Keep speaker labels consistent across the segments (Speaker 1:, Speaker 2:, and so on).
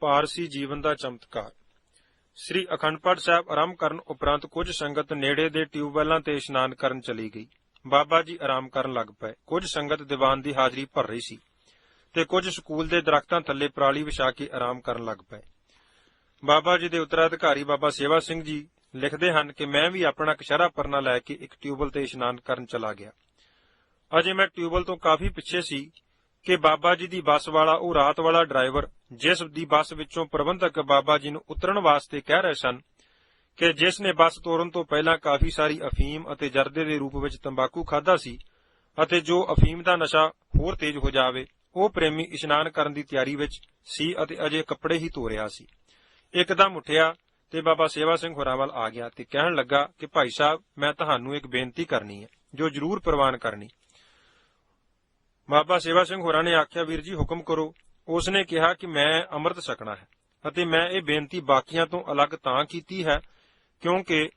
Speaker 1: ਪਾਰਸੀ ਜੀਵਨ ਦਾ ਚਮਤਕਾਰ। ਸ੍ਰੀ ਅਖੰਡ ਪਾਠ ਸਾਹਿਬ ਆਰੰਭ ਕਰਨ ਉਪਰੰਤ ਕੁਝ ਸੰਗਤ ਨੇੜੇ ਦੇ ਟਿਊਬਵੈਲਾਂ ਤੇ ਇਸ਼ਨਾਨ ਕਰਨ ਚਲੀ ਗਈ। ਬਾਬਾ ਜੀ ਆਰਾਮ ਕਰਨ ਲੱਗ ਪਏ। ਕੁਝ ਸੰਗਤ ਦੀਵਾਨ ਦੀ ਹਾਜ਼ਰੀ ਭਰ ਰਹੀ ਸੀ ਤੇ ਕੁਝ ਸਕੂਲ ਦੇ ਦਰਖਤਾਂ ਥੱਲੇ ਪਰਾਲੀ ਵਿਛਾ ਕੇ ਆਰਾਮ ਕਰਨ ਲੱਗ ਪਏ। ਬਾਬਾ ਜੀ ਦੇ ਉੱਤਰਾਧਿਕਾਰੀ ਬਾਬਾ ਸੇਵਾ ਸਿੰਘ ਜੀ ਲਿਖਦੇ ਹਨ ਕਿ ਮੈਂ ਵੀ ਆਪਣਾ ਕਸ਼ਹਿਰਾ ਪਰਨਾ ਲੈ ਕੇ ਇੱਕ ਟਿਊਬਵੈਲ ਤੇ ਇਸ਼ਨਾਨ ਕਰਨ ਚਲਾ ਗਿਆ। ਅਜੇ ਮੈਂ ਟਿਊਬਵੈਲ ਤੋਂ ਕਾਫੀ ਪਿੱਛੇ ਸੀ ਕਿ ਬਾਬਾ ਜੀ ਦੀ ਬੱਸ ਵਾਲਾ ਉਹ ਰਾਤ ਵਾਲਾ ਡਰਾਈਵਰ, ਜਿਸ ਦੀ ਬੱਸ ਵਿੱਚੋਂ ਪ੍ਰਬੰਧਕ ਬਾਬਾ ਜੀ ਨੂੰ ਉਤਰਨ ਵਾਸਤੇ ਕਹਿ ਰਹੇ ਸਨ ਕਿ ਜਿਸ ਨੇ ਬੱਸ ਤੋਰਨ ਤੋਂ ਪਹਿਲਾਂ ਕਾਫੀ ਸਾਰੀ ਅਫੀਮ ਅਤੇ ਜਰਦੇ ਦੇ ਰੂਪ ਵਿੱਚ ਤੰਬਾਕੂ ਖਾਧਾ ਸੀ ਅਤੇ ਜੋ ਅਫੀਮ ਦਾ ਨਸ਼ਾ ਹੋਰ ਤੇਜ਼ ਹੋ ਜਾਵੇ, ਉਹ ਪ੍ਰੇਮੀ ਇਸ਼ਨਾਨ ਕਰਨ ਦੀ ਤਿਆਰੀ ਵਿੱਚ ਸੀ ਅਤੇ ਅਜੇ ਕੱਪੜੇ ਹੀ ਧੋ ਰਿਹਾ ਸੀ। ਇੱਕਦਮ ਉੱਠਿਆ ਤੇ ਬਾਬਾ ਸੇਵਾ ਸਿੰਘ ਹੋਰਾਂ ਵੱਲ ਆ ਗਿਆ ਤੇ ਕਹਿਣ ਲੱਗਾ ਕਿ ਭਾਈ ਸਾਹਿਬ, ਮੈਂ ਤੁਹਾਨੂੰ ਇੱਕ ਬੇਨਤੀ ਕਰਨੀ ਹੈ ਜੋ ਜ਼ਰੂਰ ਪ੍ਰਵਾਨ ਕਰਨੀ। ਬਾਬਾ ਸੇਵਾ ਸਿੰਘ ਹੋਰਾਂ ਨੇ ਆਖਿਆ, ਵੀਰ ਜੀ ਹੁਕਮ ਕਰੋ। ਉਸ ਨੇ ਕਿਹਾ ਕਿ ਮੈਂ ਅੰਮ੍ਰਿਤ ਛਕਣਾ ਹੈ ਅਤੇ ਮੈਂ ਇਹ ਬੇਨਤੀ ਬਾਕੀਆਂ ਤੋਂ ਅਲੱਗ ਤਾਂ ਕੀਤੀ ਹੈ ਕਿਉਂਕਿ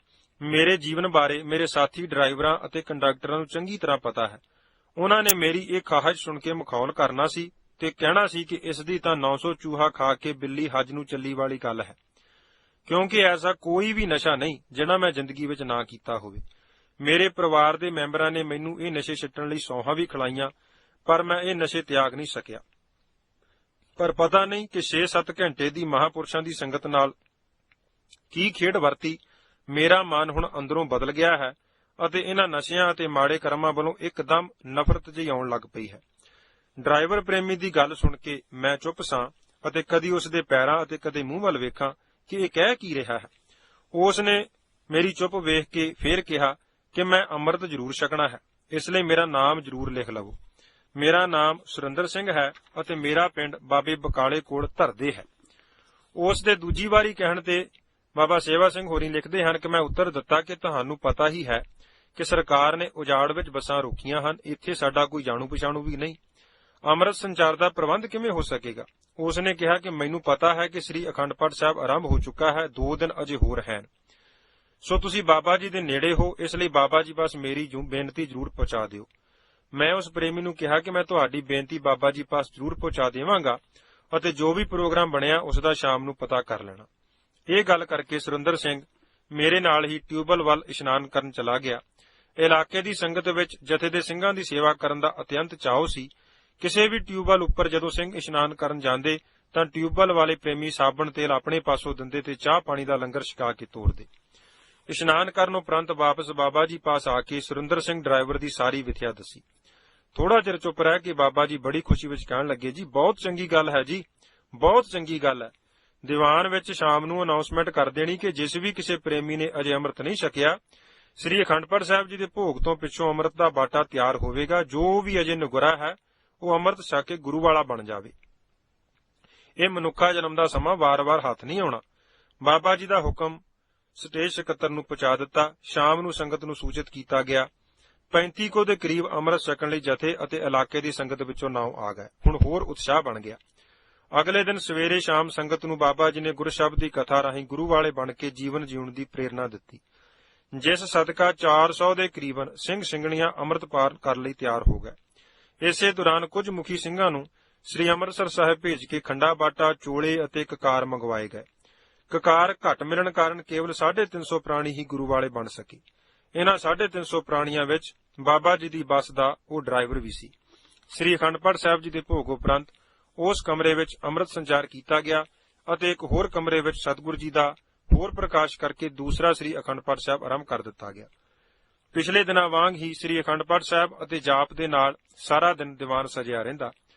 Speaker 1: ਮੇਰੇ ਜੀਵਨ ਬਾਰੇ ਮੇਰੇ ਸਾਥੀ ਡਰਾਈਵਰਾਂ ਅਤੇ ਕੰਡਕਟਰਾਂ ਨੂੰ ਚੰਗੀ ਤਰ੍ਹਾਂ ਪਤਾ ਹੈ। ਉਹਨਾਂ ਨੇ ਮੇਰੀ ਇਹ ਖਾਹਿਸ਼ ਸੁਣ ਕੇ ਮਖੌਲ ਕਰਨਾ ਸੀ ਤੇ ਕਹਿਣਾ ਸੀ ਕਿ ਇਸ ਦੀ ਤਾਂ 900 ਚੂਹਾ ਖਾ ਕੇ ਬਿੱਲੀ ਹੱਜ ਨੂੰ ਚੱਲੀ ਵਾਲੀ ਗੱਲ ਹੈ, ਕਿਉਂਕਿ ਐਸਾ ਕੋਈ ਵੀ ਨਸ਼ਾ ਨਹੀਂ ਜਿਹੜਾ ਮੈਂ ਜ਼ਿੰਦਗੀ ਵਿੱਚ ਨਾ ਕੀਤਾ ਹੋਵੇ। ਮੇਰੇ ਪਰਿਵਾਰ ਦੇ ਮੈਂਬਰਾਂ ਨੇ ਮੈਨੂੰ ਇਹ ਨਸ਼ੇ ਛੱਡਣ ਲਈ ਸੌਹਾਂ ਵੀ ਖਿਲਾਈਆਂ, ਪਰ ਮੈਂ ਇਹ ਨਸ਼ੇ ਤਿਆਗ ਨਹੀਂ ਸਕਿਆ। ਪਰ ਪਤਾ ਨਹੀਂ ਕਿ 6-7 ਘੰਟੇ ਦੀ ਮਹਾਂਪੁਰਸ਼ਾਂ ਦੀ ਸੰਗਤ ਨਾਲ ਕੀ ਖੇਡ ਵਰਤੀ, ਮੇਰਾ ਮਨ ਹੁਣ ਅੰਦਰੋਂ ਬਦਲ ਗਿਆ ਹੈ ਅਤੇ ਇਹਨਾਂ ਨਸ਼ਿਆਂ ਅਤੇ ਮਾੜੇ ਕਰਮਾਂ ਵੱਲੋਂ ਇੱਕਦਮ ਨਫ਼ਰਤ ਜਿਹੀ ਆਉਣ ਲੱਗ ਪਈ ਹੈ। ਡਰਾਈਵਰ ਪ੍ਰੇਮੀ ਦੀ ਗੱਲ ਸੁਣ ਕੇ ਮੈਂ ਚੁੱਪ ਸਾਂ ਅਤੇ ਕਦੀ ਉਸ ਦੇ ਪੈਰਾਂ ਅਤੇ ਕਦੇ ਮੂੰਹ ਵੱਲ ਵੇਖਾਂ ਕਿ ਇਹ ਕਹਿ ਕੀ ਰਿਹਾ ਹੈ। ਉਸ ਨੇ ਮੇਰੀ ਚੁੱਪ ਵੇਖ ਕੇ ਫੇਰ ਕਿਹਾ ਕਿ ਮੈਂ ਅੰਮ੍ਰਿਤ ਜ਼ਰੂਰ ਛਕਣਾ ਹੈ, ਇਸ ਲਈ ਮੇਰਾ ਨਾਮ ਜ਼ਰੂਰ ਲਿਖ ਲਵੋ। ਮੇਰਾ ਨਾਮ ਸੁਰਿੰਦਰ ਸਿੰਘ ਹੈ ਅਤੇ ਮੇਰਾ ਪਿੰਡ ਬਾਬੇ ਬਕਾਲੇ ਕੋਲ ਧਰਦੇ ਹੈ। ਉਸ ਦੇ ਦੂਜੀ ਵਾਰੀ ਕਹਿਣ ਤੇ ਬਾਬਾ ਸੇਵਾ ਸਿੰਘ ਹੋਰੀ ਲਿਖਦੇ ਹਨ ਕਿ ਮੈਂ ਉੱਤਰ ਦਿੱਤਾ ਕਿ ਤੁਹਾਨੂੰ ਪਤਾ ਹੀ ਹੈ ਕਿ ਸਰਕਾਰ ਨੇ ਉਜਾੜ ਵਿੱਚ ਬੱਸਾਂ ਰੋਕੀਆਂ ਹਨ, ਇੱਥੇ ਸਾਡਾ ਕੋਈ ਜਾਣੂ ਪਛਾਣੂ ਵੀ ਨਹੀਂ, ਅੰਮ੍ਰਿਤ ਸੰਚਾਰ ਦਾ ਪ੍ਰਬੰਧ ਕਿਵੇਂ ਹੋ ਸਕੇਗਾ। ਉਸ ਨੇ ਕਿਹਾ ਕਿ ਮੈਨੂੰ ਪਤਾ ਹੈ ਕਿ ਸ੍ਰੀ ਅਖੰਡ ਪਾਠ ਸਾਹਿਬ ਆਰੰਭ ਹੋ ਚੁੱਕਾ ਹੈ, 2 ਦਿਨ ਅਜੇ ਹੋਰ ਹਨ, ਸੋ ਤੁਸੀਂ ਬਾਬਾ ਜੀ ਦੇ ਨੇੜੇ ਹੋ, ਇਸ ਲਈ ਬਾਬਾ ਜੀ ਬਸ ਮੇਰੀ ਬੇਨਤੀ ਜ਼ਰੂਰ ਪਹੁੰਚਾ ਦਿਓ। ਮੈਂ ਉਸ ਪ੍ਰੇਮੀ ਨੂੰ ਕਿਹਾ ਕਿ ਮੈਂ ਤੁਹਾਡੀ ਬੇਨਤੀ ਬਾਬਾ ਜੀ ਪਾਸ ਜ਼ਰੂਰ ਪਹੁੰਚਾ ਦੇਵਾਂਗਾ ਅਤੇ ਜੋ ਵੀ ਪ੍ਰੋਗਰਾਮ ਬਣਿਆ ਉਸ ਦਾ ਸ਼ਾਮ ਨੂੰ ਪਤਾ ਕਰ ਲੈਣਾ। ਇਹ ਗੱਲ ਕਰਕੇ ਸੁਰਿੰਦਰ ਸਿੰਘ ਮੇਰੇ ਨਾਲ ਹੀ ਟਿਊਬਵੈਲ ਵੱਲ ਇਸ਼ਨਾਨ ਕਰਨ ਚਲਾ ਗਿਆ। ਇਲਾਕੇ ਦੀ ਸੰਗਤ ਵਿੱਚ ਜਥੇ ਦੇ ਸਿੰਘਾਂ ਦੀ ਸੇਵਾ ਕਰਨ ਦਾ ਅਤਿਅੰਤ ਚਾਅ ਸੀ। ਕਿਸੇ ਵੀ ਟਿਊਬਵੈਲ ਉੱਪਰ ਜਦੋਂ ਸਿੰਘ ਇਸ਼ਨਾਨ ਕਰਨ ਜਾਂਦੇ ਤਾਂ ਟਿਊਬਵੈਲ ਵਾਲੇ ਪ੍ਰੇਮੀ ਸਾਬਣ ਤੇਲ ਆਪਣੇ ਪਾਸੋਂ ਦਿੰਦੇ ਤੇ ਚਾਹ ਪਾਣੀ ਦਾ ਲੰਗਰ ਛਕਾ ਕੇ ਤੋਰਦੇ। ਇਸ਼ਨਾਨ ਕਰਨ ਉਪਰੰਤ ਵਾਪਸ ਬਾਬਾ ਜੀ ਪਾਸ ਆ ਕੇ ਸੁਰਿੰਦਰ ਸਿੰਘ ਡਰਾਈਵਰ ਦੀ ਸਾਰੀ ਵਿਥਿਆ ਦੱਸੀ। ਥੋੜਾ ਚਿਰ ਚੁੱਪ ਰਹਿ ਕੇ ਬਾਬਾ ਜੀ ਬੜੀ ਖੁਸ਼ੀ ਵਿੱਚ ਕਹਿਣ ਲੱਗੇ, ਜੀ ਬਹੁਤ ਚੰਗੀ ਗੱਲ ਹੈ ਜੀ, ਬਹੁਤ ਚੰਗੀ ਗੱਲ ਹੈ। ਦੀਵਾਨ ਵਿੱਚ ਸ਼ਾਮ ਨੂੰ ਅਨਾਉਂਸਮੈਂਟ ਕਰ ਦੇਣੀ ਕਿ ਜਿਸ ਵੀ ਕਿਸੇ ਪ੍ਰੇਮੀ ਨੇ ਅਜੇ ਅੰਮ੍ਰਿਤ ਨਹੀਂ ਛਕਿਆ, ਸ੍ਰੀ ਅਖੰਡ ਪਾਠ ਸਾਹਿਬ ਜੀ ਦੇ ਭੋਗ ਤੋਂ ਪਿੱਛੋਂ ਅੰਮ੍ਰਿਤ ਦਾ ਬਾਟਾ ਤਿਆਰ ਹੋਵੇਗਾ। ਜੋ ਵੀ ਅਜੇ ਨਗੁਰਾ ਹੈ ਉਹ ਅੰਮ੍ਰਿਤ ਛਕ ਕੇ ਗੁਰੂ ਵਾਲਾ ਬਣ ਜਾਵੇ। ਇਹ ਮਨੁੱਖਾ ਜਨਮ ਦਾ ਸਮਾਂ ਵਾਰ-ਵਾਰ ਹੱਥ ਨਹੀਂ ਆਉਣਾ। ਬਾਬਾ ਜੀ ਦਾ ਹੁਕਮ ਸਟੇਜ ਸਕੱਤਰ ਨੂੰ ਪਹੁੰਚਾ ਦਿੱਤਾ। ਸ਼ਾਮ ਨੂੰ ਸੰਗਤ ਨੂੰ ਸੂਚਿਤ ਕੀਤਾ ਗਿਆ। 35 ਕੋ ਦੇ ਕਰੀਬ ਅੰਮ੍ਰਿਤ ਛਕਣ ਲਈ ਜਥੇ ਅਤੇ ਇਲਾਕੇ ਦੀ ਸੰਗਤ ਵਿੱਚੋਂ ਨਾਮ ਆ ਗਏ। ਹੁਣ ਹੋਰ ਉਤਸ਼ਾਹ ਬਣ ਗਿਆ। ਅਗਲੇ ਦਿਨ ਸਵੇਰੇ ਸ਼ਾਮ ਸੰਗਤ ਨੂੰ ਬਾਬਾ ਜੀ ਨੇ ਗੁਰਸ਼ਬਦ ਦੀ ਕਥਾ ਰਾਹੀਂ ਗੁਰੂ ਵਾਲੇ ਬਣ ਕੇ ਜੀਵਨ ਜਿਉਣ ਦੀ ਪ੍ਰੇਰਣਾ ਦਿੱਤੀ, ਜਿਸ ਸਦਕਾ 400 ਦੇ ਕਰੀਬਨ ਸਿੰਘ ਸਿੰਘਣੀਆਂ ਅੰਮ੍ਰਿਤ ਪਾਨ ਕਰਨ ਲਈ ਤਿਆਰ ਹੋ ਗਏ। ਇਸੇ ਦੌਰਾਨ ਕੁਝ ਮੁਖੀ ਸਿੰਘਾਂ ਨੂੰ ਸ੍ਰੀ ਅੰਮ੍ਰਿਤਸਰ ਸਾਹਿਬ ਭੇਜ ਕੇ ਖੰਡਾ ਬਾਟਾ, ਚੋਲੇ ਅਤੇ ਕਕਾਰ ਮੰਗਵਾਏ ਗਏ। ਕਕਾਰ ਘੱਟ ਮਿਲਣ ਕਾਰਨ ਕੇਵਲ 350 ਪ੍ਰਾਣੀ ਹੀ ਗੁਰੂ ਵਾਲੇ ਬਣ ਸਕੇ। ਇਹਨਾਂ 350 ਪ੍ਰਾਣੀਆਂ ਵਿੱਚ ਬਾਬਾ ਜੀ ਦੀ ਬੱਸ ਦਾ ਉਹ ਡਰਾਈਵਰ ਵੀ ਸੀ। ਸ੍ਰੀ ਅਖੰਡ ਪਾਠ ਸਾਹਿਬ ਜੀ ਦੇ ਭੋਗ ਉਪਰੰਤ ਉਸ ਕਮਰੇ ਵਿੱਚ ਅੰਮ੍ਰਿਤ ਸੰਚਾਰ ਕੀਤਾ ਗਿਆ ਅਤੇ ਇੱਕ ਹੋਰ ਕਮਰੇ ਵਿੱਚ ਸਤਿਗੁਰੂ ਜੀ ਦਾ ਹੋਰ ਪ੍ਰਕਾਸ਼ ਕਰਕੇ ਦੂਸਰਾ ਸ੍ਰੀ ਅਖੰਡ ਪਾਠ ਸਾਹਿਬ ਆਰੰਭ ਕਰ ਦਿੱਤਾ ਗਿਆ। ਪਿਛਲੇ ਦਿਨਾਂ ਵਾਂਗ ਹੀ ਸ੍ਰੀ ਅਖੰਡ ਪਾਠ ਸਾਹਿਬ ਅਤੇ ਜਾਪ ਦੇ ਨਾਲ ਸਾਰਾ ਦਿਨ ਦੀਵਾਨ ਸਜਿਆ ਰਹਿੰਦਾ,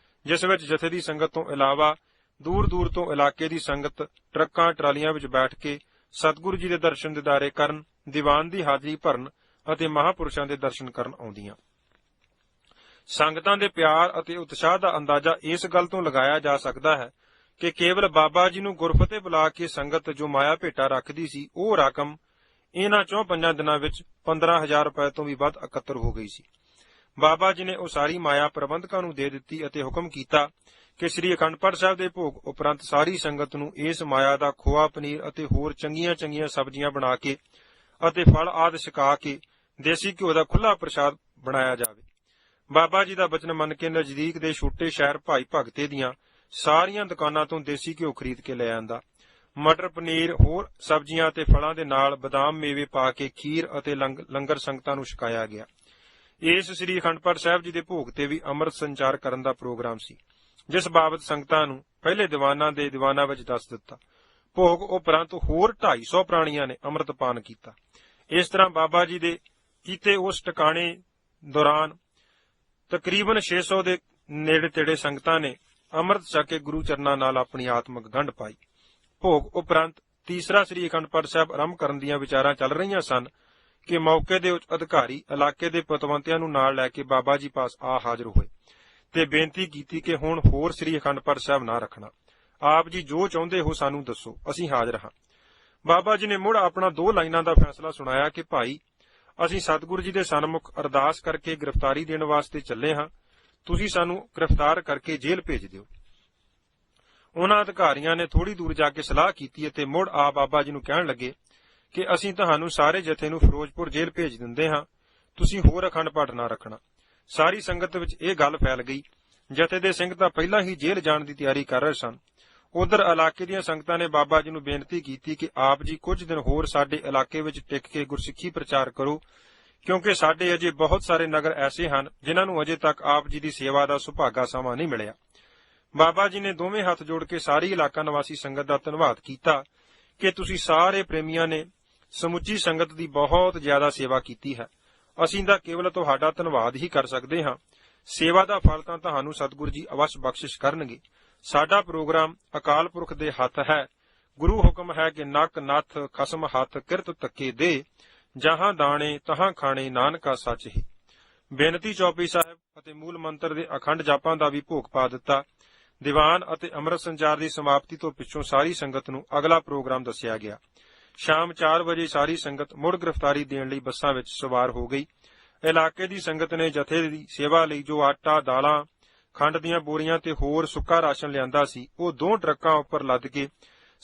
Speaker 1: ਜਿਸ ਵਿੱਚ ਜਥੇ ਦੀ ਸੰਗਤ ਤੋਂ ਇਲਾਵਾ ਦੂਰ-ਦੂਰ ਤੋਂ ਇਲਾਕੇ ਦੀ ਸੰਗਤ ਟਰੱਕਾਂ ਟਰਾਲੀਆਂ ਵਿੱਚ ਬੈਠ ਕੇ ਸਤਿਗੁਰੂ ਜੀ ਦੇ ਦਰਸ਼ਨ ਦਿਦਾਰੇ ਕਰਨ, ਦੀਵਾਨ ਦੀ ਹਾਜ਼ਰੀ ਭਰਨ ਅਤੇ ਮਹਾਂਪੁਰਸ਼ਾਂ ਦੇ ਦਰਸ਼ਨ ਕਰਨ ਆਉਂਦੀਆਂ। ਸੰਗਤਾਂ ਦੇ ਪਿਆਰ ਅਤੇ ਉਤਸ਼ਾਹ ਦਾ ਅੰਦਾਜ਼ਾ ਇਸ ਗੱਲ ਤੋਂ ਲਗਾਇਆ ਜਾ ਸਕਦਾ ਹੈ ਕਿ ਕੇਵਲ ਬਾਬਾ ਜੀ ਨੂੰ ਗੁਰਫਤਿਹ ਬੁਲਾ ਕੇ ਸੰਗਤ ਜੋ ਮਾਇਆ ਭੇਟਾ ਰੱਖਦੀ ਸੀ, ਉਹ ਰਕਮ ਇਹਨਾਂ 4-5 ਦਿਨਾਂ ਵਿੱਚ 15,000 ਰੁਪਏ ਤੋਂ ਵੀ ਵੱਧ ਇਕੱਤਰ ਹੋ ਗਈ ਸੀ। ਬਾਬਾ ਜੀ ਨੇ ਉਹ ਸਾਰੀ ਮਾਇਆ ਪ੍ਰਬੰਧਕਾਂ ਨੂੰ ਦੇ ਦਿੱਤੀ ਅਤੇ ਹੁਕਮ ਕੀਤਾ ਕਿ ਸ੍ਰੀ ਅਖੰਡ ਪਾਠ ਸਾਹਿਬ ਦੇ ਭੋਗ ਉਪਰੰਤ ਸਾਰੀ ਸੰਗਤ ਨੂੰ ਇਸ ਮਾਇਆ ਦਾ ਖੋਆ, ਪਨੀਰ ਅਤੇ ਹੋਰ ਚੰਗੀਆਂ-ਚੰਗੀਆਂ ਸਬਜ਼ੀਆਂ ਬਣਾ ਕੇ ਅਤੇ ਫਲ ਆਦਿ ਛਕਾ ਕੇ ਦੇਸੀ ਘਿਓ ਦਾ ਖੁੱਲ੍ਹਾ ਪ੍ਰਸ਼ਾਦ ਬਣਾਇਆ ਜਾਵੇ। ਬਾਬਾ ਜੀ ਦਾ ਬਚਨ ਮੰਨ ਕੇ ਨਜ਼ਦੀਕ ਦੇ ਛੋਟੇ ਸ਼ਹਿਰ ਭਾਈ ਭਗਤੇ ਦੀਆਂ ਸਾਰੀਆਂ ਦੁਕਾਨਾਂ ਤੋਂ ਦੇਸੀ ਘਿਓ ਖਰੀਦ ਕੇ ਲੈ ਆਂਦਾ। ਮਟਰ ਪਨੀਰ, ਹੋਰ ਸਬਜ਼ੀਆਂ ਅਤੇ ਫਲਾਂ ਦੇ ਨਾਲ ਬਦਾਮ ਮੇਵੇ ਪਾ ਕੇ ਖੀਰ ਅਤੇ ਲੰਗਰ ਸੰਗਤਾਂ ਨੂੰ ਛਕਾਇਆ ਗਿਆ। ਇਸ ਸ੍ਰੀ ਅਖੰਡ ਪਾਠ ਸਾਹਿਬ ਜੀ ਦੇ ਭੋਗ ਤੇ ਵੀ ਅੰਮ੍ਰਿਤ ਸੰਚਾਰ ਕਰਨ ਦਾ ਪ੍ਰੋਗਰਾਮ ਸੀ, ਜਿਸ ਬਾਬਤ ਸੰਗਤਾਂ ਨੂੰ ਪਹਿਲੇ ਦੀਵਾਨਾਂ ਦੇ ਦੀਵਾਨਾਂ ਵਿੱਚ ਦੱਸ ਦਿੱਤਾ। ਭੋਗ ਉਪਰੰਤ ਹੋਰ 250 ਪ੍ਰਾਣੀਆਂ ਨੇ ਅੰਮ੍ਰਿਤਪਾਨ ਕੀਤਾ। ਇਸ ਤਰ੍ਹਾਂ ਬਾਬਾ ਜੀ ਦੇ ਕੀਤੇ ਉਸ ਟਿਕਾਣੇ ਦੌਰਾਨ ਤਕਰੀਬਨ 600 ਦੇ ਨੇੜੇ ਤੇੜੇ ਸੰਗਤਾਂ ਨੇ ਅੰਮ੍ਰਿਤ ਛਕ ਕੇ ਗੁਰੂ ਚਰਨਾਂ ਨਾਲ ਆਪਣੀ ਆਤਮਿਕ ਗੰਢ ਪਾਈ। ਭੋਗ ਉਪਰੰਤ ਤੀਸਰਾ ਸ੍ਰੀ ਅਖੰਡ ਪਾਠ ਸਾਹਿਬ ਆਰੰਭ ਕਰਨ ਦੀਆਂ ਵਿਚਾਰਾਂ ਚੱਲ ਰਹੀਆਂ ਸਨ ਕਿ ਮੌਕੇ ਦੇ ਉੱਚ ਅਧਿਕਾਰੀ ਇਲਾਕੇ ਦੇ ਪਤਵੰਤਿਆਂ ਨੂੰ ਨਾਲ ਲੈ ਕੇ ਬਾਬਾ ਜੀ ਪਾਸ ਆ ਹਾਜ਼ਰ ਹੋਏ ਤੇ ਬੇਨਤੀ ਕੀਤੀ ਕਿ ਹੁਣ ਹੋਰ ਸ੍ਰੀ ਅਖੰਡ ਪਾਠ ਸਾਹਿਬ ਨਾ ਰੱਖਣਾ। ਆਪ ਜੀ ਜੋ ਚਾਹੁੰਦੇ ਹੋ ਸਾਨੂੰ ਦੱਸੋ, ਅਸੀਂ ਹਾਜ਼ਰ ਹਾਂ। ਬਾਬਾ ਜੀ ਨੇ ਮੁੜ ਆਪਣਾ 2 ਲਾਈਨਾਂ ਦਾ ਫੈਸਲਾ ਸੁਣਾਇਆ ਕਿ ਭਾਈ, ਅਸੀਂ ਸਤਿਗੁਰੂ ਜੀ ਦੇ ਸਨਮੁਖ ਅਰਦਾਸ ਕਰਕੇ ਗ੍ਰਿਫਤਾਰੀ ਦੇਣ ਵਾਸਤੇ ਚੱਲੇ ਹਾਂ। ਤੁਸੀਂ ਸਾਨੂੰ ਗ੍ਰਿਫਤਾਰ ਕਰਕੇ ਜੇਲ੍ਹ ਭੇਜ ਦਿਓ। ਉਹਨਾਂ ਅਧਿਕਾਰੀਆਂ ਨੇ ਥੋੜੀ ਦੂਰ ਜਾ ਕੇ ਸਲਾਹ ਕੀਤੀ ਅਤੇ ਮੁੜ ਆ ਬਾਬਾ ਜੀ ਨੂੰ ਕਹਿਣ ਲੱਗੇ ਕਿ ਅਸੀਂ ਤੁਹਾਨੂੰ ਸਾਰੇ ਜਥੇ ਨੂੰ ਫਿਰੋਜ਼ਪੁਰ ਜੇਲ੍ਹ ਭੇਜ ਦਿੰਦੇ ਹਾਂ, ਤੁਸੀਂ ਹੋਰ ਅਖੰਡ ਪਾਠ ਨਾ ਰੱਖਣਾ। ਸਾਰੀ ਸੰਗਤ ਵਿੱਚ ਇਹ ਗੱਲ ਫੈਲ ਗਈ। ਜਥੇ ਦੇ ਸਿੰਘ ਤਾਂ ਪਹਿਲਾਂ ਹੀ ਜੇਲ੍ਹ ਜਾਣ ਦੀ ਤਿਆਰੀ ਕਰ ਰਹੇ ਸਨ। ਉਧਰ ਇਲਾਕੇ ਦੀਆਂ ਸੰਗਤਾਂ ਨੇ ਬਾਬਾ ਜੀ ਨੂੰ ਬੇਨਤੀ ਕੀਤੀ ਕਿ ਆਪ ਜੀ ਕੁਝ ਦਿਨ ਹੋਰ ਸਾਡੇ ਇਲਾਕੇ ਵਿੱਚ ਟਿਕ ਕੇ ਗੁਰਸਿੱਖੀ ਪ੍ਰਚਾਰ ਕਰੋ, ਕਿਉਂਕਿ ਸਾਡੇ ਅਜੇ ਬਹੁਤ ਸਾਰੇ ਨਗਰ ਐਸੇ ਹਨ ਜਿਨ੍ਹਾਂ ਨੂੰ ਅਜੇ ਤੱਕ ਆਪ ਜੀ ਦੀ ਸੇਵਾ ਦਾ ਸੁਭਾਗਾ ਸਮਾਂ ਨਹੀਂ ਮਿਲਿਆ। ਬਾਬਾ ਜੀ ਨੇ ਦੋਵੇਂ ਹੱਥ ਜੋੜ ਕੇ ਸਾਰੀ ਇਲਾਕਾ ਨਿਵਾਸੀ ਸੰਗਤ ਦਾ ਧੰਨਵਾਦ ਕੀਤਾ ਕਿ ਤੁਸੀਂ ਸਾਰੇ ਪ੍ਰੇਮੀਆਂ ਨੇ ਸਮੁੱਚੀ ਸੰਗਤ ਦੀ ਬਹੁਤ ਜ਼ਿਆਦਾ ਸੇਵਾ ਕੀਤੀ ਹੈ। ਅਸੀਂ ਤਾਂ ਕੇਵਲ ਤੁਹਾਡਾ ਧੰਨਵਾਦ ਹੀ ਕਰ ਸਕਦੇ ਹਾਂ। ਸੇਵਾ ਦਾ ਫਲ ਤਾਂ ਤੁਹਾਨੂੰ ਸਤਿਗੁਰੂ ਜੀ ਅਵੱਸ਼ ਬਖਸ਼ਿਸ਼ ਕਰਨਗੇ। ਸਾਡਾ ਪ੍ਰੋਗਰਾਮ ਅਕਾਲ ਪੁਰਖ ਦੇ ਹੱਥ ਹੈ। ਗੁਰੂ ਹੁਕਮ ਹੈ ਕਿ ਨੱਕ ਨੱਥ ਖਸਮ ਹੱਥ ਕਿਰਤ ਤੱਕੇ ਦੇ, ਜਹਾਂ ਦਾਣੇ ਤਹਾਂ ਖਾਣੇ ਨਾਨਕਾ ਸੱਚ ਹੀ। ਬੇਨਤੀ ਚੌਪਈ ਸਾਹਿਬ ਅਤੇ ਮੂਲ ਮੰਤਰ ਦੇ ਅਖੰਡ ਜਾਪਾਂ ਦਾ ਵੀ ਭੋਗ ਪਾ ਦਿੱਤਾ। ਦੀਵਾਨ ਅਤੇ ਅੰਮ੍ਰਿਤ ਸੰਚਾਰ ਦੀ ਸਮਾਪਤੀ ਤੋਂ ਪਿੱਛੋਂ ਸਾਰੀ ਸੰਗਤ ਨੂੰ ਅਗਲਾ ਪ੍ਰੋਗਰਾਮ ਦੱਸਿਆ ਗਿਆ। ਸ਼ਾਮ 4 ਵਜੇ ਸਾਰੀ ਸੰਗਤ ਮੁੜ ਗ੍ਰਿਫਤਾਰੀ ਦੇਣ ਲਈ ਬੱਸਾਂ ਵਿੱਚ ਸਵਾਰ ਹੋ ਗਈ। ਇਲਾਕੇ ਦੀ ਸੰਗਤ ਨੇ ਜਥੇ ਦੀ ਸੇਵਾ ਲਈ ਜੋ ਆਟਾ, ਦਾਲਾਂ, ਖੰਡ ਦੀਆਂ ਬੋਰੀਆਂ ਤੇ ਹੋਰ ਸੁੱਕਾ ਰਾਸ਼ਨ ਲਿਆਂਦਾ ਸੀ, ਉਹ 2 ਟਰੱਕਾਂ ਉੱਪਰ ਲੱਦ ਕੇ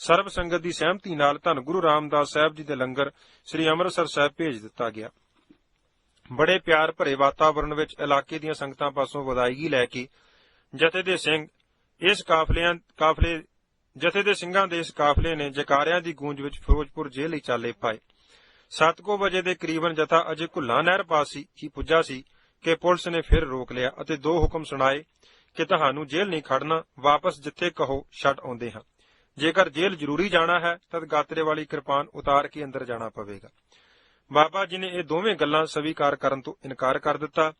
Speaker 1: ਸਰਬ ਸੰਗਤ ਦੀ ਸਹਿਮਤੀ ਨਾਲ ਧੰਨ ਗੁਰੂ ਰਾਮਦਾਸ ਸਾਹਿਬ ਜੀ ਦੇ ਲੰਗਰ ਸ੍ਰੀ ਅੰਮ੍ਰਿਤਸਰ ਸਾਹਿਬ ਭੇਜ ਦਿੱਤਾ ਗਿਆ। ਬੜੇ ਪਿਆਰ ਭਰੇ ਵਾਤਾਵਰਣ ਵਿੱਚ ਇਲਾਕੇ ਦੀਆਂ ਸੰਗਤਾਂ ਪਾਸੋਂ ਵਧਾਈਗੀ ਲੈ ਕੇ ਜਥੇ ਦੇ ਸਿੰਘਾਂ ਦੇ ਇਸ ਕਾਫਲੇ ਨੇ ਜਕਾਰਿਆਂ ਦੀ ਗੂੰਜ ਵਿੱਚ ਫਿਰੋਜ਼ਪੁਰ ਜੇਲ੍ਹ ਲਈ ਚਾਲੇ ਪਾਏ। 7 ਵਜੇ ਦੇ ਕਰੀਬਨ ਜਥਾ ਅਜੇ ਘੁੱਲਾ ਨਹਿਰ ਪਾਸ ਹੀ ਪੁੱਜਾ ਸੀ ਕਿ ਪੁਲਿਸ ਨੇ ਫਿਰ ਰੋਕ ਲਿਆ ਅਤੇ 2 ਹੁਕਮ ਸੁਣਾਏ ਕਿ ਤੁਹਾਨੂੰ ਜੇਲ੍ਹ ਨਹੀਂ ਖੜਨਾ, ਵਾਪਸ ਜਿੱਥੇ ਕਹੋ ਛੱਡ ਆਉਂਦੇ ਹਾਂ। ਜੇਕਰ ਜੇਲ੍ਹ ਜ਼ਰੂਰੀ ਜਾਣਾ ਹੈ ਤਦ ਗਾਤਰੇ ਵਾਲੀ ਕਿਰਪਾਨ ਉਤਾਰ ਕੇ ਅੰਦਰ ਜਾਣਾ ਪਵੇਗਾ। ਬਾਬਾ ਜੀ ਨੇ ਇਹ ਦੋਵੇਂ ਗੱਲਾਂ ਸਵੀਕਾਰ ਕਰਨ ਤੋਂ ਇਨਕਾਰ ਕਰ ਦਿੱਤਾ।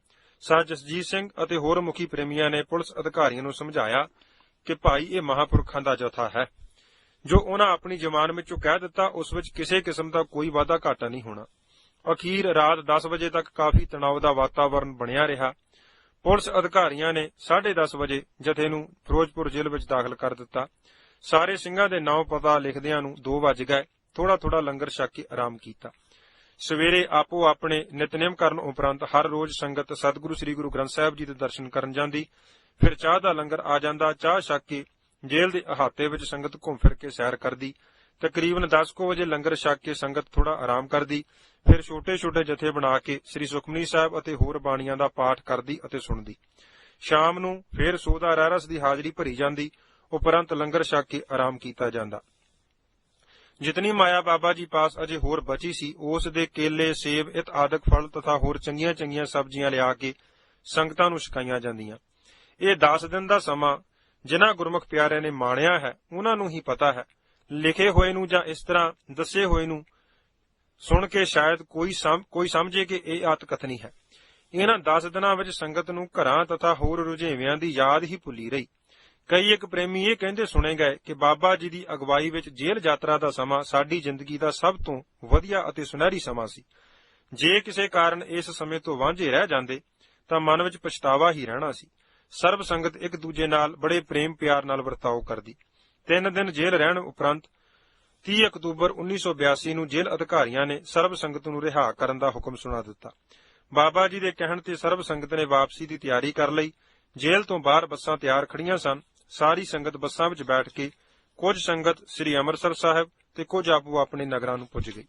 Speaker 1: ਸਾਧ ਜਸਜੀਤ ਸਿੰਘ ਅਤੇ ਹੋਰ ਮੁਖੀ ਪ੍ਰੇਮੀਆਂ ਨੇ ਪੁਲਿਸ ਅਧਿਕਾਰੀਆਂ ਨੂੰ ਸਮਝਾਇਆ ਕਿ ਭਾਈ, ਇਹ ਮਹਾਂਪੁਰਖਾਂ ਦਾ ਜਥਾ ਹੈ। ਜੋ ਉਹਨਾਂ ਆਪਣੀ ਜ਼ਮਾਨ ਵਿੱਚੋਂ ਕਹਿ ਦਿੱਤਾ ਉਸ ਵਿੱਚ ਕਿਸੇ ਕਿਸਮ ਦਾ ਕੋਈ ਵਾਧਾ ਘਾਟਾ ਨਹੀਂ ਹੋਣਾ। ਅਖੀਰ ਰਾਤ 10 ਵਜੇ ਤੱਕ ਕਾਫੀ ਤਣਾਅ ਦਾ ਵਾਤਾਵਰਣ ਬਣਿਆ ਰਿਹਾ। ਪੁਲਿਸ ਅਧਿਕਾਰੀਆਂ ਨੇ 10:30 ਵਜੇ ਜਥੇ ਨੂੰ ਫਿਰੋਜ਼ਪੁਰ ਜੇਲ੍ਹ ਵਿੱਚ ਦਾਖਲ ਕਰ ਦਿੱਤਾ। ਸਾਰੇ ਸਿੰਘਾਂ ਦੇ ਨਾਂ ਪਤਾ ਲਿਖਦਿਆਂ ਨੂੰ 2 ਵੱਜ ਗਏ। ਥੋੜਾ ਲੰਗਰ ਛਕ ਕੇ ਆਰਾਮ ਕੀਤਾ। ਸਵੇਰੇ ਆਪੋ ਆਪਣੇ ਨਿਤਨੇਮ ਕਰਨ ਉਪਰੰਤ ਹਰ ਰੋਜ਼ ਸੰਗਤ ਸਤਿਗੁਰੂ ਸ੍ਰੀ ਗੁਰੂ ਗ੍ਰੰਥ ਸਾਹਿਬ ਜੀ ਦੇ ਦਰਸ਼ਨ ਕਰਨ ਜਾਂਦੀ। ਫਿਰ ਚਾਹ ਦਾ ਲੰਗਰ ਆ ਜਾਂਦਾ। ਚਾਹ ਛਕ ਕੇ ਜੇਲ੍ਹ ਦੇ ਅਹਾਤੇ ਵਿੱਚ ਸੰਗਤ ਘੁੰਮ ਫਿਰ ਕੇ ਸੈਰ ਕਰਦੀ। ਤਕਰੀਬਨ 10 ਵਜੇ ਲੰਗਰ ਛਕ ਕੇ ਸੰਗਤ ਥੋੜਾ ਆਰਾਮ ਕਰਦੀ। ਫਿਰ ਛੋਟੇ ਜਥੇ ਬਣਾ ਕੇ ਸ੍ਰੀ ਸੁਖਮਨੀ ਸਾਹਿਬ ਅਤੇ ਹੋਰ ਬਾਣੀਆਂ ਦਾ ਪਾਠ ਕਰਦੀ ਅਤੇ ਸੁਣਦੀ। ਸ਼ਾਮ ਨੂੰ ਫਿਰ ਸੋਦਾ ਰਹਿਰਸ ਦੀ ਹਾਜ਼ਰੀ ਭਰੀ ਜਾਂਦੀ। ਉਪਰੰਤ ਲੰਗਰ ਛਕ ਕੇ ਆਰਾਮ ਕੀਤਾ ਜਾਂਦਾ। ਜਿਤਨੀ ਮਾਇਆ ਬਾਬਾ ਜੀ ਪਾਸ ਅਜੇ ਹੋਰ ਬਚੀ ਸੀ, ਉਸ ਦੇ ਕੇਲੇ, ਸੇਬ ਇਤ ਆਦਿਕ ਫਲ ਤਥਾ ਹੋਰ ਚੰਗੀਆਂ ਸਬਜ਼ੀਆਂ ਲਿਆ ਕੇ ਸੰਗਤਾਂ ਨੂੰ ਛਕਾਈਆਂ ਜਾਂਦੀਆਂ। ਇਹ 10 ਦਿਨ ਦਾ ਸਮਾਂ ਜਿਨ੍ਹਾਂ ਗੁਰਮੁਖ ਪਿਆਰਿਆਂ ਨੇ ਮਾਣਿਆ ਹੈ ਉਹਨਾਂ ਨੂੰ ਹੀ ਪਤਾ ਹੈ। ਲਿਖੇ ਹੋਏ ਨੂੰ ਜਾਂ ਇਸ ਤਰ੍ਹਾਂ ਦੱਸੇ ਹੋਏ ਨੂੰ ਸੁਣ ਕੇ ਸ਼ਾਇਦ ਕੋਈ ਸਮਝੇ ਕਿ ਇਹ ਆਤ ਕਥਨੀ ਹੈ। ਇਹਨਾਂ 10 ਦਿਨਾਂ ਵਿੱਚ ਸੰਗਤ ਨੂੰ ਘਰਾਂ ਤਥਾ ਹੋਰ ਰੁਝੇਵਿਆਂ ਦੀ ਯਾਦ ਹੀ ਭੁੱਲੀ ਰਹੀ। ਕਈ ਇੱਕ ਪ੍ਰੇਮੀ ਇਹ ਕਹਿੰਦੇ ਸੁਣੇ ਗਏ ਕਿ ਬਾਬਾ ਜੀ ਦੀ ਅਗਵਾਈ ਵਿੱਚ ਜੇਲ੍ਹ ਯਾਤਰਾ ਦਾ ਸਮਾਂ ਸਾਡੀ ਜ਼ਿੰਦਗੀ ਦਾ ਸਭ ਤੋਂ ਵਧੀਆ ਅਤੇ ਸੁਨਹਿਰੀ ਸਮਾਂ ਸੀ। ਜੇ ਕਿਸੇ ਕਾਰਨ ਇਸ ਸਮੇਂ ਤੋਂ ਵਾਂਝੇ ਰਹਿ ਜਾਂਦੇ ਤਾਂ ਮਨ ਵਿੱਚ ਪਛਤਾਵਾ ਹੀ ਰਹਿਣਾ ਸੀ। ਸਰਬ ਸੰਗਤ ਇੱਕ ਦੂਜੇ ਨਾਲ ਬੜੇ ਪ੍ਰੇਮ ਪਿਆਰ ਨਾਲ ਵਰਤਾਓ ਕਰਦੀ। 3 ਦਿਨ ਜੇਲ੍ਹ ਰਹਿਣ ਉਪਰੰਤ 30 ਅਕਤੂਬਰ 1982 ਨੂੰ ਜੇਲ੍ਹ ਅਧਿਕਾਰੀਆਂ ਨੇ ਸਰਬ ਸੰਗਤ ਨੂੰ ਰਿਹਾ ਕਰਨ ਦਾ ਹੁਕਮ ਸੁਣਾ ਦਿੱਤਾ। ਬਾਬਾ ਜੀ ਦੇ ਕਹਿਣ ਤੇ ਸਰਬ ਸੰਗਤ ਨੇ ਵਾਪਸੀ ਦੀ ਤਿਆਰੀ ਕਰ ਲਈ। ਜੇਲ੍ਹ ਤੋਂ ਬਾਹਰ ਬੱਸਾਂ ਤਿਆਰ ਖੜੀਆਂ ਸਨ। ਸਾਰੀ ਸੰਗਤ ਬੱਸਾਂ ਵਿੱਚ ਬੈਠ ਕੇ ਕੁਝ ਸੰਗਤ ਸ੍ਰੀ ਅੰਮ੍ਰਿਤਸਰ ਸਾਹਿਬ ਤੇ ਕੁਝ ਆਪੋ ਆਪਣੇ ਨਗਰਾਂ ਨੂੰ ਪੁੱਜ ਗਈ।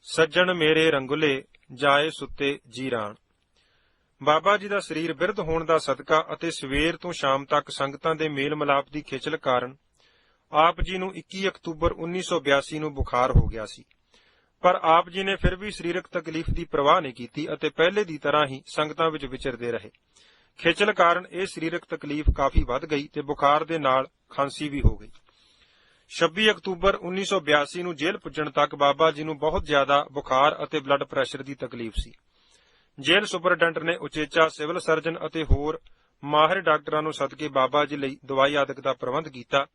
Speaker 1: ਸੱਜਣ ਮੇਰੇ ਰੰਗੁਲੇ ਜਾਏ ਸੁੱਤੇ ਜੀਰਾਨ। ਬਾਬਾ ਜੀ ਦਾ ਸਰੀਰ ਬਿਰਧ ਹੋਣ ਦਾ ਸਦਕਾ ਅਤੇ ਸਵੇਰ ਤੋਂ ਸ਼ਾਮ ਤੱਕ ਸੰਗਤਾਂ ਦੇ ਮੇਲ ਮਿਲਾਪ ਦੀ ਖੇਚਲ ਕਾਰਨ ਆਪ ਜੀ ਨੂੰ 21 ਅਕਤੂਬਰ 1982 ਨੂੰ ਬੁਖਾਰ ਹੋ ਗਿਆ ਸੀ। ਪਰ ਆਪ ਜੀ ਨੇ ਫਿਰ ਵੀ ਸਰੀਰਕ ਤਕਲੀਫ ਦੀ ਪਰਵਾਹ ਨਹੀਂ ਕੀਤੀ ਅਤੇ ਪਹਿਲੇ ਦੀ ਤਰ੍ਹਾਂ ਹੀ ਸੰਗਤਾਂ ਵਿੱਚ ਵਿਚਰਦੇ ਰਹੇ। ਖੇਚਲ ਕਾਰਨ ਇਹ ਸਰੀਰਕ ਤਕਲੀਫ ਕਾਫੀ ਵੱਧ ਗਈ ਤੇ ਬੁਖਾਰ ਦੇ ਨਾਲ ਖਾਂਸੀ ਵੀ ਹੋ ਗਈ। 26 ਅਕਤੂਬਰ 1982 ਨੂੰ ਜੇਲ੍ਹ ਪੁੱਜਣ ਤੱਕ ਬਾਬਾ ਜੀ ਨੂੰ ਬਹੁਤ ਜ਼ਿਆਦਾ ਬੁਖਾਰ ਅਤੇ ਬਲੱਡ ਪ੍ਰੈਸ਼ਰ ਦੀ ਤਕਲੀਫ ਸੀ। ਜੇਲ੍ਹ ਸੁਪਰਡੈਂਟ ਨੇ ਉਚੇਚਾ ਸਿਵਲ ਸਰਜਨ ਅਤੇ ਹੋਰ ਮਾਹਿਰ ਡਾਕਟਰਾਂ ਨੂੰ ਸੱਦ ਕੇ ਬਾਬਾ ਜੀ ਲਈ ਦਵਾਈ ਆਦਿਕ ਦਾ ਪ੍ਰਬੰਧ ਕੀਤਾ।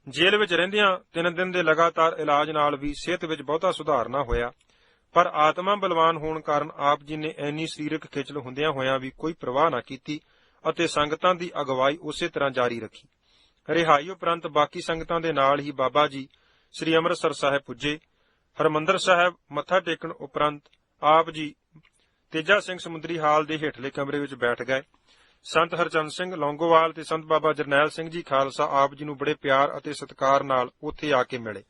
Speaker 1: ਜੇਲ੍ਹ ਵਿੱਚ ਰਹਿੰਦਿਆਂ 3 ਦਿਨ ਦੇ ਲਗਾਤਾਰ ਇਲਾਜ ਨਾਲ ਵੀ ਸਿਹਤ ਵਿੱਚ ਬਹੁਤਾ ਸੁਧਾਰ ਨਾ ਹੋਇਆ, ਪਰ ਆਤਮਾ ਬਲਵਾਨ ਹੋਣ ਕਾਰਨ ਆਪ ਜੀ ਨੇ ਇੰਨੀ ਸਰੀਰਕ ਖੇਚਲ ਹੁੰਦਿਆਂ ਹੋਇਆਂ ਵੀ ਕੋਈ ਪਰਵਾਹ ਨਾ ਕੀਤੀ ਅਤੇ ਸੰਗਤਾਂ ਦੀ ਅਗਵਾਈ ਉਸੇ ਤਰ੍ਹਾਂ ਜਾਰੀ ਰੱਖੀ। ਰਿਹਾਈ ਉਪਰੰਤ ਬਾਕੀ ਸੰਗਤਾਂ ਦੇ ਨਾਲ ਹੀ ਬਾਬਾ ਜੀ ਸ੍ਰੀ ਅੰਮ੍ਰਿਤਸਰ ਸਾਹਿਬ ਪੁੱਜੇ। ਹਰਿਮੰਦਰ ਸਾਹਿਬ ਮੱਥਾ ਟੇਕਣ ਉਪਰੰਤ ਆਪ ਜੀ ਤੇਜਾ ਸਿੰਘ ਸਮੁੰਦਰੀ ਹਾਲ ਦੇ ਹੇਠਲੇ ਕਮਰੇ ਵਿੱਚ ਬੈਠ ਗਏ। ਸੰਤ ਹਰਚੰਦ ਸਿੰਘ ਲੌਂਗੋਵਾਲ ਤੇ ਸੰਤ ਬਾਬਾ ਜਰਨੈਲ ਸਿੰਘ ਜੀ ਖਾਲਸਾ ਆਪ ਜੀ ਨੂੰ ਬੜੇ ਪਿਆਰ ਅਤੇ ਸਤਿਕਾਰ ਨਾਲ ਉੱਥੇ ਆ ਕੇ ਮਿਲੇ।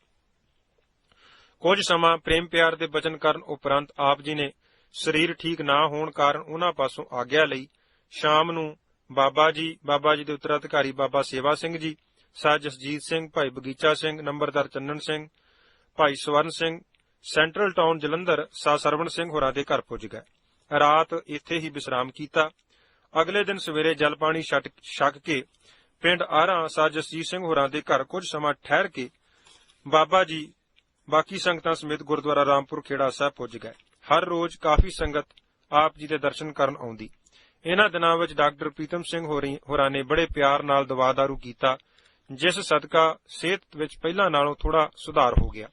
Speaker 1: ਕੁਝ ਸਮਾਂ ਪ੍ਰੇਮ ਪਿਆਰ ਦੇ ਬਚਨ ਕਰਨ ਉਪਰੰਤ ਆਪ ਜੀ ਨੇ ਸਰੀਰ ਠੀਕ ਨਾ ਹੋਣ ਕਾਰਨ ਉਹਨਾਂ ਪਾਸੋਂ ਆਗਿਆ ਲਈ ਸ਼ਾਮ ਨੂੰ ਬਾਬਾ ਜੀ ਦੇ ਉੱਤਰਾਧਿਕਾਰੀ ਬਾਬਾ ਸੇਵਾ ਸਿੰਘ ਜੀ, ਸਾਧ ਜਸਜੀਤ ਸਿੰਘ, ਭਾਈ ਬਗੀਚਾ ਸਿੰਘ, ਨੰਬਰਦਾਰ ਚੰਨਣ ਸਿੰਘ, ਭਾਈ ਸਵਰਨ ਸਿੰਘ, ਸੈਂਟਰਲ ਟਾਊਨ ਜਲੰਧਰ ਸਾਧ ਸਰਵਣ ਸਿੰਘ ਹੋਰਾਂ ਦੇ ਘਰ ਪੁੱਜ ਗਏ। ਰਾਤ ਇੱਥੇ ਹੀ ਵਿਸ਼ਰਾਮ ਕੀਤਾ। ਅਗਲੇ ਦਿਨ ਸਵੇਰੇ ਜਲ ਪਾਣੀ ਛਕ ਕੇ ਪਿੰਡ ਆਰਾਂ ਸਾਧ ਜਸਜੀਤ ਸਿੰਘ ਹੋਰਾਂ ਦੇ ਘਰ ਕੁਝ ਸਮਾਂ ਠਹਿਰ ਕੇ ਬਾਬਾ ਜੀ ਬਾਕੀ ਸੰਗਤਾਂ ਸਮੇਤ ਗੁਰਦੁਆਰਾ ਰਾਮਪੁਰ ਖੇੜਾ ਸਾਹਿਬ ਪੁੱਜ ਗਏ। ਹਰ ਰੋਜ਼ ਕਾਫੀ ਸੰਗਤ ਆਪ ਜੀ ਦੇ ਦਰਸ਼ਨ ਕਰਨ ਆਉਂਦੀ। ਇਹਨਾਂ ਦਿਨਾਂ ਵਿੱਚ ਡਾਕਟਰ ਪ੍ਰੀਤਮ ਸਿੰਘ ਹੋਰਾਂ ਨੇ ਬੜੇ ਪਿਆਰ ਨਾਲ ਦਵਾ ਦਾਰੂ ਕੀਤਾ, ਜਿਸ ਸਦਕਾ ਸਿਹਤ ਵਿੱਚ ਪਹਿਲਾਂ ਨਾਲੋਂ ਥੋੜਾ ਸੁਧਾਰ ਹੋ ਗਿਆ।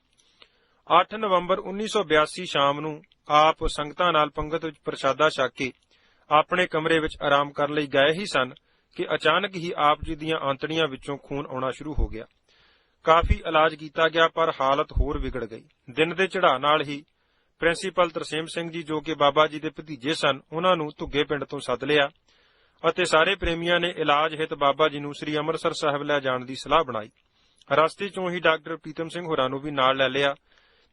Speaker 1: 8 ਨਵੰਬਰ 1982 ਸ਼ਾਮ ਨੂੰ ਆਪ ਸੰਗਤਾਂ ਨਾਲ ਪੰਗਤ ਵਿੱਚ ਪ੍ਰਸ਼ਾਦਾ ਛਕ ਕੇ ਆਪਣੇ ਕਮਰੇ ਵਿੱਚ ਆਰਾਮ ਕਰਨ ਲਈ ਗਏ ਹੀ ਸਨ ਕਿ ਅਚਾਨਕ ਹੀ ਆਪ ਜੀ ਦੀਆਂ ਆਂਤੜੀਆਂ ਵਿੱਚੋਂ ਖੂਨ ਆਉਣਾ ਸ਼ੁਰੂ ਹੋ ਗਿਆ। ਕਾਫੀ ਇਲਾਜ ਕੀਤਾ ਗਿਆ ਪਰ ਹਾਲਤ ਹੋਰ ਵਿਗੜ ਗਈ। ਦਿਨ ਦੇ ਚੜ੍ਹਾਅ ਨਾਲ ਹੀ ਪ੍ਰਿੰਸੀਪਲ ਤਰਸੇਮ ਸਿੰਘ ਜੀ, ਜੋ ਕਿ ਬਾਬਾ ਜੀ ਦੇ ਭਤੀਜੇ ਸਨ, ਉਹਨਾਂ ਨੂੰ ਧੁੱਗੇ ਪਿੰਡ ਤੋਂ ਸੱਦ ਲਿਆ ਅਤੇ ਸਾਰੇ ਪ੍ਰੇਮੀਆਂ ਨੇ ਇਲਾਜ ਹਿਤ ਬਾਬਾ ਜੀ ਨੂੰ ਸ੍ਰੀ ਅੰਮ੍ਰਿਤਸਰ ਸਾਹਿਬ ਲੈ ਜਾਣ ਦੀ ਸਲਾਹ ਬਣਾਈ। ਰਸਤੇ ਚੋਂ ਹੀ ਡਾਕਟਰ ਪ੍ਰੀਤਮ ਸਿੰਘ ਹੋਰਾਂ ਨੂੰ ਵੀ ਨਾਲ ਲੈ ਲਿਆ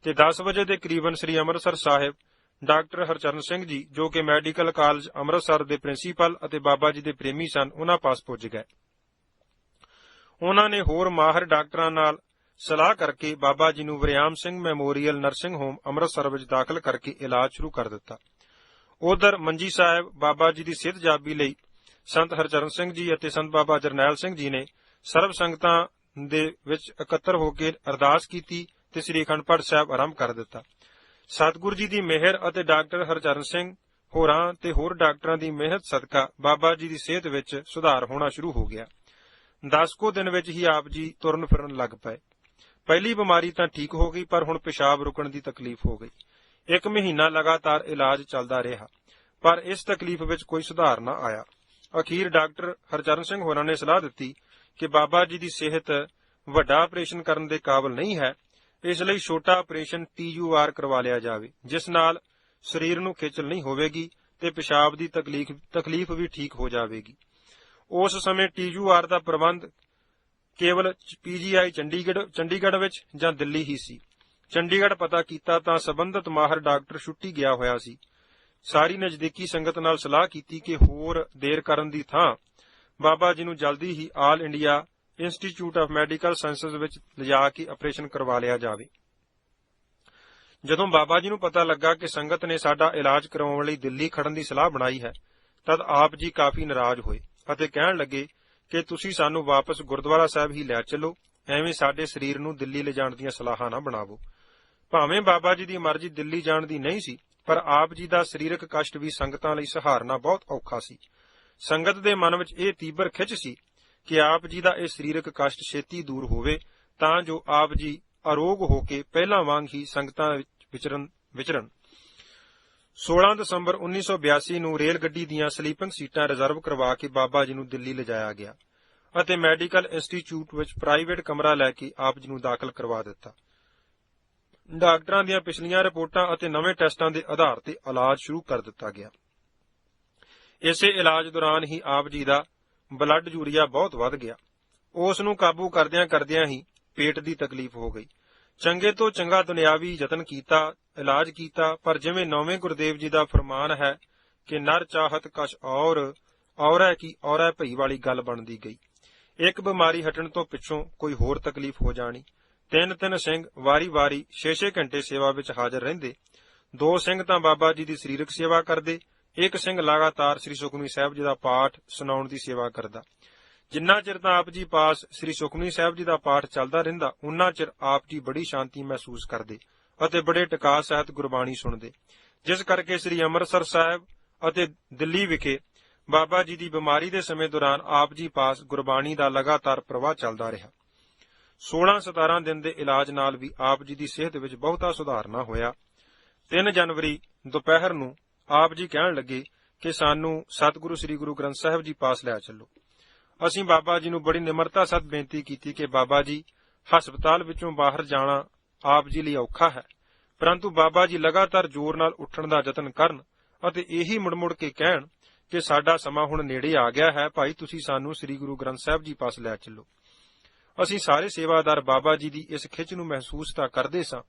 Speaker 1: ਤੇ 10 ਵਜੇ ਦੇ ਕਰੀਬਨ ਸ੍ਰੀ ਅੰਮ੍ਰਿਤਸਰ ਸਾਹਿਬ ਡਾਕਟਰ ਹਰਚਰਨ ਸਿੰਘ ਜੀ, ਜੋ ਕਿ ਮੈਡੀਕਲ ਕਾਲਜ ਅੰਮ੍ਰਿਤਸਰ ਦੇ ਪ੍ਰਿੰਸੀਪਲ ਅਤੇ ਬਾਬਾ ਜੀ ਦੇ ਪ੍ਰੇਮੀ ਸਨ, ਉਹਨਾਂ ਪਾਸ ਪੁੱਜ ਗਏ। ਉਹਨਾਂ ਨੇ ਹੋਰ ਮਾਹਿਰ ਡਾਕਟਰਾਂ ਨਾਲ ਸਲਾਹ ਕਰਕੇ ਬਾਬਾ ਜੀ ਨੂੰ Variam Singh memorial nursing home Amritsar ਵਿੱਚ ਦਾਖਲ ਕਰਕੇ ਇਲਾਜ ਸ਼ੁਰੂ ਕਰ ਦਿੱਤਾ। ਉਧਰ ਮੰਜੀ ਸਾਹਿਬ ਬਾਬਾ ਜੀ ਦੀ ਸਿਹਤਯਾਬੀ ਲਈ ਸੰਤ ਹਰਚਰਨ ਸਿੰਘ ਜੀ ਅਤੇ ਸੰਤ ਬਾਬਾ ਜਰਨੈਲ ਸਿੰਘ ਜੀ ਨੇ ਸਰਬ ਸੰਗਤਾਂ ਦੇ ਵਿੱਚ ਇਕੱਤਰ ਹੋ ਕੇ ਅਰਦਾਸ ਕੀਤੀ ਤੇ ਸ੍ਰੀ ਅਖੰਡ ਪਾਠ ਸਾਹਿਬ ਆਰੰਭ ਕਰ ਦਿੱਤਾ। ਸਤਿਗੁਰੂ ਜੀ ਦੀ ਮਿਹਰ ਅਤੇ ਡਾਕਟਰ ਹਰਚਰਨ ਸਿੰਘ ਹੋਰਾਂ ਤੇ ਹੋਰ ਡਾਕਟਰਾਂ ਦੀ ਮਿਹਨਤ ਸਦਕਾ ਬਾਬਾ ਜੀ ਦੀ ਸਿਹਤ ਵਿੱਚ ਸੁਧਾਰ ਹੋਣਾ ਸ਼ੁਰੂ ਹੋ ਗਿਆ। 10 ਕੁ ਦਿਨ ਵਿੱਚ ਹੀ ਆਪ ਜੀ ਤੁਰਨ ਫਿਰਨ ਲੱਗ ਪਏ। ਪਹਿਲੀ ਬਿਮਾਰੀ ਤਾਂ ਠੀਕ ਹੋ ਗਈ, ਪਰ ਹੁਣ ਪਿਸ਼ਾਬ ਰੁਕਣ ਦੀ ਤਕਲੀਫ ਹੋ ਗਈ। 1 ਮਹੀਨਾ ਲਗਾਤਾਰ ਇਲਾਜ ਚੱਲਦਾ ਰਿਹਾ, ਪਰ ਇਸ ਤਕਲੀਫ ਵਿੱਚ ਕੋਈ ਸੁਧਾਰ ਨਾ ਆਇਆ। ਅਖੀਰ ਡਾਕਟਰ ਹਰਚਰਨ ਸਿੰਘ ਹੋਰਾਂ ਨੇ ਸਲਾਹ ਦਿੱਤੀ ਕਿ ਬਾਬਾ ਜੀ ਦੀ ਸਿਹਤ ਵੱਡਾ ਆਪਰੇਸ਼ਨ ਕਰਨ ਦੇ ਕਾਬਿਲ ਨਹੀਂ ਹੈ, ਇਸ ਲਈ ਛੋਟਾ ਆਪਰੇਸ਼ਨ TUR ਕਰਵਾ ਲਿਆ ਜਾਵੇ, ਜਿਸ ਨਾਲ ਸਰੀਰ ਨੂੰ ਖੇਚਲ ਨਹੀਂ ਹੋਵੇਗੀ ਤੇ ਪਿਸ਼ਾਬ ਦੀ ਤਕਲੀਫ ਵੀ ਠੀਕ ਹੋ ਜਾਵੇਗੀ। ਉਸ ਸਮੇਂ TUR ਦਾ ਪ੍ਰਬੰਧ ਕੇਵਲ PGI ਚੰਡੀਗੜ੍ਹ ਵਿੱਚ ਜਾਂ ਦਿੱਲੀ ਹੀ ਸੀ। ਚੰਡੀਗੜ੍ਹ ਪਤਾ ਕੀਤਾ ਤਾਂ ਸਬੰਧਤ ਮਾਹਰ ਡਾਕਟਰ ਛੁੱਟੀ ਗਿਆ ਹੋਇਆ ਸੀ। ਸਾਰੀ ਨਜ਼ਦੀਕੀ ਸੰਗਤ ਨਾਲ ਸਲਾਹ ਕੀਤੀ ਕਿ ਹੋਰ ਦੇਰ ਕਰਨ ਦੀ ਥਾਂ ਬਾਬਾ ਜੀ ਨੂੰ ਜਲਦੀ ਹੀ All India Institute of Medical Sciences ਵਿੱਚ ਲਿਜਾ ਕੇ ਆਪਰੇਸ਼ਨ ਕਰਵਾ ਲਿਆ ਜਾਵੇ। ਜਦੋਂ ਬਾਬਾ ਜੀ ਨੂੰ ਪਤਾ ਲੱਗਾ ਕਿ ਸੰਗਤ ਨੇ ਸਾਡਾ ਇਲਾਜ ਕਰਵਾਉਣ ਲਈ ਦਿੱਲੀ ਖੜਨ ਦੀ ਸਲਾਹ ਬਣਾਈ ਹੈ, ਤਦ ਆਪ ਜੀ ਕਾਫੀ ਨਾਰਾਜ਼ ਹੋਏ ਅਤੇ ਕਹਿਣ ਲੱਗੇ ਕਿ ਤੁਸੀਂ ਸਾਨੂੰ ਵਾਪਸ ਗੁਰਦੁਆਰਾ ਸਾਹਿਬ ਹੀ ਲੈ ਚੱਲੋ, ਐਵੇਂ ਸਾਡੇ ਸਰੀਰ ਨੂੰ ਦਿੱਲੀ ਲਿਜਾਣ ਦੀਆਂ ਸਲਾਹਾਂ ਨਾ ਬਣਾਵੋ। ਭਾਵੇਂ ਬਾਬਾ ਜੀ ਦੀ ਮਰਜ਼ੀ ਦਿੱਲੀ ਜਾਣ ਦੀ ਨਹੀਂ ਸੀ, ਪਰ ਆਪ ਜੀ ਦਾ ਸਰੀਰਕ ਕਸ਼ਟ ਵੀ ਸੰਗਤਾਂ ਲਈ ਸਹਾਰਨਾ ਬਹੁਤ ਔਖਾ ਸੀ। ਸੰਗਤ ਦੇ ਮਨ ਵਿੱਚ ਇਹ ਤੀਬਰ ਖਿੱਚ ਸੀ ਕਿ ਆਪ ਜੀ ਦਾ ਇਹ ਸਰੀਰਕ ਕਸ਼ਟ ਛੇਤੀ ਦੂਰ ਹੋਵੇ, ਤਾਂ ਜੋ ਆਪ ਜੀ ਅਰੋਗ ਹੋ ਕੇ ਪਹਿਲਾਂ ਵਾਂਗ ਹੀ ਸੰਗਤਾਂ ਵਿੱਚ ਵਿਚਰਨ। 16 ਦਸੰਬਰ 1982 ਨੂੰ ਰੇਲ ਗੱਡੀ ਦੀਆਂ ਸਲੀਪਿੰਗ ਸੀਟਾਂ ਰਿਜ਼ਰਵ ਕਰਵਾ ਕੇ ਬਾਬਾ ਜੀ ਨੂੰ ਦਿੱਲੀ ਲਿਜਾਇਆ ਗਿਆ ਅਤੇ ਮੈਡੀਕਲ ਇੰਸਟੀਚਿਊਟ ਵਿੱਚ ਪ੍ਰਾਈਵੇਟ ਕਮਰਾ ਲੈ ਕੇ ਆਪ ਜੀ ਨੂੰ ਦਾਖਲ ਕਰਵਾ ਦਿੱਤਾ। ਡਾਕਟਰਾਂ ਦੀਆਂ ਪਿਛਲੀਆਂ ਰਿਪੋਰਟਾਂ ਅਤੇ ਨਵੇਂ ਟੈਸਟਾਂ ਦੇ ਆਧਾਰ ਤੇ ਇਲਾਜ ਸ਼ੁਰੂ ਕਰ ਦਿੱਤਾ ਗਿਆ। ਇਸੇ ਇਲਾਜ ਦੌਰਾਨ ਹੀ ਆਪ ਜੀ ਦਾ ਬਲੱਡ ਯੂਰੀਆ ਬਹੁਤ ਵੱਧ ਗਿਆ। ਉਸ ਨੂੰ ਕਾਬੂ ਕਰਦਿਆਂ ਹੀ ਪੇਟ ਦੀ ਤਕਲੀਫ ਹੋ ਗਈ। ਚੰਗੇ ਤੋਂ ਚੰਗਾ ਦੁਨਿਆਵੀ ਯਤਨ ਕੀਤਾ, ਇਲਾਜ ਕੀਤਾ, ਪਰ ਜਿਵੇਂ ਨੌਵੇਂ ਗੁਰਦੇਵ ਜੀ ਦਾ ਫਰਮਾਨ ਹੈ ਕਿ ਨਰ ਚਾਹਤ ਕਛ ਔਰੈ ਕੀ ਔਰੈ ਭਈ ਵਾਲੀ ਗੱਲ ਬਣਦੀ ਗਈ। ਇੱਕ ਬਿਮਾਰੀ ਹਟਣ ਤੋਂ ਪਿੱਛੋਂ ਕੋਈ ਹੋਰ ਤਕਲੀਫ ਹੋ ਜਾਣੀ। ਤਿੰਨ ਸਿੰਘ ਵਾਰੀ-ਵਾਰੀ 6-6 ਘੰਟੇ ਸੇਵਾ ਵਿੱਚ ਹਾਜ਼ਰ ਰਹਿੰਦੇ। 2 ਸਿੰਘ ਤਾਂ ਬਾਬਾ ਜੀ ਦੀ ਸਰੀਰਕ ਸੇਵਾ ਕਰਦੇ, ਇੱਕ ਸਿੰਘ ਲਗਾਤਾਰ ਸ੍ਰੀ ਸੁਖਮਨੀ ਸਾਹਿਬ ਜੀ ਦਾ ਪਾਠ ਸੁਣਾਉਣ ਦੀ ਸੇਵਾ ਕਰਦਾ। ਜਿੰਨਾ ਚਿਰ ਤਾਂ ਆਪ ਜੀ ਪਾਸ ਸ੍ਰੀ ਸੁਖਮਨੀ ਸਾਹਿਬ ਜੀ ਦਾ ਪਾਠ ਚੱਲਦਾ ਰਹਿੰਦਾ, ਉਨਾ ਚਿਰ ਆਪ ਜੀ ਬੜੀ ਸ਼ਾਂਤੀ ਮਹਿਸੂਸ ਕਰਦੇ ਅਤੇ ਬੜੇ ਟਿਕਾ ਸਹਿਤ ਗੁਰਬਾਣੀ ਸੁਣਦੇ, ਜਿਸ ਕਰਕੇ ਸ੍ਰੀ ਅੰਮ੍ਰਿਤਸਰ ਸਾਹਿਬ ਅਤੇ ਦਿੱਲੀ ਵਿਖੇ ਬਾਬਾ ਜੀ ਦੀ ਬਿਮਾਰੀ ਦੇ ਸਮੇਂ ਦੌਰਾਨ ਆਪ ਜੀ ਪਾਸ ਗੁਰਬਾਣੀ ਦਾ ਲਗਾਤਾਰ ਪ੍ਰਵਾਹ ਚੱਲਦਾ ਰਿਹਾ। 16-17 ਦਿਨ ਦੇ ਇਲਾਜ ਨਾਲ ਵੀ ਆਪ ਜੀ ਦੀ ਸਿਹਤ ਵਿੱਚ ਬਹੁਤਾ ਸੁਧਾਰ ਨਾ ਹੋਇਆ। 3 ਜਨਵਰੀ ਦੁਪਹਿਰ ਨੂੰ ਆਪ ਜੀ ਕਹਿਣ ਲੱਗੇ ਕਿ ਸਾਨੂੰ ਸਤਿਗੁਰੂ ਸ੍ਰੀ ਗੁਰੂ ਗ੍ਰੰਥ ਸਾਹਿਬ ਜੀ ਪਾਸ ਲੈ ਚੱਲੋ। ਅਸੀਂ ਬਾਬਾ ਜੀ ਨੂੰ ਬੜੀ ਨਿਮਰਤਾ ਸਤ ਬੇਨਤੀ ਕੀਤੀ ਕਿ ਬਾਬਾ ਜੀ, ਹਸਪਤਾਲ ਵਿੱਚੋਂ ਬਾਹਰ ਜਾਣਾ ਆਪ ਜੀ ਲਈ ਔਖਾ ਹੈ, ਪਰੰਤੂ ਬਾਬਾ ਜੀ ਲਗਾਤਾਰ ਜ਼ੋਰ ਨਾਲ ਉੱਠਣ ਦਾ ਯਤਨ ਕਰਨ ਅਤੇ ਇਹੀ ਮੁੜ-ਮੁੜ ਕੇ ਕਹਿਣ ਕਿ ਸਾਡਾ ਸਮਾਂ ਹੁਣ ਨੇੜੇ ਆ ਗਿਆ ਹੈ, ਭਾਈ ਤੁਸੀਂ ਸਾਨੂੰ ਸ੍ਰੀ ਗੁਰੂ ਗ੍ਰੰਥ ਸਾਹਿਬ ਜੀ ਪਾਸ ਲੈ ਚੱਲੋ। ਅਸੀਂ ਸਾਰੇ ਸੇਵਾਦਾਰ ਬਾਬਾ ਜੀ ਦੀ ਇਸ ਖਿੱਚ ਨੂੰ ਮਹਿਸੂਸ ਤਾਂ ਕਰਦੇ ਸਾਂ,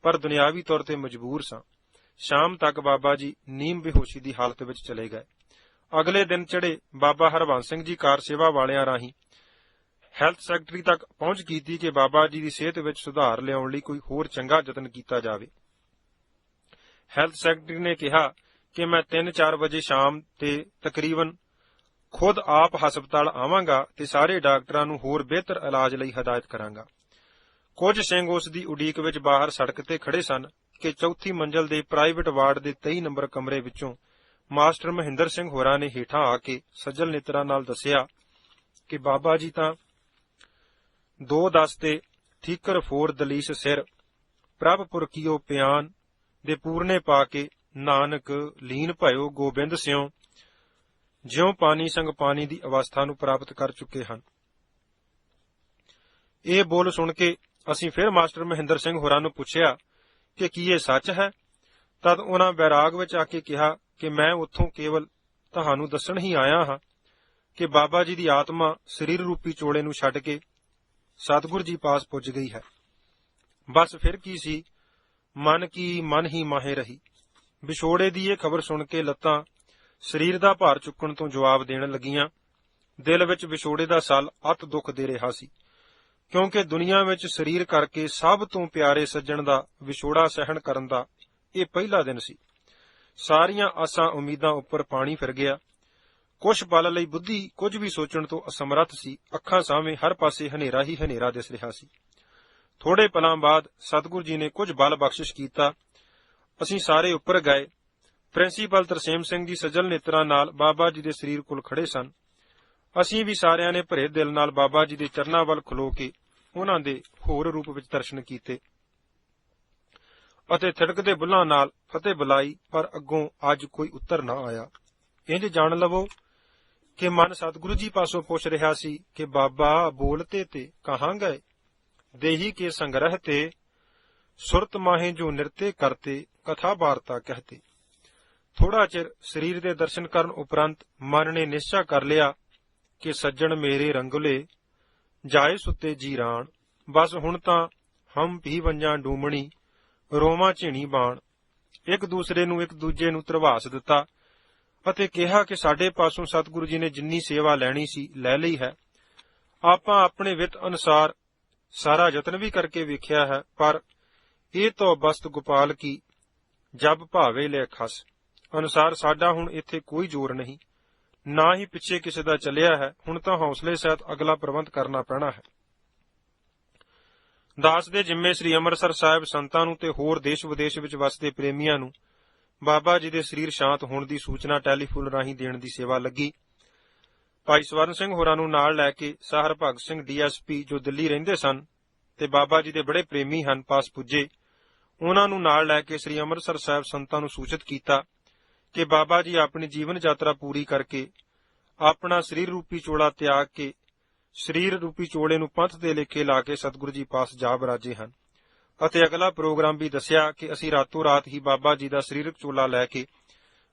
Speaker 1: ਪਰ ਦੁਨਿਆਵੀ ਤੌਰ ਤੇ ਮਜਬੂਰ ਸਾਂ। ਸ਼ਾਮ ਤੱਕ ਬਾਬਾ ਜੀ ਨੀਮ ਬੇਹੋਸ਼ੀ ਦੀ ਹਾਲਤ ਵਿੱਚ ਚਲੇ ਗਏ। ਅਗਲੇ ਦਿਨ ਚੜੇ ਬਾਬਾ ਹਰਬੰਸ ਸਿੰਘ ਜੀ ਕਾਰ ਸੇਵਾ ਵਾਲਿਆਂ ਰਾਹੀਂ ਹੈਲਥ ਸੈਕਟਰੀ ਤੱਕ ਪਹੁੰਚ ਕੀਤੀ ਕਿ ਬਾਬਾ ਜੀ ਦੀ ਸਿਹਤ ਵਿੱਚ ਸੁਧਾਰ ਲਿਆਉਣ ਲਈ ਕੋਈ ਹੋਰ ਚੰਗਾ ਯਤਨ ਕੀਤਾ ਜਾਵੇ। ਹੈਲਥ ਸੈਕਟਰੀ ਨੇ ਕਿਹਾ ਕਿ ਮੈਂ 3-4 ਵਜੇ ਸ਼ਾਮ ਤੇ ਤਕਰੀਬਨ ਖੁਦ ਆਪ ਹਸਪਤਾਲ ਆਵਾਂਗਾ ਤੇ ਸਾਰੇ ਡਾਕਟਰਾਂ ਨੂੰ ਹੋਰ ਬਿਹਤਰ ਇਲਾਜ ਲਈ ਹਦਾਇਤ ਕਰਾਂਗਾ। ਕੁਝ ਸਿੰਘ ਉਸ ਦੀ ਉਡੀਕ ਵਿੱਚ ਬਾਹਰ ਸੜਕ ਤੇ ਖੜੇ ਸਨ ਕਿ ਚੌਥੀ ਮੰਜ਼ਲ ਦੇ ਪ੍ਰਾਈਵੇਟ ਵਾਰਡ ਦੇ 23 ਨੰਬਰ ਕਮਰੇ ਵਿੱਚੋਂ ਮਾਸਟਰ ਮਹਿੰਦਰ ਸਿੰਘ ਹੋਰਾਂ ਨੇ ਹੇਠਾਂ ਆ ਕੇ ਸੱਜਲ ਨੇਤਰਾਂ ਨਾਲ ਦੱਸਿਆ ਕਿ ਬਾਬਾ ਜੀ ਤਾਂ 2:10 ਤੇ ਠੀਕਰ ਫੋਰ ਦਲੀਸ ਸਿਰ ਪ੍ਰਭ ਪੁਰਖੀਓ ਪਿਆਨ ਦੇ ਪੂਰਨੇ ਪਾ ਕੇ ਨਾਨਕ ਲੀਨ ਭਇਓ ਗੋਬਿੰਦ ਸਿਉ ਜਿਉ ਪਾਣੀ ਸੰਗ ਪਾਣੀ ਦੀ ਅਵਸਥਾ ਨੂੰ ਪ੍ਰਾਪਤ ਕਰ ਚੁੱਕੇ ਹਨ। ਇਹ ਬੋਲ ਸੁਣ ਕੇ ਅਸੀਂ ਫਿਰ ਮਾਸਟਰ ਮਹਿੰਦਰ ਸਿੰਘ ਹੋਰਾਂ ਨੂੰ ਪੁੱਛਿਆ ਕਿ ਕੀ ਇਹ ਸੱਚ ਹੈ। ਤਦ ਉਹਨਾਂ ਬੈਰਾਗ ਵਿੱਚ ਆ ਕੇ ਕਿਹਾ ਕਿ ਮੈਂ ਉੱਥੋਂ ਕੇਵਲ ਤੁਹਾਨੂੰ ਦੱਸਣ ਹੀ ਆਇਆ ਹਾਂ ਕਿ ਬਾਬਾ ਜੀ ਦੀ ਆਤਮਾ ਸਰੀਰ ਰੂਪੀ ਚੋਲੇ ਨੂੰ ਛੱਡ ਕੇ ਸਤਿਗੁਰ ਜੀ ਪਾਸ ਪੁੱਜ ਗਈ ਹੈ। ਬਸ ਫਿਰ ਕੀ ਸੀ, ਮਨ ਕੀ ਮਨ ਹੀ ਮਾਹੇ ਰਹੀ। ਵਿਛੋੜੇ ਦੀ ਇਹ ਖਬਰ ਸੁਣ ਕੇ ਲੱਤਾਂ ਸਰੀਰ ਦਾ ਭਾਰ ਚੁੱਕਣ ਤੋਂ ਜਵਾਬ ਦੇਣ ਲੱਗੀਆਂ। ਦਿਲ ਵਿੱਚ ਵਿਛੋੜੇ ਦਾ ਸੱਲ ਅਤ ਦੁੱਖ ਦੇ ਰਿਹਾ ਸੀ, ਕਿਉਂਕਿ ਦੁਨੀਆ ਵਿੱਚ ਸਰੀਰ ਕਰਕੇ ਸਭ ਤੋਂ ਪਿਆਰੇ ਸੱਜਣ ਦਾ ਵਿਛੋੜਾ ਸਹਿਣ ਕਰਨ ਦਾ ਇਹ ਪਹਿਲਾ ਦਿਨ ਸੀ। ਸਾਰੀਆਂ ਆਸਾਂ ਉਮੀਦਾਂ ਉੱਪਰ ਪਾਣੀ ਫਿਰ ਗਿਆ। ਕੁਝ ਪਲ ਲਈ ਬੁੱਧੀ ਕੁਝ ਵੀ ਸੋਚਣ ਤੋਂ ਅਸਮਰੱਥ ਸੀ। ਅੱਖਾਂ ਸਾਹਮਣੇ ਹਰ ਪਾਸੇ ਹਨੇਰਾ ਹੀ ਹਨੇਰਾ ਦਿਸ ਰਿਹਾ ਸੀ। ਥੋੜੇ ਪਲਾਂ ਬਾਅਦ ਸਤਿਗੁਰੂ ਜੀ ਨੇ ਕੁਝ ਬਲ ਬਖਸ਼ਿਸ਼ ਕੀਤਾ। ਅਸੀਂ ਸਾਰੇ ਉੱਪਰ ਗਏ। ਪ੍ਰਿੰਸੀਪਲ ਤਰਸੇਮ ਸਿੰਘ ਜੀ ਸੱਜਲ ਨੇਤਰਾਂ ਨਾਲ ਬਾਬਾ ਜੀ ਦੇ ਸਰੀਰ ਕੋਲ ਖੜੇ ਸਨ। ਅਸੀਂ ਵੀ ਸਾਰਿਆਂ ਨੇ ਭਰੇ ਦਿਲ ਨਾਲ ਬਾਬਾ ਜੀ ਦੇ ਚਰਨਾਂ ਵੱਲ ਖਲੋ ਕੇ ਉਹਨਾਂ ਦੇ ਹੋਰ ਰੂਪ ਵਿੱਚ ਦਰਸ਼ਨ ਕੀਤੇ ਅਤੇ ਥਿੜਕਦੇ ਬੁੱਲਾਂ ਨਾਲ ਫਤਿਹ ਬੁਲਾਈ, ਪਰ ਅੱਗੋਂ ਅੱਜ ਕੋਈ ਉੱਤਰ ਨਾ ਆਇਆ। ਇੰਜ ਜਾਣ ਲਵੋ ਕਿ ਮਨ ਸਤਿਗੁਰੂ ਜੀ ਪਾਸੋਂ ਪੁੱਛ ਰਿਹਾ ਸੀ ਕਿ ਬਾਬਾ ਬੋਲਤੇ ਤੇ ਕਹਾਂ ਗਏ, ਦੇਹੀ ਕੇ ਸੰਗ੍ਰਹ ਤੇ ਸੁਰਤ ਮਾਹੇ ਜੋ ਨਿਰਤੇ ਕਰਤੇ ਕਥਾ ਵਾਰਤਾ ਕਹਤੇ। ਥੋੜਾ ਚਿਰ ਸਰੀਰ ਦੇ ਦਰਸ਼ਨ ਕਰਨ ਉਪਰੰਤ ਮਨ ਨੇ ਨਿਸ਼ਚਾ ਕਰ ਲਿਆ ਕਿ ਸੱਜਣ ਮੇਰੇ ਰੰਗਲੇ ਜਾਏ ਸੁੱਤੇ ਜੀਰਾਨ। ਬਸ ਹੁਣ ਤਾਂ ਹਮ ਵੀ ਵੰਜਾਂ ਡੂਮਣੀ ਰੋਵਾਂ ਝੀਣੀ ਬਾਣ। ਇੱਕ ਦੂਸਰੇ ਨੂੰ ਇੱਕ ਦੂਜੇ ਨੂੰ ਧਰਵਾਸ ਦਿੱਤਾ ਅਤੇ ਕਿਹਾ ਕਿ ਸਾਡੇ ਪਾਸੋਂ ਸਤਿਗੁਰੂ ਜੀ ਨੇ ਜਿੰਨੀ ਸੇਵਾ ਲੈਣੀ ਸੀ ਲੈ ਲਈ ਹੈ। ਆਪਾਂ ਆਪਣੇ ਵਿੱਤ ਅਨੁਸਾਰ ਸਾਰਾ ਯਤਨ ਵੀ ਕਰਕੇ ਵੇਖਿਆ ਹੈ, ਪਰ ਇਹ ਤਾਂ ਬਸਤ ਗੋਪਾਲ ਕੀ ਜਬ ਭਾਵੇ ਲੈ ਖਸ ਅਨੁਸਾਰ ਸਾਡਾ ਹੁਣ ਇੱਥੇ ਕੋਈ ਜ਼ੋਰ ਨਹੀਂ, ਨਾ ਹੀ ਪਿੱਛੇ ਕਿਸੇ ਦਾ ਚੱਲਿਆ ਹੈ। ਹੁਣ ਤਾਂ ਹੌਸਲੇ ਸਹਿਤ ਅਗਲਾ ਪ੍ਰਬੰਧ ਕਰਨਾ ਪੈਣਾ ਹੈ। ਦਾਸ ਦੇ ਜਿੰਮੇ ਸ੍ਰੀ ਅੰਮ੍ਰਿਤਸਰ ਸਾਹਿਬ ਸੰਤਾਂ ਨੂੰ ਤੇ ਹੋਰ ਦੇਸ਼ ਵਿਦੇਸ਼ ਵਿੱਚ ਵਸਦੇ ਪ੍ਰੇਮੀਆਂ ਨੂੰ ਬਾਬਾ ਜੀ ਦੇ ਸਰੀਰ ਸ਼ਾਂਤ ਹੋਣ ਦੀ ਸੂਚਨਾ ਟੈਲੀਫੋਨ ਰਾਹੀਂ ਦੇਣ ਦੀ ਸੇਵਾ ਲੱਗੀ। ਭਾਈ ਸਵਰਨ ਸਿੰਘ ਹੋਰਾਂ ਨੂੰ ਨਾਲ ਲੈ ਕੇ ਸਾਹਰ ਭਗਤ ਸਿੰਘ DSP ਜੋ ਦਿੱਲੀ ਰਹਿੰਦੇ ਸਨ ਤੇ ਬਾਬਾ ਜੀ ਦੇ ਬੜੇ ਪ੍ਰੇਮੀ ਹਨ ਪਾਸ ਪੁੱਜੇ। ਉਹਨਾਂ ਨੂੰ ਨਾਲ ਲੈ ਕੇ ਸ੍ਰੀ ਅੰਮ੍ਰਿਤਸਰ ਸਾਹਿਬ ਸੰਤਾਂ ਨੂੰ ਸੂਚਿਤ ਕੀਤਾ ਕਿ ਬਾਬਾ ਜੀ ਆਪਣੀ ਜੀਵਨ ਯਾਤਰਾ ਪੂਰੀ ਕਰਕੇ ਆਪਣਾ ਸਰੀਰ ਰੂਪੀ ਚੋਲਾ ਤਿਆਗ ਕੇ ਸਰੀਰ ਰੂਪੀ ਚੋਲੇ ਨੂੰ ਪੰਥ ਦੇ ਲੇਖੇ ਲਾ ਕੇ ਸਤਿਗੁਰੂ ਜੀ ਪਾਸ ਜਾ ਬਰਾਜੇ ਹਨ ਅਤੇ ਅਗਲਾ ਪ੍ਰੋਗਰਾਮ ਵੀ ਦੱਸਿਆ ਕਿ ਅਸੀਂ ਰਾਤੋਂ ਰਾਤ ਹੀ ਬਾਬਾ ਜੀ ਦਾ ਸਰੀਰਕ ਚੋਲਾ ਲੈ ਕੇ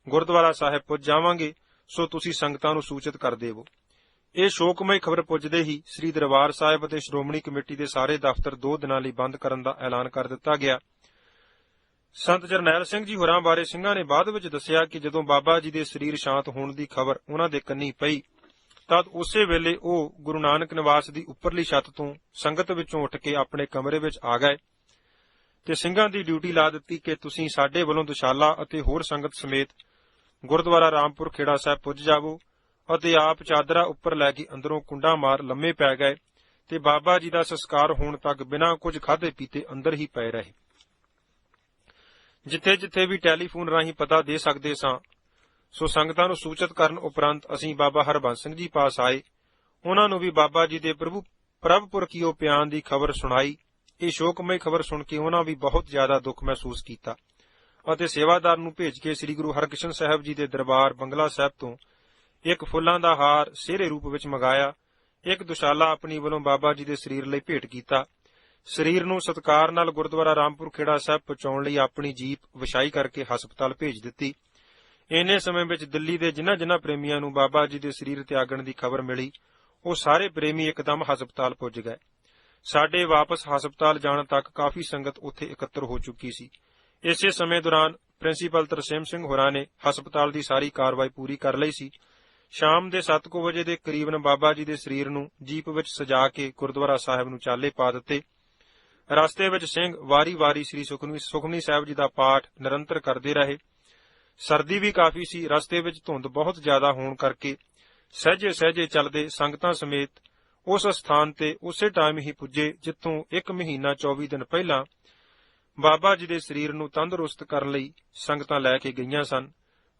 Speaker 1: ਗੁਰਦੁਆਰਾ ਸਾਹਿਬ ਪੁੱਜ ਜਾਵਾਂਗੇ, ਸੋ ਤੁਸੀਂ ਸੰਗਤਾਂ ਨੂੰ ਸੂਚਿਤ ਕਰ ਦੇਵੋ। ਇਹ ਸ਼ੋਕਮਈ ਖਬਰ ਪੁੱਜਦੇ ਹੀ ਸ੍ਰੀ ਦਰਬਾਰ ਸਾਹਿਬ ਅਤੇ ਸ਼੍ਰੋਮਣੀ ਕਮੇਟੀ ਦੇ ਸਾਰੇ ਦਫ਼ਤਰ 2 ਦਿਨਾਂ ਲਈ ਬੰਦ ਕਰਨ ਦਾ ਐਲਾਨ ਕਰ ਦਿੱਤਾ ਗਿਆ। ਸੰਤ ਜਰਨੈਲ ਸਿੰਘ ਜੀ ਹੋਰਾਂ ਬਾਰੇ ਸਿੰਘਾਂ ਨੇ ਬਾਅਦ ਵਿੱਚ ਦੱਸਿਆ ਕਿ ਜਦੋਂ ਬਾਬਾ ਜੀ ਦੇ ਸਰੀਰ ਸ਼ਾਂਤ ਹੋਣ ਦੀ ਖਬਰ ਉਹਨਾਂ ਦੇ ਕੰਨੀ ਪਈ, ਤਦ ਉਸੇ ਵੇਲੇ ਉਹ ਗੁਰੂ ਨਾਨਕ ਨਿਵਾਸ ਦੀ ਉੱਪਰਲੀ ਛੱਤ ਤੋਂ ਸੰਗਤ ਵਿੱਚੋਂ ਉੱਠ ਕੇ ਆਪਣੇ ਕਮਰੇ ਵਿੱਚ ਆ ਗਏ ਤੇ ਸਿੰਘਾਂ ਦੀ ਡਿਊਟੀ ਲਾ ਦਿੱਤੀ ਕਿ ਤੁਸੀਂ ਸਾਡੇ ਵੱਲੋਂ ਦੁਸ਼ਾਲਾ ਅਤੇ ਹੋਰ ਸੰਗਤ ਸਮੇਤ ਗੁਰਦੁਆਰਾ ਰਾਮਪੁਰ ਖੇੜਾ ਸਾਹਿਬ ਪੁੱਜ ਜਾਵੋ, ਅਤੇ ਆਪ ਚਾਦਰਾ ਉੱਪਰ ਲੈ ਕੇ ਅੰਦਰੋਂ ਕੁੰਡਾ ਮਾਰ ਲੰਮੇ ਪੈ ਗਏ ਤੇ ਬਾਬਾ ਜੀ ਦਾ ਸੰਸਕਾਰ ਹੋਣ ਤੱਕ ਬਿਨਾਂ ਕੁਝ ਖਾਧੇ ਪੀਤੇ ਅੰਦਰ ਹੀ ਪਏ ਰਹੇ। ਜਿੱਥੇ ਜਿੱਥੇ ਵੀ ਟੈਲੀਫੋਨ ਰਾਹੀਂ ਪਤਾ ਦੇ ਸਕਦੇ ਸਾਂ, ਸੋ ਸੰਗਤਾਂ ਨੂੰ ਸੂਚਿਤ ਕਰਨ ਉਪਰੰਤ ਅਸੀਂ ਬਾਬਾ ਹਰਬੰਸ ਸਿੰਘ ਜੀ ਪਾਸ ਆਏ। ਉਹਨਾਂ ਨੂੰ ਵੀ ਬਾਬਾ ਜੀ ਦੇ ਪ੍ਰਭਪੁਰ ਕੀਓ ਪਿਆਨ ਦੀ ਖਬਰ ਸੁਣਾਈ। ਇਹ ਸ਼ੋਕਮਈ ਖਬਰ ਸੁਣ ਕੇ ਉਹਨਾਂ ਵੀ ਬਹੁਤ ਜ਼ਿਆਦਾ ਦੁੱਖ ਮਹਿਸੂਸ ਕੀਤਾ ਅਤੇ ਸੇਵਾਦਾਰ ਨੂੰ ਭੇਜ ਕੇ ਸ੍ਰੀ ਗੁਰੂ ਹਰਕ੍ਰਿਸ਼ਨ ਸਾਹਿਬ ਜੀ ਦੇ ਦਰਬਾਰ ਬੰਗਲਾ ਸਾਹਿਬ ਤੋਂ ਇੱਕ ਫੁੱਲਾਂ ਦਾ ਹਾਰ ਸਿਹਰੇ ਰੂਪ ਵਿੱਚ ਮੰਗਾਇਆ। ਇੱਕ ਦੁਸ਼ਾਲਾ ਆਪਣੀ ਵੱਲੋਂ ਬਾਬਾ ਜੀ ਦੇ ਸਰੀਰ ਲਈ ਭੇਟ ਕੀਤਾ। ਸਰੀਰ ਨੂੰ ਸਤਿਕਾਰ ਨਾਲ ਗੁਰਦੁਆਰਾ ਰਾਮਪੁਰ ਖੇੜਾ ਸਾਹਿਬ ਪਹੁੰਚਾਉਣ ਲਈ ਆਪਣੀ ਜੀਪ ਵਿਛਾਈ ਕਰਕੇ ਹਸਪਤਾਲ ਭੇਜ ਦਿੱਤੀ। ਇੰਨੇ ਸਮੇਂ ਵਿੱਚ ਦਿੱਲੀ ਦੇ ਜਿਨ੍ਹਾਂ ਪ੍ਰੇਮੀਆਂ ਨੂੰ ਬਾਬਾ ਜੀ ਦੇ ਸਰੀਰ ਤਿਆਗਣ ਦੀ ਖਬਰ ਮਿਲੀ, ਉਹ ਸਾਰੇ ਪ੍ਰੇਮੀ ਇੱਕਦਮ ਹਸਪਤਾਲ ਪੁੱਜ ਗਏ। ਸਾਡੇ ਵਾਪਸ ਹਸਪਤਾਲ ਜਾਣ ਤੱਕ ਕਾਫੀ ਸੰਗਤ ਉੱਥੇ ਇਕੱਤਰ ਹੋ ਚੁੱਕੀ ਸੀ। ਇਸੇ ਸਮੇਂ ਦੌਰਾਨ ਪ੍ਰਿੰਸੀਪਲ ਤਰਸੇਮ ਸਿੰਘ ਹੋਰਾਂ ਨੇ ਹਸਪਤਾਲ ਦੀ ਸਾਰੀ ਕਾਰਵਾਈ ਪੂਰੀ ਕਰ ਲਈ ਸੀ। ਸ਼ਾਮ ਦੇ 7 ਵਜੇ ਦੇ ਕਰੀਬਨ ਬਾਬਾ ਜੀ ਦੇ ਸਰੀਰ ਨੂੰ ਜੀਪ ਵਿੱਚ ਸਜਾ ਕੇ ਗੁਰਦੁਆਰਾ ਸਾਹਿਬ ਨੂੰ ਚਾਲੇ ਪਾ ਦਿੱਤੇ। ਰਸਤੇ ਵਿੱਚ ਸਿੰਘ ਵਾਰੀ-ਵਾਰੀ ਸ੍ਰੀ ਸੁਖਮਨੀ ਸਾਹਿਬ ਜੀ ਦਾ ਪਾਠ ਨਿਰੰਤਰ ਕਰਦੇ ਰਹੇ। ਸਰਦੀ ਵੀ ਕਾਫੀ ਸੀ। ਰਸਤੇ ਵਿੱਚ ਧੁੰਦ ਬਹੁਤ ਜ਼ਿਆਦਾ ਹੋਣ ਕਰਕੇ ਸਹਿਜੇ ਚੱਲਦੇ ਸੰਗਤਾਂ ਸਮੇਤ ਉਸ ਸਥਾਨ ਤੇ ਉਸੇ ਟਾਈਮ ਹੀ ਪੁੱਜੇ ਜਿੱਥੋਂ 1 ਮਹੀਨਾ 24 ਦਿਨ ਪਹਿਲਾਂ ਬਾਬਾ ਜੀ ਦੇ ਸਰੀਰ ਨੂੰ ਤੰਦਰੁਸਤ ਕਰਨ ਲਈ ਸੰਗਤਾਂ ਲੈ ਕੇ ਗਈਆਂ ਸਨ।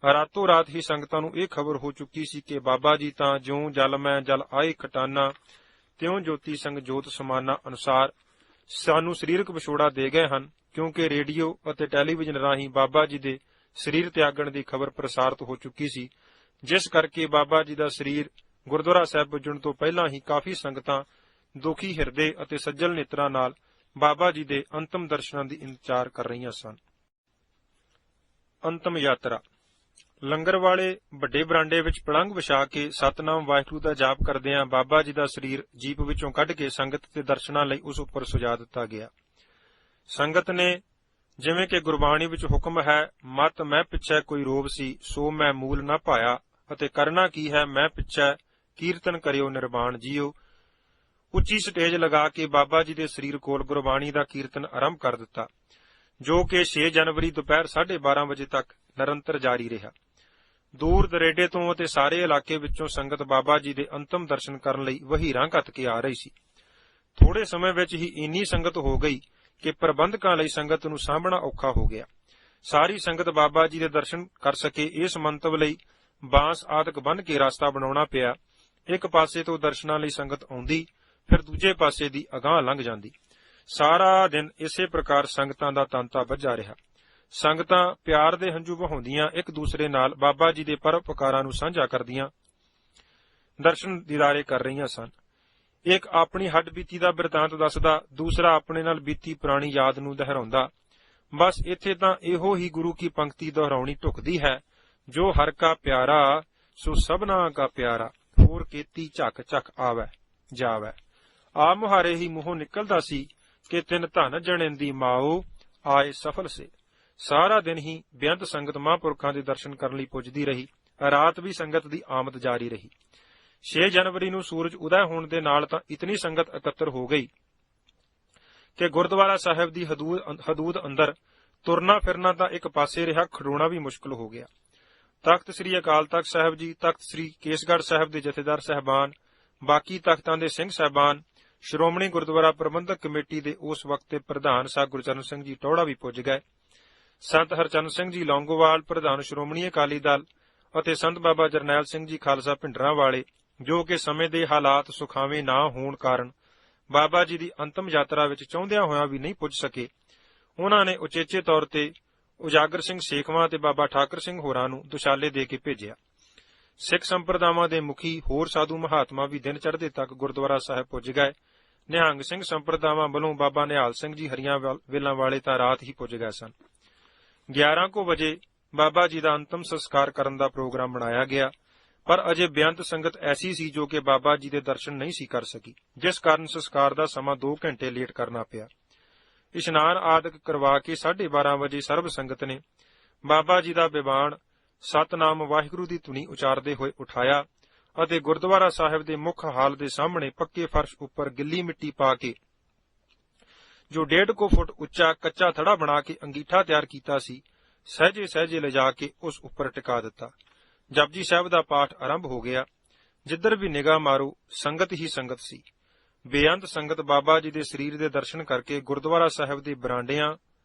Speaker 1: ਰਾਤੋਂ ਰਾਤ ਹੀ ਸੰਗਤਾਂ ਨੂੰ ਇਹ ਖਬਰ ਹੋ ਚੁੱਕੀ ਸੀ ਕਿ ਬਾਬਾ ਜੀ ਤਾਂ ਜਿਉਂ ਜਲ ਮੈਂ ਜਲ ਆਏ ਖਟਾਨਾ, ਤਿਉਂ ਜੋਤੀ ਸੰਗ ਜੋਤ ਸਮਾਨਾ ਅਨੁਸਾਰ ਸਾਨੂੰ ਸਰੀਰਕ ਵਿਛੋੜਾ ਦੇ ਗਏ ਹਨ, ਕਿਉਂਕਿ ਰੇਡੀਓ ਅਤੇ ਟੈਲੀਵਿਜ਼ਨ ਰਾਹੀਂ ਬਾਬਾ ਜੀ ਦੇ ਸਰੀਰ ਤਿਆਗਣ ਦੀ ਖਬਰ ਪ੍ਰਸਾਰਿਤ ਹੋ ਚੁੱਕੀ ਸੀ, ਜਿਸ ਕਰਕੇ ਬਾਬਾ ਜੀ ਦਾ ਸਰੀਰ ਗੁਰਦੁਆਰਾ ਸਾਹਿਬ ਪੁੱਜਣ ਤੋਂ ਪਹਿਲਾਂ ਹੀ ਕਾਫੀ ਸੰਗਤਾਂ ਦੁਖੀ ਹਿਰਦੇ ਅਤੇ ਸੱਜਲ ਨੇਤਰਾਂ ਨਾਲ ਬਾਬਾ ਜੀ ਦੇ ਅੰਤਮ ਦਰਸ਼ਨਾਂ ਦੀ ਇੰਤਜ਼ਾਰ ਕਰ ਰਹੀਆਂ ਸਨ। ਅੰਤਮ ਯਾਤਰਾ। ਲੰਗਰ ਵਾਲੇ ਵੱਡੇ ਬਰਾਂਡੇ ਵਿੱਚ ਪਲੰਘ ਵਿਛਾ ਕੇ ਸਤਨਾਮ ਵਾਹਿਗੁਰੂ ਦਾ ਜਾਪ ਕਰਦਿਆਂ ਬਾਬਾ ਜੀ ਦਾ ਸਰੀਰ ਜੀਪ ਵਿੱਚੋਂ ਕੱਢ ਕੇ ਸੰਗਤ ਦੇ ਦਰਸ਼ਨਾਂ ਲਈ ਉਸ ਉੱਪਰ ਸੁਜਾ ਦਿੱਤਾ ਗਿਆ। ਸੰਗਤ ਨੇ ਜਿਵੇਂ ਕਿ ਗੁਰਬਾਣੀ ਵਿੱਚ ਹੁਕਮ ਹੈ, ਮਤ ਮੈਂ ਪਿੱਛੇ ਕੋਈ ਰੋਬ ਸੀ, ਸੋ ਮੈਂ ਮੂਲ ਨਾ ਪਾਇਆ, ਅਤੇ ਕਰਨਾ ਕੀ ਹੈ ਮੈਂ ਪਿੱਛੇ ਕੀਰਤਨ ਕਰਿਓ ਨਿਰਵਾਣ ਜੀਓ, ਉੱਚੀ ਸਟੇਜ ਲਗਾ ਕੇ ਬਾਬਾ ਜੀ ਦੇ ਸਰੀਰ ਕੋਲ ਗੁਰਬਾਣੀ ਦਾ ਕੀਰਤਨ ਆਰੰਭ ਕਰ ਦਿੱਤਾ, ਜੋ ਕਿ 6 ਜਨਵਰੀ ਦੁਪਹਿਰ 12:30 ਵਜੇ ਤੱਕ ਨਿਰੰਤਰ ਜਾਰੀ ਰਿਹਾ। ਦੂਰ ਦਰੇਡੇ ਤੋਂ ਅਤੇ ਸਾਰੇ ਇਲਾਕੇ ਵਿੱਚੋਂ ਸੰਗਤ ਬਾਬਾ ਜੀ ਦੇ ਅੰਤਮ ਦਰਸ਼ਨ ਕਰਨ ਲਈ ਵਹੀਰਾਂ ਘੱਤ ਕੇ ਆ ਰਹੀ ਸੀ। ਥੋੜੇ ਸਮੇਂ ਵਿੱਚ ਹੀ ਇੰਨੀ ਸੰਗਤ ਹੋ ਗਈ ਕਿ ਪ੍ਰਬੰਧਕਾਂ ਲਈ ਸੰਗਤ ਨੂੰ ਸਾਂਭਣਾ ਔਖਾ ਹੋ ਗਿਆ। ਸਾਰੀ ਸੰਗਤ ਬਾਬਾ ਜੀ ਦੇ ਦਰਸ਼ਨ ਕਰ ਸਕੇ ਇਸ ਮੰਤਵ ਲਈ ਬਾਂਸ ਆਦਿਕ ਬੰਨ੍ਹ ਕੇ ਰਸਤਾ ਬਣਾਉਣਾ ਪਿਆ। ਇੱਕ ਪਾਸੇ ਤੋਂ ਦਰਸ਼ਨਾਂ ਲਈ ਸੰਗਤ ਆਉਂਦੀ, ਫਿਰ ਦੂਜੇ ਪਾਸੇ ਦੀ ਅਗਾਂਹ ਲੰਘ ਜਾਂਦੀ। ਸਾਰਾ ਦਿਨ ਇਸੇ ਪ੍ਰਕਾਰ ਸੰਗਤਾਂ ਦਾ ਤਾਂਤਾ ਵੱਜਾ ਰਿਹਾ। ਸੰਗਤਾਂ ਪਿਆਰ ਦੇ ਹੰਝੂ ਵਹਾਉਂਦੀਆਂ ਇੱਕ ਦੂਸਰੇ ਨਾਲ ਬਾਬਾ ਜੀ ਦੇ ਪਰਉਪਕਾਰਾਂ ਨੂੰ ਸਾਂਝਾ ਕਰਦੀਆਂ ਦਰਸ਼ਨ ਦੀਦਾਰੇ ਕਰ ਰਹੀਆਂ ਸਨ। ਇੱਕ ਆਪਣੀ ਹੱਡਬੀਤੀ ਦਾ ਬਿਰਤਾਂਤ ਦੱਸਦਾ, ਦੂਸਰਾ ਆਪਣੇ ਨਾਲ ਬੀਤੀ ਪੁਰਾਣੀ ਯਾਦ ਨੂੰ ਦੁਹਰਾਉਂਦਾ। ਬਸ ਇੱਥੇ ਤਾਂ ਇਹੋ ਹੀ ਗੁਰੂ ਕੀ ਪੰਕਤੀ ਦੁਹਰਾਉਣੀ ਢੁਕਦੀ ਹੈ, ਜੋ ਹਰ ਕਾ ਪਿਆਰਾ ਸੋ ਸਭਨਾ ਕਾ ਪਿਆਰਾ, ਹੋਰ ਕੀਤੀ ਝੱਕ ਝੱਕ ਆਵੈ ਜਾਵੈ। ਆ ਮੁਹਾਰੇ ਹੀ ਮੂੰਹੋਂ ਨਿਕਲਦਾ ਸੀ ਕਿ ਤਿੰਨ ਧਨ ਜਣੇਂਦੀ ਮਾਓ ਆਏ ਸਫਲ ਸੇ। ਸਾਰਾ ਦਿਨ ਹੀ ਬੇਅੰਤ ਸੰਗਤ ਮਹਾਂਪੁਰਖਾਂ ਦੇ ਦਰਸ਼ਨ ਕਰਨ ਲਈ ਪੁੱਜਦੀ ਰਹੀ। ਰਾਤ ਵੀ ਸੰਗਤ ਦੀ ਆਮਦ ਜਾਰੀ ਰਹੀ। 6 ਜਨਵਰੀ ਨੂੰ ਸੂਰਜ ਉਦੈ ਹੋਣ ਦੇ ਨਾਲ ਤਾਂ ਇਤਨੀ ਸੰਗਤ ਇਕੱਤਰ ਹੋ ਗਈ ਕਿ ਗੁਰਦੁਆਰਾ ਸਾਹਿਬ ਦੀ ਹਦੂਦ ਅੰਦਰ ਤੁਰਨਾ ਫਿਰਨਾ ਤਾਂ ਇੱਕ ਪਾਸੇ ਰਿਹਾ, ਖੜੋਣਾ ਵੀ ਮੁਸ਼ਕਲ ਹੋ ਗਿਆ। ਤਖਤ ਸ੍ਰੀ ਅਕਾਲ ਤਖਤ ਸਾਹਿਬ ਜੀ, ਤਖਤ ਸ੍ਰੀ ਕੇਸਗੜ੍ਹ ਸਾਹਿਬ ਦੇ ਜਥੇਦਾਰ ਸਾਹਿਬਾਨ, ਬਾਕੀ ਤਖਤਾਂ ਦੇ ਸਿੰਘ ਸਾਹਿਬਾਨ, ਸ਼੍ਰੋਮਣੀ ਗੁਰਦੁਆਰਾ ਪ੍ਰਬੰਧਕ ਕਮੇਟੀ ਦੇ ਉਸ ਵਕਤ ਦੇ ਪ੍ਰਧਾਨ ਸਾਹਿਬ ਗੁਰਚਰਨ ਸਿੰਘ ਜੀ ਟੌੜਾ ਵੀ ਪੁੱਜ ਗਏ। ਸੰਤ ਹਰਚੰਦ ਸਿੰਘ ਜੀ ਲੌਂਗੋਵਾਲ, ਪ੍ਰਧਾਨ ਸ਼੍ਰੋਮਣੀ ਅਕਾਲੀ ਦਲ, ਅਤੇ ਸੰਤ ਬਾਬਾ ਜਰਨੈਲ ਸਿੰਘ ਜੀ ਖਾਲਸਾ ਭਿੰਡਰਾਂ ਵਾਲੇ, ਜੋ ਕਿ ਸਮੇਂ ਦੇ ਹਾਲਾਤ ਸੁਖਾਵੇਂ ਨਾ ਹੋਣ ਕਾਰਨ ਬਾਬਾ ਜੀ ਦੀ ਅੰਤਮ ਯਾਤਰਾ ਵਿੱਚ ਚਾਹੁੰਦਿਆਂ ਹੋਇਆਂ ਵੀ ਨਹੀਂ ਪੁੱਜ ਸਕੇ, ਉਹਨਾਂ ਨੇ ਉਚੇਚੇ ਤੌਰ ਤੇ ਉਜਾਗਰ ਸਿੰਘ ਸੇਖਵਾਂ ਤੇ ਬਾਬਾ ਠਾਕਰ ਸਿੰਘ ਹੋਰਾਂ ਨੂੰ ਦੁਸ਼ਾਲੇ ਦੇ ਕੇ ਭੇਜਿਆ। ਸਿੱਖ ਸੰਪਰਦਾਵਾਂ ਦੇ ਮੁਖੀ ਹੋਰ ਸਾਧੂ ਮਹਾਤਮਾ ਵੀ ਦਿਨ ਚੜ੍ਹਦੇ ਤੱਕ ਗੁਰਦੁਆਰਾ ਸਾਹਿਬ ਪੁੱਜ ਗਏ। ਨਿਹੰਗ ਸਿੰਘ ਸੰਪਰਦਾਵਾਂ ਵੱਲੋਂ ਬਾਬਾ ਨਿਹਾਲ ਸਿੰਘ ਜੀ ਹਰੀਆਂ ਵੇਲਾਂ ਵਾਲੇ ਤਾਂ ਰਾਤ ਹੀ ਪੁੱਜ ਗਏ ਸਨ। 11 ਵਜੇ ਬਾਬਾ ਜੀ ਦਾ ਅੰਤਮ ਸੰਸਕਾਰ ਕਰਨ ਦਾ ਪ੍ਰੋਗਰਾਮ ਬਣਾਇਆ ਗਿਆ, ਪਰ ਅਜੇ ਬੇਅੰਤ ਸੰਗਤ ਐਸੀ ਸੀ ਜੋ ਕਿ ਬਾਬਾ ਜੀ ਦੇ ਦਰਸ਼ਨ ਨਹੀਂ ਸੀ ਕਰ ਸਕੀ, ਜਿਸ ਕਾਰਨ ਸੰਸਕਾਰ ਦਾ ਸਮਾਂ 2 ਘੰਟੇ ਲੇਟ ਕਰਨਾ ਪਿਆ। ਇਸ਼ਨਾਨ ਆਦਿਕ ਕਰਵਾ ਕੇ 12:30 ਵਜੇ ਸਰਬ ਸੰਗਤ ਨੇ ਬਾਬਾ ਜੀ ਦਾ ਬਿਵਾਨ ਸਤਨਾਮ ਵਾਹਿਗੁਰੂ ਦੀ ਧੁਨੀ ਉਚਾਰਦੇ ਹੋਏ ਉਠਾਇਆ ਅਤੇ ਗੁਰਦੁਆਰਾ ਸਾਹਿਬ ਦੇ ਮੁੱਖ ਹਾਲ ਦੇ ਸਾਹਮਣੇ ਪੱਕੇ ਫਰਸ਼ ਉੱਪਰ ਗਿੱਲੀ ਮਿੱਟੀ ਪਾ ਕੇ ਜੋ 1.5 ਫੁੱਟ ਉੱਚਾ ਕੱਚਾ ਥੜਾ ਬਣਾ ਕੇ ਅੰਗੀਠਾ ਤਿਆਰ ਕੀਤਾ ਸੀ, ਸਹਿਜੇ ਸਹਿਜੇ ਲਿਜਾ ਕੇ ਉਸ ਉੱਪਰ ਟਿਕਾ ਦਿੱਤਾ। ਜਪਜੀ ਸਾਹਿਬ ਦਾ ਪਾਠ ਆਰੰਭ ਹੋ ਗਿਆ। ਜਿੱਧਰ ਵੀ ਨਿਗਾਹ ਮਾਰੋ ਸੰਗਤ ਹੀ ਸੰਗਤ ਸੀ। ਬੇਅੰਤ ਸੰਗਤ ਬਾਬਾ ਜੀ ਦੇ ਸਰੀਰ ਦੇ ਦਰਸ਼ਨ ਕਰਕੇ ਗੁਰਦੁਆਰਾ ਸਾਹਿਬ ਦੇ ਬਰਾਂਡਿਆਂ,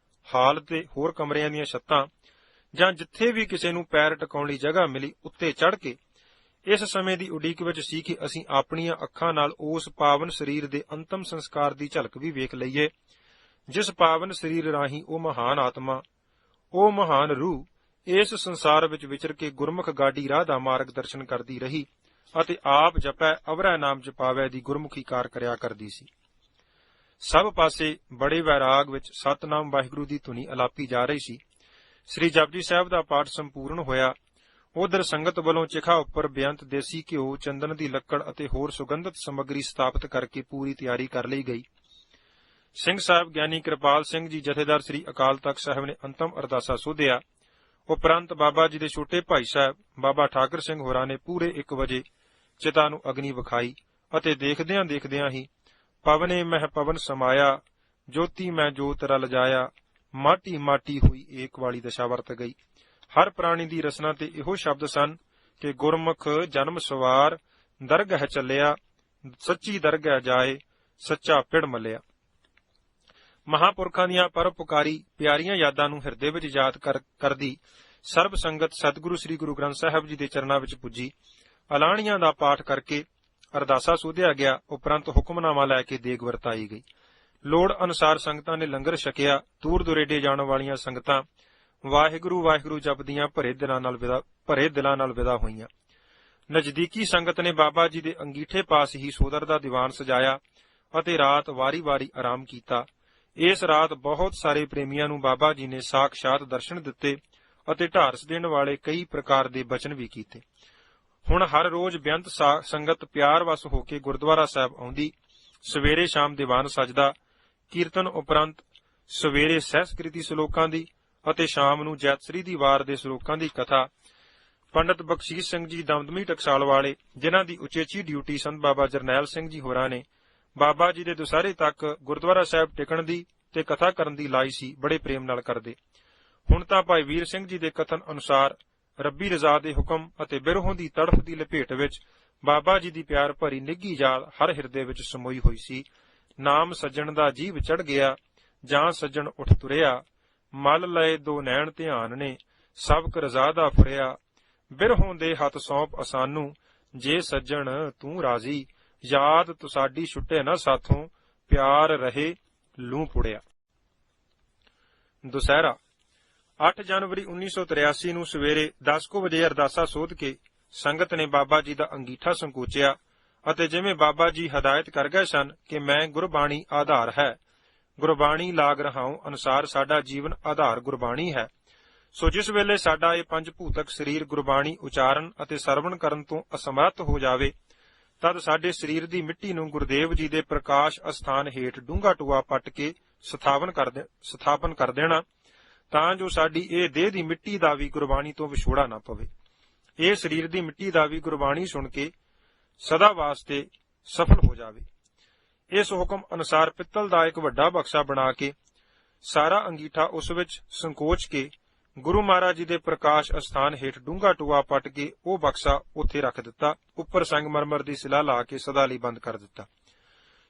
Speaker 1: ਹਾਲ ਤੇ ਹੋਰ ਕਮਰਿਆਂ ਦੀਆਂ ਛੱਤਾਂ ਜਾਂ ਜਿੱਥੇ ਵੀ ਕਿਸੇ ਨੂੰ ਪੈਰ ਟਿਕਾਉਣ ਲਈ ਜਗ੍ਹਾ ਮਿਲੀ ਉੱਤੇ ਚੜ੍ਹ ਕੇ ਇਸ ਸਮੇਂ ਦੀ ਉਡੀਕ ਵਿੱਚ ਸੀ ਕਿ ਅਸੀਂ ਆਪਣੀਆਂ ਅੱਖਾਂ ਨਾਲ ਉਸ ਪਾਵਨ ਸਰੀਰ ਦੇ ਅੰਤਮ ਸੰਸਕਾਰ ਦੀ ਝਲਕ ਵੀ ਵੇਖ ਲਈਏ, ਜਿਸ ਪਾਵਨ ਸਰੀਰ ਰਾਹੀਂ ਉਹ ਮਹਾਨ ਆਤਮਾ, ਉਹ ਮਹਾਨ ਰੂਹ ਇਸ ਸੰਸਾਰ ਵਿੱਚ ਵਿਚਰ ਕੇ ਗੁਰਮੁਖ ਗਾਡੀ ਰਾਹ ਦਾ ਮਾਰਗ ਦਰਸ਼ਨ ਕਰਦੀ ਰਹੀ ਅਤੇ ਆਪ ਜਪੈ ਅਵਰੈ ਨਾਮ ਜਪਾਵੈ ਦੀ ਗੁਰਮੁਖੀ ਕਾਰ ਕਰਿਆ ਕਰਦੀ ਸੀ। ਸਭ ਪਾਸੇ ਬੜੇ ਵੈਰਾਗ ਵਿੱਚ ਸਤਨਾਮ ਵਾਹਿਗੁਰੂ ਦੀ ਧੁਨੀ ਅਲਾਪੀ ਜਾ ਰਹੀ ਸੀ। ਸ੍ਰੀ ਜਪਜੀ ਸਾਹਿਬ ਦਾ ਪਾਠ ਸੰਪੂਰਨ ਹੋਇਆ। ਉਧਰ ਸੰਗਤ ਵੱਲੋਂ ਚਿਖਾ ਉੱਪਰ ਬੇਅੰਤ ਦੇਸੀ ਘਿਓ, ਚੰਦਨ ਦੀ ਲੱਕੜ ਅਤੇ ਹੋਰ ਸੁਗੰਧਿਤ ਸਮੱਗਰੀ ਸਥਾਪਿਤ ਕਰਕੇ ਪੂਰੀ ਤਿਆਰੀ ਕਰ ਲਈ ਗਈ। ਸਿੰਘ ਸਾਹਿਬ ਗਿਆਨੀ ਕਿਰਪਾਲ ਸਿੰਘ ਜੀ ਜਥੇਦਾਰ ਸ੍ਰੀ ਅਕਾਲ ਤਖਤ ਸਾਹਿਬ ਨੇ ਅੰਤਮ ਅਰਦਾਸਾ ਸੋਧਿਆ। ਉਪਰੰਤ ਬਾਬਾ ਜੀ ਦੇ ਛੋਟੇ ਭਾਈ ਸਾਹਿਬ ਬਾਬਾ ਠਾਕਰ ਸਿੰਘ ਹੋਰਾਂ ਨੇ ਪੂਰੇ 1 ਵਜੇ ਚਿਤਾ ਨੂੰ ਅਗਨੀ ਵਿਖਾਈ ਅਤੇ ਦੇਖਦਿਆਂ ਦੇਖਦਿਆਂ ਹੀ ਪਵਨੇ ਮਹਿ ਪਵਨ ਸਮਾਇਆ, ਜੋਤੀ ਮੈਂ ਜੋਤ ਰਲ ਜਾਇਆ, ਮਾਟੀ ਮਾਟੀ ਹੋਈ ਏਕ ਵਾਲੀ ਦਸ਼ਾ ਵਰਤ ਗਈ। ਹਰ ਪ੍ਰਾਣੀ ਦੀ ਰਸਨਾ ਤੇ ਇਹੋ ਸ਼ਬਦ ਸਨ ਕਿ ਗੁਰਮੁਖ ਜਨਮ ਸਵਾਰ, ਦਰਗਹਿ ਚੱਲਿਆ, ਸੱਚੀ ਦਰਗਹਿ ਜਾਏ, ਸੱਚਾ ਪਿੜ ਮੱਲਿਆ। ਮਹਾਂਪੁਰਖਾਂ ਦੀਆਂ ਪਰਉਪਕਾਰੀ ਪਿਆਰੀਆਂ ਯਾਦਾਂ ਨੂੰ ਹਿਰਦੇ ਵਿੱਚ ਯਾਦ ਕਰਦੀ ਸਰਬ ਸੰਗਤ ਸਤਿਗੁਰੂ ਸ੍ਰੀ ਗੁਰੂ ਗ੍ਰੰਥ ਸਾਹਿਬ ਜੀ ਦੇ ਚਰਨਾਂ ਵਿੱਚ ਪੁੱਜੀ। ਅਲਾਣੀਆਂ ਦਾ ਪਾਠ ਕਰਕੇ ਅਰਦਾਸਾ ਸੋਧਿਆ ਗਿਆ। ਉਪਰੰਤ ਹੁਕਮਨਾਮਾ ਲੈ ਕੇ ਦੇਗ ਵਰਤਾਈ ਗਈ। ਲੋੜ ਅਨੁਸਾਰ ਸੰਗਤਾਂ ਨੇ ਲੰਗਰ ਛਕਿਆ। ਦੂਰ ਦੁਰੇਡੇ ਜਾਣ ਵਾਲੀਆਂ ਸੰਗਤਾਂ ਵਾਹਿਗੁਰੂ ਵਾਹਿਗੁਰੂ ਜਪਦੀਆਂ ਭਰੇ ਦਿਲਾਂ ਨਾਲ ਵਿਦਾ ਹੋਈਆਂ। ਨਜ਼ਦੀਕੀ ਸੰਗਤ ਨੇ ਬਾਬਾ ਜੀ ਦੇ ਅੰਗੀਠੇ ਪਾਸ ਹੀ ਸੋਦਰ ਦਾ ਦੀਵਾਨ ਸਜਾਇਆ ਅਤੇ ਰਾਤ ਵਾਰੀ-ਵਾਰੀ ਆਰਾਮ ਕੀਤਾ। ਇਸ ਰਾਤ ਬਹੁਤ ਸਾਰੇ ਪ੍ਰੇਮੀਆਂ ਨੂੰ ਬਾਬਾ ਜੀ ਨੇ ਸਾਖਸ਼ਾਤ ਦਰਸ਼ਨ ਦਿੱਤੇ ਅਤੇ ਢਾਰਸ ਦੇਣ ਵਾਲੇ ਕਈ ਪ੍ਰਕਾਰ ਦੇ ਬਚਨ ਵੀ ਕੀਤੇ। ਹੁਣ ਹਰ ਰੋਜ਼ ਬੇਅੰਤ ਸੰਗਤ ਪਿਆਰ ਵਸ ਹੋ ਕੇ ਗੁਰਦੁਆਰਾ ਸਾਹਿਬ ਆਉਂਦੀ। ਸਵੇਰੇ ਸ਼ਾਮ ਦੀਵਾਨ ਸਜਦਾ, ਕੀਰਤਨ ਉਪਰੰਤ ਸਵੇਰੇ ਸਹਿਸਕ੍ਰਿਤੀ ਸ਼ਲੋਕਾਂ ਦੀ ਅਤੇ ਸ਼ਾਮ ਨੂੰ ਜੈਤਸਰੀ ਦੀ ਵਾਰ ਦੇ ਸ਼ਲੋਕਾਂ ਦੀ ਕਥਾ। ਪੰਡਤ ਬਖਸ਼ੀਸ਼ ਸਿੰਘ ਜੀ ਦਮਦਮੀ ਟਕਸਾਲ ਵਾਲੇ, ਜਿਨ੍ਹਾਂ ਦੀ ਉਚੇਚੀ ਡਿਊਟੀ ਸੰਤ ਬਾਬਾ ਜਰਨੈਲ ਸਿੰਘ ਜੀ ਹੋਰਾਂ ਨੇ ਬਾਬਾ ਜੀ ਦੇ ਦੁਸਹਿਰੇ ਤੱਕ ਗੁਰਦੁਆਰਾ ਸਾਹਿਬ ਟਿਕਣ ਦੀ ਤੇ ਕਥਾ ਕਰਨ ਦੀ ਲਾਈ ਸੀ, ਬੜੇ ਪ੍ਰੇਮ ਨਾਲ ਕਰਦੇ। ਹੁਣ ਤਾਂ ਭਾਈ ਵੀਰ ਸਿੰਘ ਜੀ ਦੇ ਕਥਨ ਅਨੁਸਾਰ ਰੱਬੀ ਰਜ਼ਾ ਦੇ ਹੁਕਮ ਅਤੇ ਬਿਰਹੋਂ ਦੀ ਤੜਫ ਦੀ ਲਪੇਟ ਵਿੱਚ ਬਾਬਾ ਜੀ ਦੀ ਪਿਆਰ ਭਰੀ ਨਿੱਘੀ ਯਾਦ ਹਰ ਹਿਰਦੇ ਵਿੱਚ ਸਮੋਈ ਹੋਈ ਸੀ। ਨਾਮ ਸੱਜਣ ਦਾ ਜੀਵ ਚੜ ਗਿਆ, ਜਾਂ ਸੱਜਣ ਉੱਠ ਤੁਰਿਆ, ਮਲ ਲਏ 2 ਨੈਣ ਧਿਆਨ ਨੇ, ਸਬਕ ਰਜ਼ਾ ਦਾ ਫੁਰਿਆ, ਬਿਰਹੋਂ ਦੇ ਹੱਥ ਸੌਂਪ ਅਸਾਨੂੰ, ਜੇ ਸੱਜਣ ਤੂੰ ਰਾਜ਼ੀ, ਯਾਦ ਤੁਸਾਡੀ ਛੁੱਟੇ ਨਾ ਸਾਥੋਂ, ਪਿਆਰ ਰਹੇ ਲੂੰ ਪੁੜਿਆ। ਦੁਸਹਿਰਾ 8 ਜਨਵਰੀ 1983 ਨੂੰ ਸਵੇਰੇ 10 ਵਜੇ ਅਰਦਾਸਾ ਸੋਧ ਕੇ ਸੰਗਤ ਨੇ ਬਾਬਾ ਜੀ ਦਾ ਅੰਗੀਠਾ ਸੰਕੋਚਿਆ ਅਤੇ ਜਿਵੇਂ ਬਾਬਾ ਜੀ ਹਦਾਇਤ ਕਰ ਗਏ ਸਨ ਕਿ ਮੈਂ ਗੁਰਬਾਣੀ ਆਧਾਰ ਹੈ, ਗੁਰਬਾਣੀ ਲਾਗ ਰਹਾਉ ਅਨੁਸਾਰ ਸਾਡਾ ਜੀਵਨ ਆਧਾਰ ਗੁਰਬਾਣੀ ਹੈ। ਸੋ ਜਿਸ ਵੇਲੇ ਸਾਡਾ ਇਹ 5 ਭੂਤਕ ਸਰੀਰ ਗੁਰਬਾਣੀ ਉਚਾਰਨ ਅਤੇ ਸਰਵਣ ਕਰਨ ਤੋਂ ਅਸਮਰੱਥ ਹੋ ਜਾਵੇ, ਤਦ ਸਾਡੇ ਸਰੀਰ ਦੀ ਮਿੱਟੀ ਨੂੰ ਗੁਰਦੇਵ ਜੀ ਦੇ ਪ੍ਰਕਾਸ਼ ਅਸਥਾਨ ਹੇਠ ਡੂੰਘਾ ਟੂਆ ਪੱਟ ਕੇ ਸਥਾਪਨ ਕਰ ਦੇਣਾ, ਤਾਂ ਜੋ ਸਾਡੀ ਇਹ ਦੇਹ ਦੀ ਮਿੱਟੀ ਦਾ ਵੀ ਗੁਰਬਾਣੀ ਤੋਂ ਵਿਛੋੜਾ ਨਾ ਪਵੇ। ਇਹ ਸਰੀਰ ਦੀ ਮਿੱਟੀ ਦਾ ਵੀ ਗੁਰਬਾਣੀ ਸੁਣ ਕੇ ਸਦਾ ਵਾਸਤੇ ਸਫਲ ਹੋ ਜਾਵੇ। ਇਸ ਹੁਕਮ ਅਨੁਸਾਰ ਪਿੱਤਲ ਦਾ ਇੱਕ ਵੱਡਾ ਬਕਸਾ ਬਣਾ ਕੇ ਸਾਰਾ ਅੰਗੀਠਾ ਉਸ ਵਿੱਚ ਸੰਕੋਚ ਕੇ ਗੁਰੂ ਮਹਾਰਾਜ ਜੀ ਦੇ ਪ੍ਰਕਾਸ਼ ਅਸਥਾਨ ਹੇਠ ਡੂੰਘਾ ਟੂਆ ਪੱਟ ਕੇ ਉਹ ਬਕਸਾ ਉੱਥੇ ਰੱਖ ਦਿੱਤਾ। ਉੱਪਰ ਸੰਗਮਰਮਰ ਦੀ ਸਿਲਾ ਲਾ ਕੇ ਸਦਾ ਲਈ ਬੰਦ ਕਰ ਦਿੱਤਾ।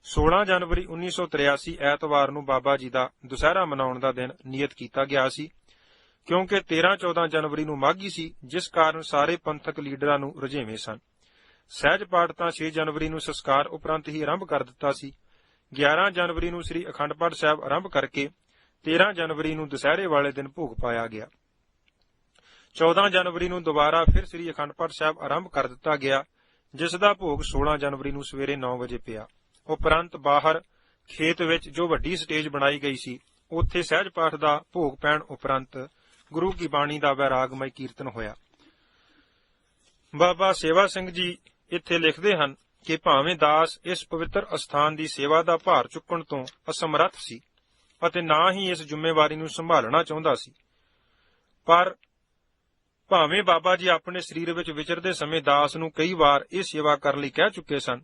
Speaker 1: 16 ਜਨਵਰੀ 1983 ਐਤਵਾਰ ਨੂੰ ਬਾਬਾ ਜੀ ਦਾ ਦੁਸਹਿਰਾ ਮਨਾਉਣ ਦਾ ਦਿਨ ਨਿਯਤ ਕੀਤਾ ਗਿਆ ਸੀ, ਕਿਉਂਕਿ 13-14 ਜਨਵਰੀ ਨੂੰ ਮਾਘੀ ਸੀ, ਜਿਸ ਕਾਰਨ ਸਾਰੇ ਪੰਥਕ ਲੀਡਰਾਂ ਨੂੰ ਰੁਝੇਵੇਂ ਸਨ। ਸਹਿਜ ਪਾਠ ਤਾਂ 6 ਜਨਵਰੀ ਨੂੰ ਸੰਸਕਾਰ ਉਪਰੰਤ ਹੀ ਆਰੰਭ ਕਰ ਦਿੱਤਾ ਸੀ। 11 ਜਨਵਰੀ ਨੂੰ ਸ੍ਰੀ ਅਖੰਡ ਪਾਠ ਸਾਹਿਬ ਆਰੰਭ ਕਰਕੇ 13 ਜਨਵਰੀ ਨੂੰ ਦੁਸਹਿਰੇ ਵਾਲੇ ਦਿਨ ਭੋਗ ਪਾਇਆ ਗਿਆ। 14 ਜਨਵਰੀ ਨੂੰ ਦੁਬਾਰਾ ਫਿਰ ਸ੍ਰੀ ਅਖੰਡ ਪਾਠ ਸਾਹਿਬ ਆਰੰਭ ਕਰ ਦਿੱਤਾ ਗਿਆ, ਜਿਸ ਦਾ ਭੋਗ 16 ਜਨਵਰੀ ਨੂੰ ਸਵੇਰੇ 9 ਵਜੇ ਪਿਆ। ਉਪਰੰਤ ਬਾਹਰ ਖੇਤ ਵਿੱਚ ਜੋ ਵੱਡੀ ਸਟੇਜ ਬਣਾਈ ਗਈ ਸੀ, ਉੱਥੇ ਸਹਿਜ ਪਾਠ ਦਾ ਭੋਗ ਪੈਣ ਉਪਰੰਤ ਗੁਰੂ ਕੀ ਬਾਣੀ ਦਾ ਵੈਰਾਗਮਈ ਕੀਰਤਨ ਹੋਇਆ। ਬਾਬਾ ਸੇਵਾ ਸਿੰਘ ਜੀ ਇੱਥੇ ਲਿਖਦੇ ਹਨ ਕਿ ਭਾਵੇਂ ਦਾਸ ਇਸ ਪਵਿੱਤਰ ਅਸਥਾਨ ਦੀ ਸੇਵਾ ਦਾ ਭਾਰ ਚੁੱਕਣ ਤੋਂ ਅਸਮਰੱਥ ਸੀ ਅਤੇ ਨਾ ਹੀ ਇਸ ਜ਼ਿੰਮੇਵਾਰੀ ਨੂੰ ਸੰਭਾਲਣਾ ਚਾਹੁੰਦਾ ਸੀ। ਪਰ ਭਾਵੇਂ ਬਾਬਾ ਜੀ ਆਪਣੇ ਸਰੀਰ ਵਿੱਚ ਵਿਚਰਦੇ ਸਮੇਂ ਦਾਸ ਨੂੰ ਕਈ ਵਾਰ ਇਹ ਸੇਵਾ ਕਰਨ ਲਈ ਕਹਿ ਚੁੱਕੇ ਸਨ,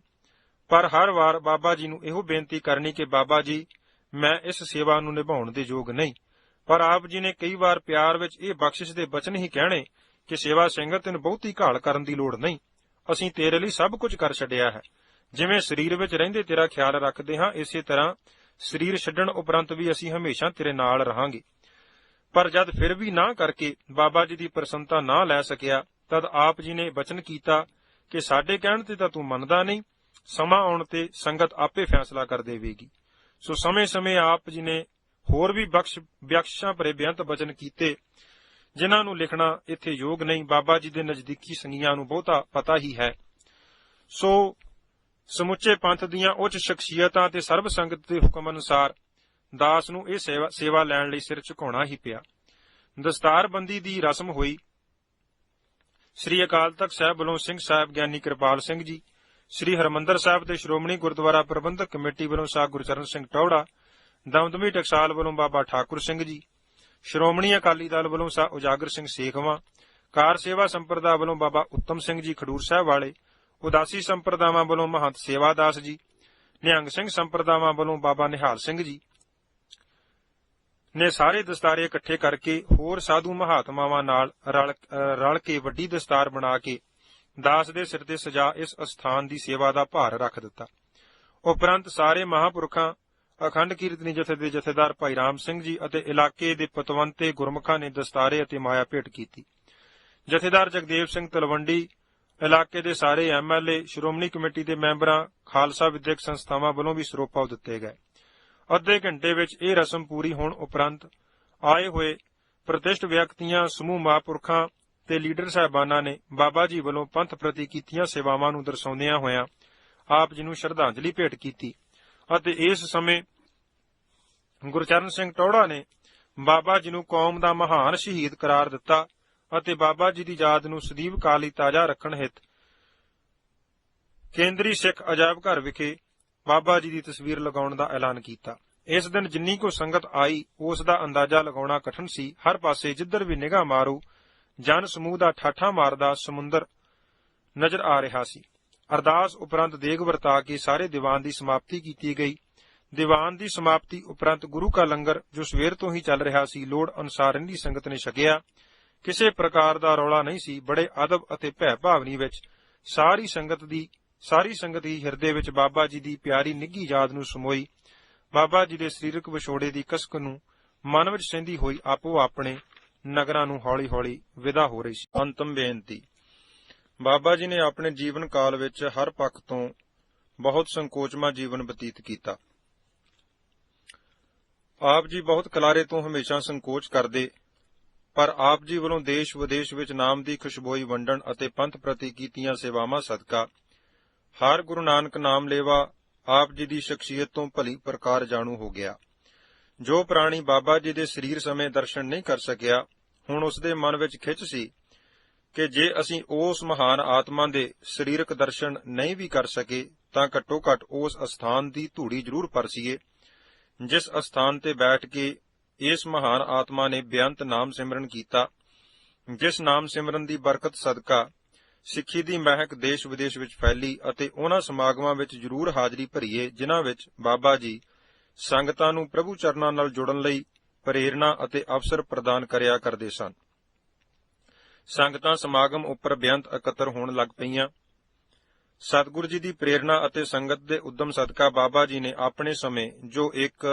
Speaker 1: ਪਰ ਹਰ ਵਾਰ ਬਾਬਾ ਜੀ ਨੂੰ ਇਹੋ ਬੇਨਤੀ ਕਰਨੀ ਕਿ ਬਾਬਾ ਜੀ, ਮੈਂ ਇਸ ਸੇਵਾ ਨੂੰ ਨਿਭਾਉਣ ਦੇ ਯੋਗ ਨਹੀਂ। ਪਰ ਆਪ ਜੀ ਨੇ ਕਈ ਵਾਰ ਪਿਆਰ ਵਿੱਚ ਇਹ ਬਖਸ਼ਿਸ਼ ਦੇ ਬਚਨ ਹੀ ਕਹਿਣੇ ਕਿ ਸੇਵਾ ਸਿੰਘ, ਤੈਨੂੰ ਬਹੁਤੀ ਘਾਲ ਕਰਨ ਦੀ ਲੋੜ ਨਹੀਂ, ਅਸੀਂ ਤੇਰੇ ਲਈ ਸਭ ਕੁਝ ਕਰ ਛੱਡਿਆ ਹੈ। ਜਿਵੇਂ ਸਰੀਰ ਵਿੱਚ ਰਹਿੰਦੇ ਤੇਰਾ ਖਿਆਲ ਰੱਖਦੇ ਹਾਂ, ਇਸੇ ਤਰ੍ਹਾਂ ਸਰੀਰ ਛੱਡਣ ਉਪਰੰਤ ਵੀ ਅਸੀਂ ਹਮੇਸ਼ਾ ਤੇਰੇ ਨਾਲ ਰਹਾਂਗੇ। ਪਰ ਜਦ ਫਿਰ ਵੀ ਨਾ ਕਰਕੇ ਬਾਬਾ ਜੀ ਦੀ ਪ੍ਰਸੰਨਤਾ ਨਾ ਲੈ ਸਕਿਆ, ਤਦ ਆਪ ਜੀ ਨੇ ਬਚਨ ਕੀਤਾ ਕਿ ਸਾਡੇ ਕਹਿਣ ਤੇ ਤਾਂ ਤੂੰ ਮੰਨਦਾ ਨਹੀਂ, ਸਮਾਂ ਆਉਣ ਤੇ ਸੰਗਤ ਆਪੇ ਫੈਸਲਾ ਕਰ ਦੇਵੇਗੀ। ਸੋ ਸਮੇਂ-ਸਮੇਂ ਆਪ ਜੀ ਨੇ ਹੋਰ ਵੀ ਬਖਸ਼ਿਸ਼ਾਂ ਭਰੇ ਬੇਅੰਤ ਬਚਨ ਕੀਤੇ, ਜਿਨ੍ਹਾਂ ਨੂੰ ਲਿਖਣਾ ਇੱਥੇ ਯੋਗ ਨਹੀਂ। ਬਾਬਾ ਜੀ ਦੇ ਨਜ਼ਦੀਕੀ ਸੰਗੀਆਂ ਨੂੰ ਬਹੁਤਾ ਪਤਾ ਹੀ ਹੈ। ਸੋ ਸਮੁੱਚੇ ਪੰਥ ਦੀਆਂ ਉੱਚ ਸ਼ਖਸੀਅਤਾਂ ਤੇ ਸਰਬ ਸੰਗਤ ਦੇ ਹੁਕਮ ਅਨੁਸਾਰ ਦਾਸ ਨੂੰ ਇਹ ਸੇਵਾ ਲੈਣ ਲਈ ਸਿਰ ਝੁਕਾਉਣਾ ਹੀ ਪਿਆ। ਦਸਤਾਰਬੰਦੀ ਦੀ ਰਸਮ ਹੋਈ। ਸ੍ਰੀ ਅਕਾਲ ਤਖਤ ਸਾਹਿਬ ਵੱਲੋਂ ਸਿੰਘ ਸਾਹਿਬ ਗਿਆਨੀ ਕਿਰਪਾਲ ਸਿੰਘ ਜੀ, ਸ੍ਰੀ ਹਰਿਮੰਦਰ ਸਾਹਿਬ ਤੇ ਸ਼੍ਰੋਮਣੀ ਗੁਰਦੁਆਰਾ ਪ੍ਰਬੰਧਕ ਕਮੇਟੀ ਵੱਲੋਂ ਸਾਹ ਗੁਰਚਰਨ ਸਿੰਘ ਟੌੜਾ, ਦਮਦਮੀ ਟਕਸਾਲ ਵੱਲੋਂ ਬਾਬਾ ਠਾਕੁਰ ਸਿੰਘ ਜੀ, ਸ਼੍ਰੋਮਣੀ ਅਕਾਲੀ ਦਲ ਵੱਲੋਂ ਸਾਹ ਉਜਾਗਰ ਸਿੰਘ ਸੇਖਵਾਂ, ਕਾਰ ਸੇਵਾ ਸੰਪਰਦਾ ਵੱਲੋਂ ਬਾਬਾ ਉੱਤਮ ਸਿੰਘ ਜੀ ਖਡੂਰ ਸਾਹਿਬ ਵਾਲੇ, ਉਦਾਸੀ ਸੰਪਰਦਾਵਾਂ ਵੱਲੋਂ ਮਹੰਤ ਸੇਵਾਦਾਸ ਜੀ, ਨਿਹੰਗ ਸਿੰਘ ਸੰਪਰਦਾਵਾਂ ਵੱਲੋਂ ਬਾਬਾ ਨਿਹਾਲ ਸਿੰਘ ਜੀ ਨੇ ਸਾਰੇ ਦਸਤਾਰੇ ਇਕੱਠੇ ਕਰਕੇ ਹੋਰ ਸਾਧੂ ਮਹਾਤਮਾਵਾਂ ਨਾਲ ਰਲ ਕੇ ਵੱਡੀ ਦਸਤਾਰ ਬਣਾ ਕੇ ਦਾਸ ਦੇ ਸਿਰ ਤੇ ਸਜਾ ਇਸ ਅਸਥਾਨ ਦੀ ਸੇਵਾ ਦਾ ਭਾਰ ਰੱਖ ਦਿੱਤਾ। ਉਪਰੰਤ ਸਾਰੇ ਮਹਾਂਪੁਰਖਾਂ, ਅਖੰਡ ਕੀਰਤਨੀ ਜਥੇ ਦੇ ਜਥੇਦਾਰ ਭਾਈ ਰਾਮ ਸਿੰਘ ਜੀ ਅਤੇ ਇਲਾਕੇ ਦੇ ਪਤਵੰਤੇ ਗੁਰਮੁਖਾਂ ਨੇ ਦਸਤਾਰੇ ਅਤੇ ਮਾਇਆ ਭੇਟ ਕੀਤੀ। ਜਥੇਦਾਰ ਜਗਦੇਵ ਸਿੰਘ ਤਲਵੰਡੀ, ਇਲਾਕੇ ਦੇ ਸਾਰੇ MLA, ਸ਼੍ਰੋਮਣੀ ਕਮੇਟੀ ਦੇ ਮੈਂਬਰਾਂ, ਖਾਲਸਾ ਵਿਦਿਅਕ ਸੰਸਥਾਵਾਂ ਵੱਲੋਂ ਵੀ ਸਰੋਪਾ ਦਿੱਤੇ ਗਏ। ਅੱਧੇ ਘੰਟੇ ਵਿੱਚ ਇਹ ਰਸਮ ਪੂਰੀ ਹੋਣ ਉਪਰੰਤ ਆਏ ਹੋਏ ਪ੍ਰਤਿਸ਼ਠ ਵਿਅਕਤੀਆਂ, ਸਮੂਹ ਮਹਾਂਪੁਰਖਾਂ ਤੇ ਲੀਡਰ ਸਾਹਿਬਾਨਾਂ ਨੇ ਬਾਬਾ ਜੀ ਵੱਲੋਂ ਪੰਥ ਪ੍ਰਤੀ ਕੀਤੀਆਂ ਸੇਵਾਵਾਂ ਨੂੰ ਦਰਸਾਉਂਦਿਆਂ ਹੋਇਆਂ ਆਪ ਜੀ ਨੂੰ ਸ਼ਰਧਾਂਜਲੀ ਭੇਟ ਕੀਤੀ ਅਤੇ ਇਸ ਸਮੇਂ ਗੁਰਚਰਨ ਸਿੰਘ ਟੌੜਾ ਨੇ ਬਾਬਾ ਜੀ ਨੂੰ ਕੌਮ ਦਾ ਮਹਾਨ ਸ਼ਹੀਦ ਕਰਾਰ ਦਿੱਤਾ ਅਤੇ ਬਾਬਾ ਜੀ ਦੀ ਯਾਦ ਨੂੰ ਸਦੀਵ ਕਾਲ ਲਈ ਤਾਜ਼ਾ ਰੱਖਣ ਹਿੱਤ ਕੇਂਦਰੀ ਸਿੱਖ ਅਜਾਇਬ ਘਰ ਵਿਖੇ ਬਾਬਾ ਜੀ ਦੀ ਤਸਵੀਰ ਲਗਾਉਣ ਦਾ ਐਲਾਨ ਕੀਤਾ। ਇਸ ਦਿਨ ਜਿੰਨੀ ਕੋ ਸੰਗਤ ਆਈ, ਉਸ ਦਾ ਅੰਦਾਜ਼ਾ ਲਗਾਉਣਾ ਕਠਿਨ ਸੀ। ਹਰ ਪਾਸੇ ਜਿੱਧਰ ਵੀ ਨਿਗਾਹ ਮਾਰੂ, ਜਨ ਸਮੂਹ ਦਾ ਠਾਠਾਂ ਮਾਰਦਾ ਸਮੁੰਦਰ ਨਜ਼ਰ ਆ ਰਿਹਾ ਸੀ। ਅਰਦਾਸ ਉਪਰੰਤ ਦੇਗ ਵਰਤਾ ਕੇ ਸਾਰੇ ਦੀਵਾਨ ਦੀ ਸਮਾਪਤੀ ਕੀਤੀ ਗਈ। ਦੀਵਾਨ ਦੀ ਸਮਾਪਤੀ ਉਪਰੰਤ ਗੁਰੂ ਕਾ ਲੰਗਰ ਜੋ ਸਵੇਰ ਤੋਂ ਹੀ ਚੱਲ ਰਿਹਾ ਸੀ, ਲੋੜ ਅਨੁਸਾਰ ਇੰਨੀ ਸੰਗਤ ਨੇ ਛਕਿਆ। ਕਿਸੇ ਪ੍ਰਕਾਰ ਦਾ ਰੌਲਾ ਨਹੀਂ ਸੀ। ਬੜੇ ਅਦਬ ਅਤੇ ਭੈ ਭਾਵਨੀ ਵਿੱਚ ਸਾਰੀ ਸੰਗਤ ਹੀ ਹਿਰਦੇ ਵਿੱਚ ਬਾਬਾ ਜੀ ਦੀ ਪਿਆਰੀ ਨਿੱਘੀ ਯਾਦ ਨੂੰ ਸਮੋਈ। ਬਾਬਾ ਜੀ ਦੇ ਸਰੀਰਕ ਵਿਛੋੜੇ ਦੀ ਕਸਕ ਨੂੰ ਮਨ ਵਿੱਚ ਸਹਿੰਦੀ ਹੋਈ ਆਪੋ ਆਪਣੇ ਨਗਰਾਂ ਨੂੰ ਹੌਲੀ-ਹੌਲੀ ਵਿਦਾ ਹੋ ਰਹੀ ਸੀ। ਅੰਤਮ ਬੇਨਤੀ। ਬਾਬਾ ਜੀ ਨੇ ਆਪਣੇ ਜੀਵਨ ਕਾਲ ਵਿੱਚ ਹਰ ਪੱਖ ਤੋਂ ਬਹੁਤ ਸੰਕੋਚਮਾ ਜੀਵਨ ਬਤੀਤ ਕੀਤਾ। ਆਪ ਜੀ ਬਹੁਤ ਕਲਾਰੇ ਤੋਂ ਹਮੇਸ਼ਾ ਸੰਕੋਚ ਕਰਦੇ, ਪਰ ਆਪ ਜੀ ਵੱਲੋਂ ਦੇਸ਼ ਵਿਦੇਸ਼ ਵਿੱਚ ਨਾਮ ਦੀ ਖੁਸ਼ਬੋਈ ਵੰਡਣ ਅਤੇ ਪੰਥ ਪ੍ਰਤੀ ਕੀਤੀਆਂ ਸੇਵਾਵਾਂ ਸਦਕਾ ਹਰ ਗੁਰੂ ਨਾਨਕ ਨਾਮ ਲੇਵਾ ਆਪ ਜੀ ਦੀ ਸ਼ਖਸੀਅਤ ਤੋਂ ਭਲੀ ਪ੍ਰਕਾਰ ਜਾਣੂ ਹੋ ਗਿਆ। ਜੋ ਪ੍ਰਾਣੀ ਬਾਬਾ ਜੀ ਦੇ ਸਰੀਰ ਸਮੇਂ ਦਰਸ਼ਨ ਨਹੀਂ ਕਰ ਸਕਿਆ, ਹੁਣ ਉਸ ਦੇ ਮਨ ਵਿੱਚ ਖਿੱਚ ਸੀ ਕਿ ਜੇ ਅਸੀਂ ਉਸ ਮਹਾਨ ਆਤਮਾ ਦੇ ਸਰੀਰਕ ਦਰਸ਼ਨ ਨਹੀਂ ਵੀ ਕਰ ਸਕੇ ਤਾਂ ਘੱਟੋ ਘੱਟ ਉਸ ਅਸਥਾਨ ਦੀ ਧੂੜੀ ਜ਼ਰੂਰ ਪਰਸੀਏ, ਜਿਸ ਅਸਥਾਨ ਤੇ ਬੈਠ ਕੇ ਇਸ ਮਹਾਨ ਆਤਮਾ ਨੇ ਬੇਅੰਤ ਨਾਮ ਸਿਮਰਨ ਕੀਤਾ, ਜਿਸ ਨਾਮ ਸਿਮਰਨ ਦੀ ਬਰਕਤ ਸਦਕਾ ਸਿੱਖੀ ਦੀ ਮਹਿਕ ਦੇਸ਼ ਵਿਦੇਸ਼ ਵਿੱਚ ਫੈਲੀ, ਅਤੇ ਉਹਨਾਂ ਸਮਾਗਮਾਂ ਵਿੱਚ ਜ਼ਰੂਰ ਹਾਜ਼ਰੀ ਭਰੀਏ ਜਿਨ੍ਹਾਂ ਵਿੱਚ ਬਾਬਾ ਜੀ ਸੰਗਤਾਂ ਨੂੰ ਪ੍ਰਭੂ ਚਰਨਾਂ ਨਾਲ ਜੁੜਨ ਲਈ ਪ੍ਰੇਰਣਾ ਅਤੇ ਅਵਸਰ ਪ੍ਰਦਾਨ ਕਰਿਆ ਕਰਦੇ ਸਨ। ਸੰਗਤਾਂ ਸਮਾਗਮ ਉੱਪਰ ਬੇਅੰਤ ਇਕੱਤਰ ਹੋਣ ਲੱਗ ਪਈਆਂ। ਸਤਿਗੁਰੂ ਜੀ ਦੀ ਪ੍ਰੇਰਣਾ ਅਤੇ ਸੰਗਤ ਦੇ ਉਦਮ ਸਦਕਾ ਬਾਬਾ ਜੀ ਨੇ ਆਪਣੇ ਸਮੇਂ ਜੋ ਇੱਕ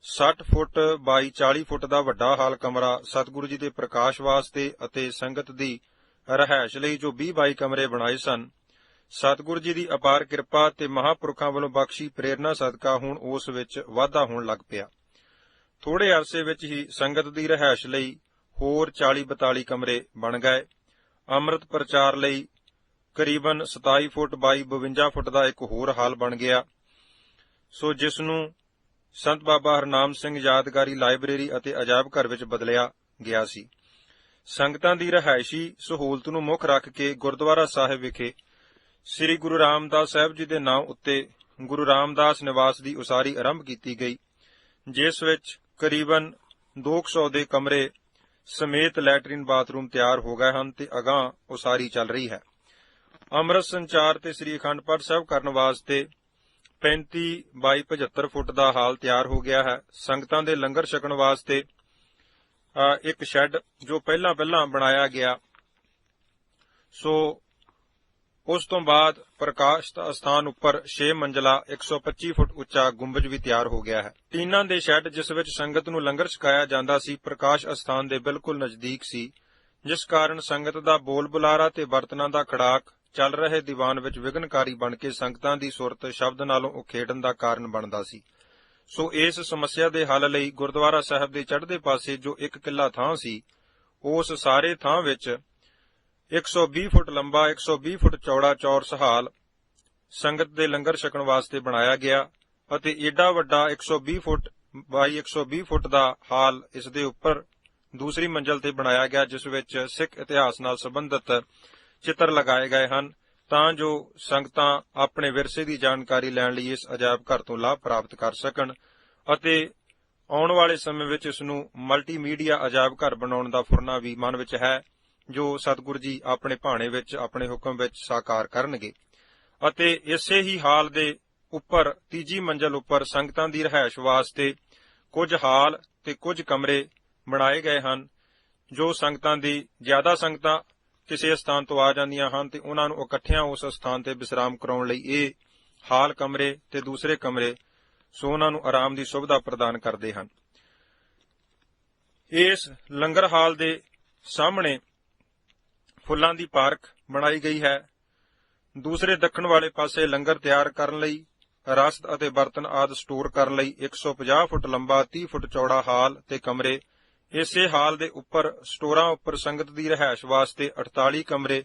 Speaker 1: 60 ਫੁੱਟ ਬਾਈ 40 ਫੁੱਟ ਦਾ ਵੱਡਾ ਹਾਲ ਕਮਰਾ ਸਤਿਗੁਰੂ ਜੀ ਦੇ ਪ੍ਰਕਾਸ਼ ਵਾਸਤੇ ਅਤੇ ਸੰਗਤ ਦੀ ਰਿਹਾਇਸ਼ ਲਈ ਜੋ 20-22 ਕਮਰੇ ਬਣਾਏ ਸਨ, ਸਤਿਗੁਰੂ ਜੀ ਦੀ ਅਪਾਰ ਕਿਰਪਾ ਤੇ ਮਹਾਂਪੁਰਖਾਂ ਵੱਲੋਂ ਬਖਸ਼ੀ ਪ੍ਰੇਰਣਾ ਸਦਕਾ ਹੁਣ ਉਸ ਵਿੱਚ ਵਾਧਾ ਹੋਣ ਲੱਗ ਪਿਆ। ਥੋੜੇ ਅਰਸੇ ਵਿੱਚ ਹੀ ਸੰਗਤ ਦੀ ਰਿਹਾਇਸ਼ ਲਈ ਹੋਰ 40-42 ਕਮਰੇ ਬਣ ਗਏ। ਅੰਮ੍ਰਿਤ ਪ੍ਰਚਾਰ ਲਈ ਕਰੀਬਨ 27 ਫੁੱਟ ਬਾਈ 52 ਫੁੱਟ ਦਾ ਇੱਕ ਹੋਰ ਹਾਲ ਬਣ ਗਿਆ, ਸੋ ਜਿਸ ਨੂੰ ਸੰਤ ਬਾਬਾ ਹਰਨਾਮ ਸਿੰਘ ਯਾਦਗਾਰੀ ਲਾਇਬ੍ਰੇਰੀ ਅਤੇ ਅਜਾਇਬ ਘਰ ਵਿੱਚ ਬਦਲਿਆ ਗਿਆ ਸੀ। ਸੰਗਤਾਂ ਦੀ ਰਿਹਾਇਸ਼ੀ ਸਹੂਲਤ ਨੂੰ ਮੁੱਖ ਰੱਖ ਕੇ ਗੁਰਦੁਆਰਾ ਸਾਹਿਬ ਵਿਖੇ ਸ੍ਰੀ ਗੁਰੂ ਰਾਮਦਾਸ ਸਾਹਿਬ ਜੀ ਦੇ ਨਾਮ ਉੱਤੇ ਗੁਰੂ ਰਾਮਦਾਸ ਨਿਵਾਸ ਦੀ ਉਸਾਰੀ ਆਰੰਭ ਕੀਤੀ ਗਈ, ਜਿਸ ਵਿੱਚ ਕਰੀਬਨ 200 ਦੇ ਕਮਰੇ ਸਮੇਤ ਲੈਟਰਿਨ ਬਾਥਰੂਮ ਤਿਆਰ ਹੋ ਗਏ ਹਨ ਤੇ ਅਗਾਂਹ ਉਸਾਰੀ ਚੱਲ ਰਹੀ ਹੈ। ਅੰਮ੍ਰਿਤ ਸੰਚਾਰ ਤੇ ਸ੍ਰੀ ਅਖੰਡ ਪਾਠ ਸਾਹਿਬ ਕਰਨ ਵਾਸਤੇ 35 ਬਾਈ 75 ਫੁੱਟ ਦਾ ਹਾਲ ਤਿਆਰ ਹੋ ਗਿਆ ਹੈ। ਸੰਗਤਾਂ ਦੇ ਲੰਗਰ ਛਕਣ ਵਾਸਤੇ ਇੱਕ ਸ਼ੈੱਡ ਜੋ ਪਹਿਲਾਂ ਬਣਾਇਆ ਗਿਆ, ਸੋ ਉਸ ਤੋਂ ਬਾਅਦ ਪ੍ਰਕਾਸ਼ ਅਸਥਾਨ ਉੱਪਰ 6 ਮੰਜ਼ਲਾ 125 ਫੁੱਟ ਉੱਚਾ ਗੁੰਬਜ ਵੀ ਤਿਆਰ ਹੋ ਗਿਆ ਹੈ। ਟੀਨਾਂ ਦੇ ਸ਼ੈੱਡ ਜਿਸ ਵਿੱਚ ਸੰਗਤ ਨੂੰ ਲੰਗਰ ਛਕਾਇਆ ਜਾਂਦਾ ਸੀ ਪ੍ਰਕਾਸ਼ ਅਸਥਾਨ ਦੇ ਬਿਲਕੁਲ ਨਜ਼ਦੀਕ ਸੀ, ਜਿਸ ਕਾਰਨ ਸੰਗਤ ਦਾ ਬੋਲ ਬੁਲਾਰਾ ਤੇ ਬਰਤਨਾਂ ਦਾ ਖੜਾਕ ਚੱਲ ਰਹੇ ਦੀਵਾਨ ਵਿੱਚ ਵਿਘਨਕਾਰੀ ਬਣ ਕੇ ਸੰਗਤਾਂ ਦੀ ਸੁਰਤ ਸ਼ਬਦ ਨਾਲੋਂ ਉਖੇੜਨ ਦਾ ਕਾਰਨ ਬਣਦਾ ਸੀ। ਸੋ ਇਸ ਸਮੱਸਿਆ ਦੇ ਹੱਲ ਲਈ ਗੁਰਦੁਆਰਾ ਸਾਹਿਬ ਦੇ ਚੜ੍ਹਦੇ ਪਾਸੇ ਜੋ ਇੱਕ ਕਿੱਲਾ ਥਾਂ ਸੀ, ਉਸ ਸਾਰੇ ਥਾਂ ਵਿੱਚ 120 ਫੁੱਟ ਲੰਬਾ 120 ਫੁੱਟ ਚੌੜਾ ਚੌਰਸ ਹਾਲ ਸੰਗਤ ਦੇ ਲੰਗਰ ਛਕਣ ਵਾਸਤੇ ਬਣਾਇਆ ਗਿਆ ਅਤੇ ਏਡਾ ਵੱਡਾ 120 ਫੁੱਟ ਬਾਈ 120 ਫੁੱਟ ਦਾ ਹਾਲ ਇਸ ਦੇ ਉੱਪਰ ਦੂਸਰੀ ਮੰਜ਼ਲ ਤੇ ਬਣਾਇਆ ਗਿਆ, ਜਿਸ ਵਿੱਚ ਸਿੱਖ ਇਤਿਹਾਸ ਨਾਲ ਸੰਬੰਧਿਤ ਚਿੱਤਰ ਲਗਾਏ ਗਏ ਹਨ ਤਾਂ ਜੋ ਸੰਗਤਾਂ ਆਪਣੇ ਵਿਰਸੇ ਦੀ ਜਾਣਕਾਰੀ ਲੈਣ ਲਈ ਇਸ ਅਜਾਇਬ ਘਰ ਤੋਂ ਲਾਭ ਪ੍ਰਾਪਤ ਕਰ ਸਕਣ ਅਤੇ ਆਉਣ ਵਾਲੇ ਸਮੇਂ ਵਿੱਚ ਇਸ ਨੂੰ ਮਲਟੀਮੀਡੀਆ ਅਜਾਇਬ ਘਰ ਬਣਾਉਣ ਦਾ ਫੁਰਨਾ ਵੀ ਮਨ ਵਿੱਚ ਹੈ, ਜੋ ਸਤਿਗੁਰੂ ਜੀ ਆਪਣੇ ਭਾਣੇ ਵਿੱਚ ਆਪਣੇ ਹੁਕਮ ਵਿੱਚ ਸਾਕਾਰ ਕਰਨਗੇ। ਅਤੇ ਇਸੇ ਹੀ ਹਾਲ ਦੇ ਉੱਪਰ ਤੀਜੀ ਮੰਜ਼ਲ ਉੱਪਰ ਸੰਗਤਾਂ ਦੀ ਰਿਹਾਇਸ਼ ਵਾਸਤੇ ਕੁਝ ਹਾਲ ਤੇ ਕੁਝ ਕਮਰੇ ਬਣਾਏ ਗਏ ਹਨ, ਜੋ ਸੰਗਤਾਂ ਦੀ ਜ਼ਿਆਦਾ ਸੰਗਤਾਂ ਕਿਸੇ ਸਥਾਨ ਤੋਂ ਆ ਜਾਂਦੀਆਂ ਹਨ ਤੇ ਉਹਨਾਂ ਨੂੰ ਇਕੱਠਿਆਂ ਉਸ ਸਥਾਨ ਤੇ ਵਿਸਰਾਮ ਕਰਾਉਣ ਲਈ ਇਹ ਹਾਲ ਕਮਰੇ ਤੇ ਦੂਸਰੇ ਕਮਰੇ ਸੋ ਉਹਨਾਂ ਨੂੰ ਆਰਾਮ ਦੀ ਸੁਵਿਧਾ ਪ੍ਰਦਾਨ ਕਰਦੇ ਹਨ। ਇਸ ਲੰਗਰ ਹਾਲ ਦੇ ਸਾਹਮਣੇ ਫੁੱਲਾਂ ਦੀ ਪਾਰਕ ਬਣਾਈ ਗਈ ਹੈ। ਦੂਸਰੇ ਦੱਖਣ ਵਾਲੇ ਪਾਸੇ ਲੰਗਰ ਤਿਆਰ ਕਰਨ ਲਈ, ਰਸਦ ਅਤੇ ਬਰਤਨ ਆਦਿ ਸਟੋਰ ਕਰਨ ਲਈ 150 ਫੁੱਟ ਲੰਬਾ 30 ਫੁੱਟ ਚੌੜਾ ਹਾਲ ਤੇ ਕਮਰੇ। ਇਸੇ ਹਾਲ ਦੇ ਉੱਪਰ ਸਟੋਰਾਂ ਉੱਪਰ ਸੰਗਤ ਦੀ ਰਿਹਾਇਸ਼ ਵਾਸਤੇ 48 ਕਮਰੇ